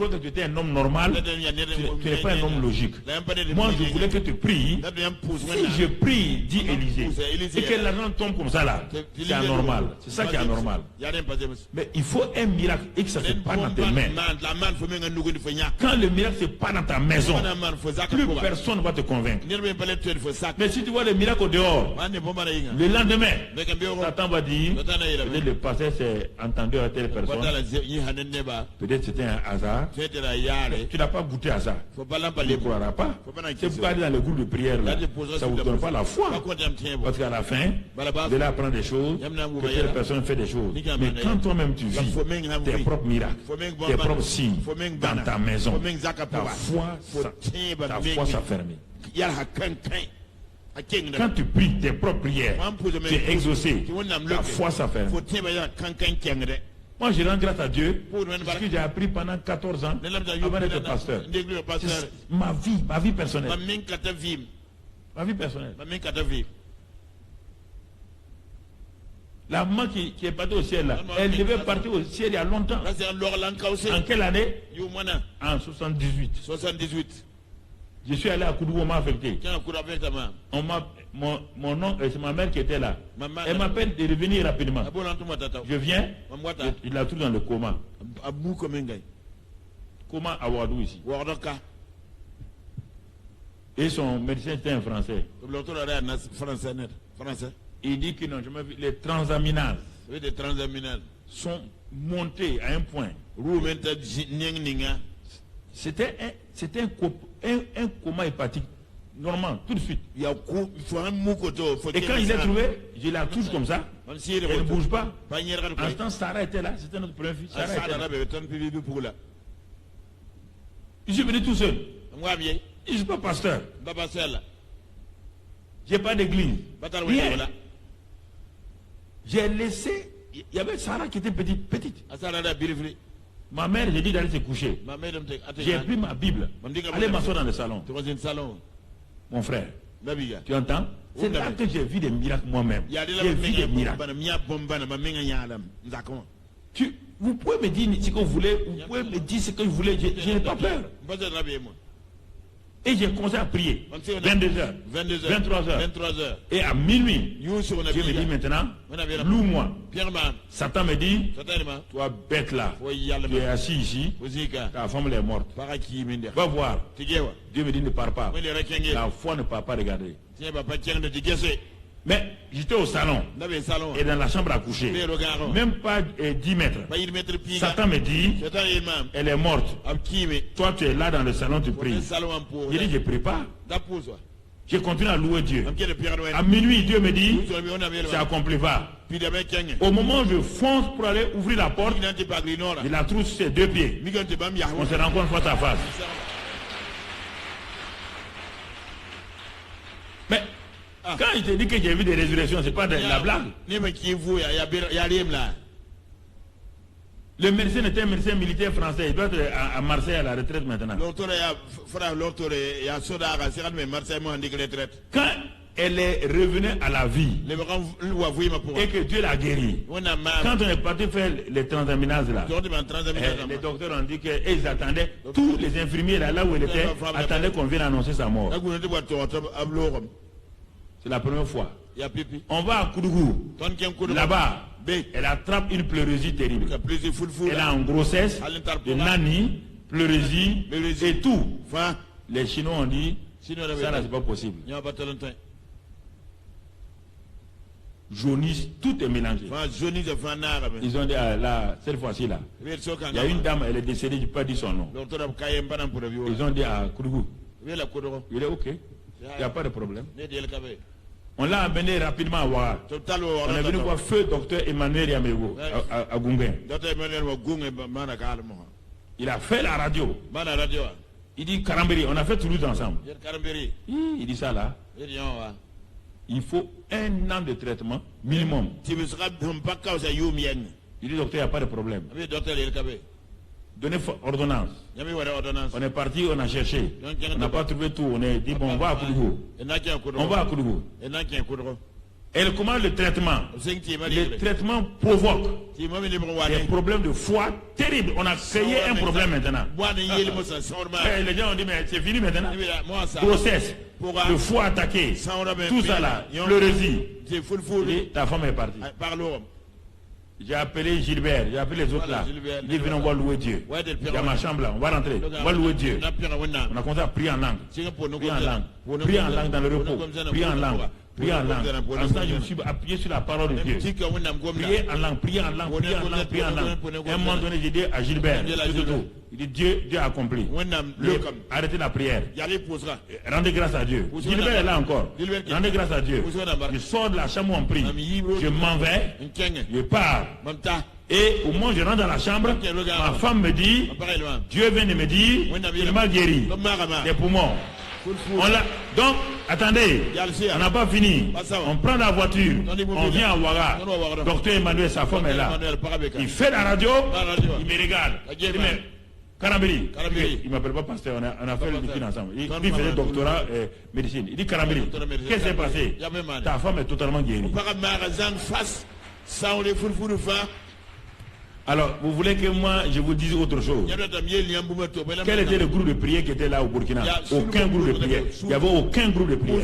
que tu étais un homme normal, tu n'es pas un homme logique. Moi je voulais que tu pries. Si je prie, dit Élisée, et que l'argent tombe comme ça là, c'est anormal. C'est ça qui est anormal. Mais il faut un miracle et que ça se passe dans tes mains. Quand le miracle se passe dans ta maison, plus personne ne va te convaincre. Mais si tu vois le miracle au dehors, le lendemain, Satan va dire, le pasteur s'est entendu à telle personne. Peut-être c'était un hasard. Tu n'as pas goûté à ça. Tu ne croiras pas. C'est pourquoi aller dans le groupe de prière là, ça ne vous donne pas la foi. Parce qu'à la fin, de là apprendre des choses, que telle personne fait des choses. Mais quand toi-même tu vis tes propres miracles, tes propres signes dans ta maison, ta foi s'affermit. Quand tu pries tes propres prières, tu es exaucé, ta foi s'affermit. Moi je rends grâce à Dieu parce que j'ai appris pendant 14 ans avant d'être pasteur. Ma vie personnelle. Ma vie personnelle. La maman qui est partie au ciel là, elle devait partir au ciel il y a longtemps. En quelle année? En 78. Je suis allé à Koudou, on m'a affecté. Mon nom, c'est ma mère qui était là. Elle m'appelle de revenir rapidement. Je viens, il a tout dans le coma. Coma à Ouadou ici. Et son médecin était un Français. Il dit que non, les transaminases sont montés à un point. C'était un coma hépatique normal, tout de suite. Et quand il est trouvé, je la touche comme ça. Elle ne bouge pas. En ce temps, Sarah était là, c'était notre première fille. Sarah était là. Je suis venu tout seul. Je ne suis pas pasteur. Je n'ai pas d'église. Rien. J'ai laissé. Il y avait Sarah qui était petite. Ma mère, j'ai dit d'aller se coucher. J'ai pris ma Bible. Allez m'asseoir dans le salon. Mon frère, tu entends? C'est là que j'ai vu des miracles moi-même. J'ai vu des miracles. Vous pouvez me dire ce que vous voulez, vous pouvez me dire ce que vous voulez, je n'ai pas peur. Et j'ai commencé à prier. 22h, 23h. Et à minuit, Dieu me dit maintenant, loue-moi. Satan me dit, toi bête là, tu es assis ici, ta femme est morte. Va voir. Dieu me dit ne pars pas. La foi ne part pas regarder. Mais j'étais au salon et dans la chambre à coucher, même pas 10 mètres. Satan me dit, elle est morte. Toi tu es là dans le salon, tu pries. Il dit, je ne prie pas. Je continue à louer Dieu. À minuit, Dieu me dit, c'est accompli, va. Au moment où je fonce pour aller ouvrir la porte, il la trouve sur ses 2 pieds. On se rencontre face à face. Mais quand je te dis que j'ai vu des résurrections, ce n'est pas de la blague. Le médecin était un médecin militaire français. Il doit être à Marseille à la retraite maintenant. Quand elle est revenue à la vie et que Dieu l'a guérie, quand on est parti faire les transaminases là, les docteurs ont dit qu'ils attendaient, tous les infirmiers là où elle était, attendaient qu'on vienne annoncer sa mort. C'est la première fois. On va à Koudougou. Là-bas, elle attrape une pleurésie terrible. Elle a en grossesse, de nani, pleurésie et tout. Les Chinois ont dit, ça là c'est pas possible. Jaunisse, tout est mélangé. Ils ont dit, là, cette fois-ci là, il y a une dame, elle est décédée, je n'ai pas dit son nom. Ils ont dit à Koudougou. Il est ok, il n'y a pas de problème. On l'a amené rapidement à Ouara. On est venu voir feu docteur Emmanuel Yamego à Gunguin. Il a fait la radio. Il dit Karambéry, on a fait Toulouse ensemble. Karambéry. Il dit ça là. Il faut 1 an de traitement minimum. Il dit docteur, il n'y a pas de problème. Donnez ordonnance. On est parti, on a cherché. On n'a pas trouvé tout. On a dit bon, on va à Koudougou. On va à Koudougou. Et comment le traitement? Le traitement provoque des problèmes de foie terribles. On a créé un problème maintenant. Les gens ont dit mais c'est fini maintenant. Grossesse, le foie attaqué, tout ça là, pleurésie. Ta femme est partie. J'ai appelé Gilbert, j'ai appelé les autres là. Il dit venez, on va louer Dieu. Il y a ma chambre là, on va rentrer. On va louer Dieu. On a commencé à prier en langue. Prier en langue. Prier en langue dans le repos. Prier en langue. Prier en langue. Ensuite, je me suis appuyé sur la parole de Dieu. Prier en langue, prier en langue, prier en langue, prier en langue. À un moment donné, j'ai dit à Gilbert, il dit Dieu a accompli. Arrêtez la prière. Rendez grâce à Dieu. Gilbert est là encore. Rendez grâce à Dieu. Je sors de la chambre où on prie. Je m'en vais. Je pars. Et au moment où je rentre dans la chambre, ma femme me dit, Dieu vient de me dire, il m'a guéri des poumons. Donc, attendez, on n'a pas fini. On prend la voiture, on vient à Ouaga. Docteur Emmanuel, sa femme est là. Il fait la radio, il me regarde. Il dit, mais Karambéry, il ne m'appelle pas pasteur, on a fait le médecine ensemble. Il faisait doctorat médecine. Il dit Karambéry, qu'est-ce qui s'est passé? Ta femme est totalement guérie. Alors, vous voulez que moi, je vous dise autre chose? Quel était le groupe de prière qui était là au Burkina? Aucun groupe de prière. Il n'y avait aucun groupe de prière.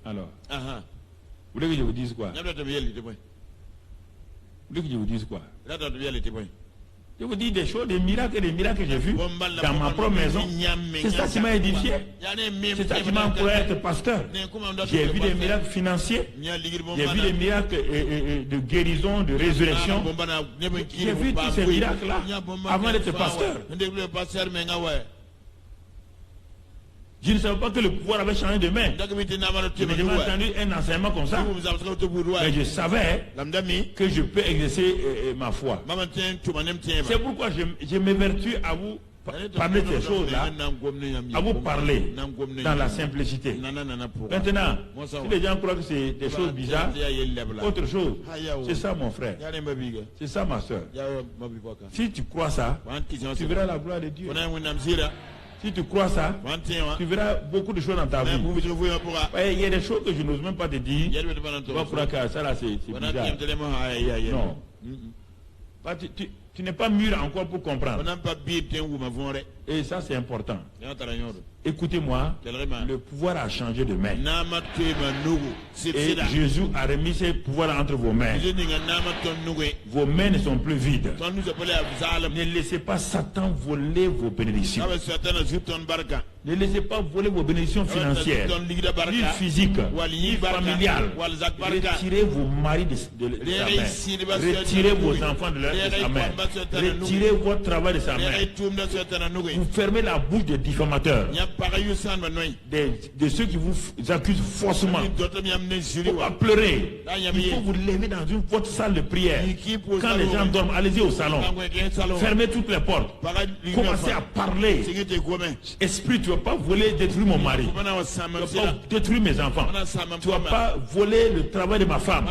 Alors, vous voulez que je vous dise quoi? Vous voulez que je vous dise quoi? Je vous dis des choses, des miracles que j'ai vus dans ma propre maison. C'est ça qui m'a édifié. C'est ça qui m'a encouragé à être pasteur. J'ai vu des miracles financiers. J'ai vu des miracles de guérison, de résurrection. J'ai vu tous ces miracles-là avant d'être pasteur. Je ne savais pas que le pouvoir avait changé de main. Je n'ai jamais entendu un enseignement comme ça. Mais je savais que je peux exercer ma foi. C'est pourquoi je m'évertue à vous parler de ces choses-là, à vous parler dans la simplicité. Maintenant, si les gens croient que c'est des choses bizarres, autre chose, c'est ça mon frère, c'est ça ma soeur. Si tu crois ça, tu verras la gloire de Dieu. Si tu crois ça, tu verras beaucoup de choses dans ta vie. Il y a des choses que je n'ose même pas te dire. Tu vas croire que ça là c'est bizarre. Non. Tu n'es pas mûr encore pour comprendre. Et ça c'est important. Écoutez-moi, le pouvoir a changé de main. Et Jésus a remis ses pouvoirs entre vos mains. Vos mains ne sont plus vides. Ne laissez pas Satan voler vos bénédictions. Ne laissez pas voler vos bénédictions financières, ni physiques, ni familiales. Retirez vos maris de sa main. Retirez vos enfants de sa main. Retirez votre travail de sa main. Vous fermez la bouche des diffamateurs, de ceux qui vous accusent faussement. Il ne faut pas pleurer. Il faut vous lever dans votre salle de prière. Quand les gens dorment, allez-y au salon. Fermez toutes les portes. Commencez à parler. Esprit, tu ne vas pas voler, détruire mon mari. Tu ne vas pas détruire mes enfants. Tu ne vas pas voler le travail de ma femme.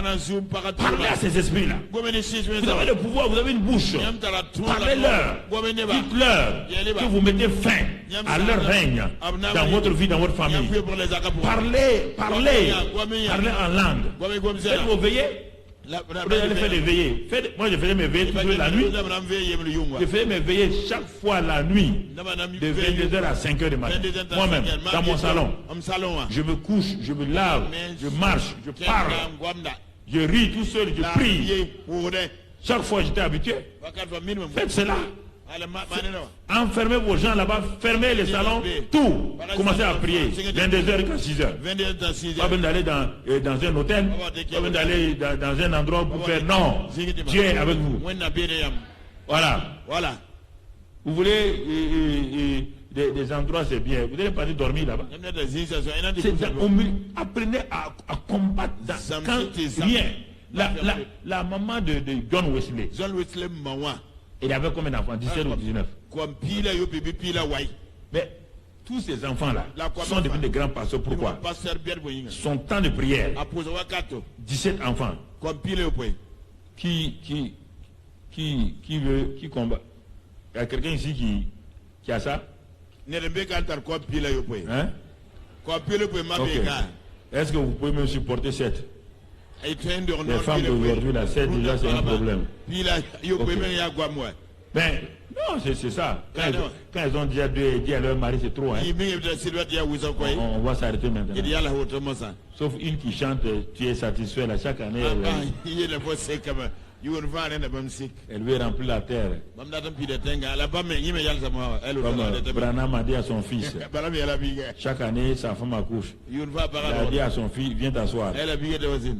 Parlez à ces esprits-là. Vous avez le pouvoir, vous avez une bouche. Parlez-leur. Dites-leur que vous mettez fin à leur règne dans votre vie, dans votre famille. Parlez en langue. Faites vos veillées. Vous allez faire des veillées. Moi, je faisais mes veillées toujours la nuit. Je faisais mes veillées chaque fois la nuit, de 22h à 5h du matin. Moi-même, dans mon salon. Je me couche, je me lave, je marche, je parle. Je ris tout seul, je prie. Chaque fois, j'étais habitué. Faites cela. Enfermez vos gens là-bas, fermez les salons, tout. Commencez à prier. 22h jusqu'à 6h. Pas besoin d'aller dans un hôtel, pas besoin d'aller dans un endroit pour faire. Non, Dieu est avec vous. Voilà. Vous voulez des endroits, c'est bien. Vous n'allez pas dormir là-bas. Apprenez à combattre quand rien. La maman de John Wesley. Il avait combien d'enfants? 17 ou 19? Comme pila yo bébé pila wai. Mais tous ces enfants-là sont devenus des grands pasteurs. Pourquoi? Pasteur bien boyinga. Son temps de prière, Apozo wakato. 17 enfants. Comme pila yo boy. Qui combat? Il y a quelqu'un ici qui a ça? Nerembe kantar comme pila yo boy. Hein? Comme pila yo boy ma Okay. beka. Est-ce que vous pouvez me supporter 7? Et train de Les femmes d'aujourd'hui, la 7 déjà c'est un problème. Pila yo boy Okay. men ya gwa moi. Ben, non, c'est ça. Quand elles ont déjà dit à leur mari, c'est trop. Hein? Il me de silwa dia wuzo koy. On va s'arrêter maintenant. Il y a la hoto mosa. Sauf une qui chante, tu es satisfait là, chaque année, Il est le boss c'est comme you will find in the bamsik. elle veut remplir la terre. Bam datam pide tenga la bam yime yal sama elle Comme Branham a dit à son fils, balam yala biga. chaque année, sa femme accouche. You will find Il a dit à son fils, viens t'asseoir. elle a biga de wazin.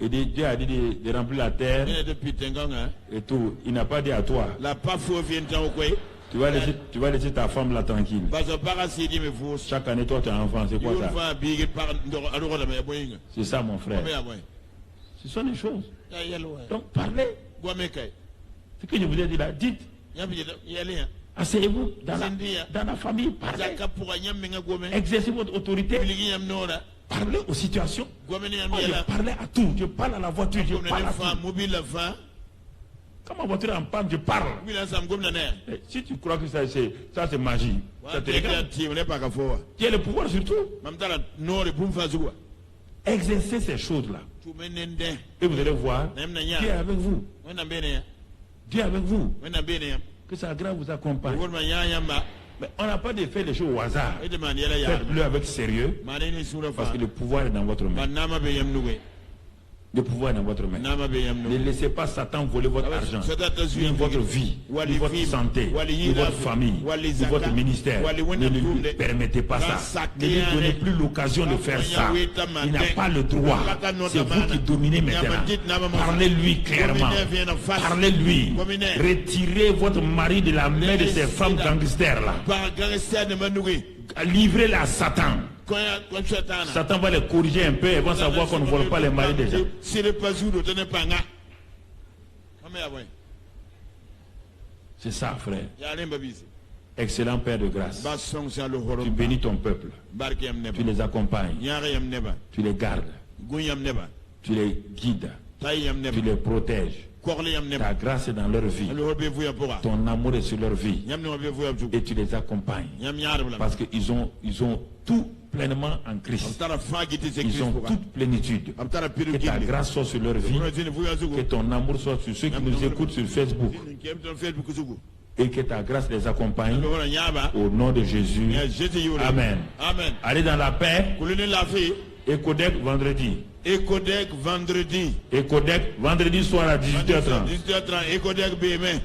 Et Dieu a dit de remplir la terre Il est de pitenganga. et tout. Il n'a pas dit à toi. La pas fou vient tant koy. Tu vas laisser ta femme là tranquille. Baso para sidi me fou. Chaque année, toi, tu es enfant. C'est You quoi will ça? find biga par ado da me boyinga. C'est ça, mon frère. Comme ya boy. Ce sont des choses. Ya yelo. Donc, parlez. Gwa me kay. Ce que je vous ai dit là, dites. Ya biga yele. Asseyez-vous dans la famille. Parlez. Zaka pour nyam menga gome. Exercez votre autorité. Biligi yam nora. Parlez aux situations. Gome ne yam Oh, je yela. parlais à tout. Je parle à la voiture. Je Gome parle ne à fa tout. mobile la fa. Quand ma voiture est en panne, je parle. Mobile sam gome na ne. Et si tu crois que ça c'est magie, ça te regarde. Tu ne pas ka fo. Tu as le pouvoir sur tout. Mam tala nore bum fa zuwa. Exercez ces choses-là. Tu menende. Et vous allez voir, Nem na Dieu nya. est avec vous. Wena bene ya. Dieu est avec vous. Wena bene ya. Que sa grâce vous accompagne. Wol ma nya yamba. Mais on n'a pas de faire les choses au hasard. E de man yela ya. Faites-le avec sérieux. Ma ne ni sura Parce fa. que le pouvoir est dans votre main. Ba nama be yam nuwe. Le pouvoir est dans votre main. Nama be yam Ne nuwe. laissez pas Satan voler votre argent, Sata ni votre vie, ni votre santé, ni votre famille, ni votre ministère. Ne lui permettez pas ça. Ne lui donnez plus l'occasion de faire ça. Il n'a pas le droit. C'est vous qui dominez maintenant. Parlez-lui clairement. Parlez-lui. Retirez votre mari de la main de ces femmes gangsters là. Ba gangster de manuwe. Livrez-les à Satan. Quand Satan. Satan va les corriger un peu et vont savoir qu'on ne vole pas les maris des gens. Si le pas jour de ne pas nga. Comment ya boy? C'est ça, frère. Ya lemba bisi. Excellent Père de grâce. Ba song sa lo horo. Tu bénis ton peuple. Barke yam neba. Tu les accompagnes. Nyare yam neba. Tu les gardes. Gun yam neba. Tu les guides. Tay yam Tu neba. les protèges. Korle yam neba. Ta grâce est dans leur vie. Le hobe vu ya pora. Ton amour est sur leur vie. Yam no be vu ya tu. Et tu les accompagnes. Yam nyare bla. Parce qu'ils ont tout pleinement en Christ. Tara fa giti se Ils ont Christ. toute plénitude. Tara piru Que ta giti. grâce soit sur leur vie. Que ton amour soit sur ceux qui nous écoutent sur Facebook. Et que ta grâce les accompagne. Au nom de Jésus. Amen. Amen. Allez dans la paix. Kulune la fille. Écodec vendredi. Écodec vendredi. Écodec vendredi soir à 18h30. 18h30. Écodec BM.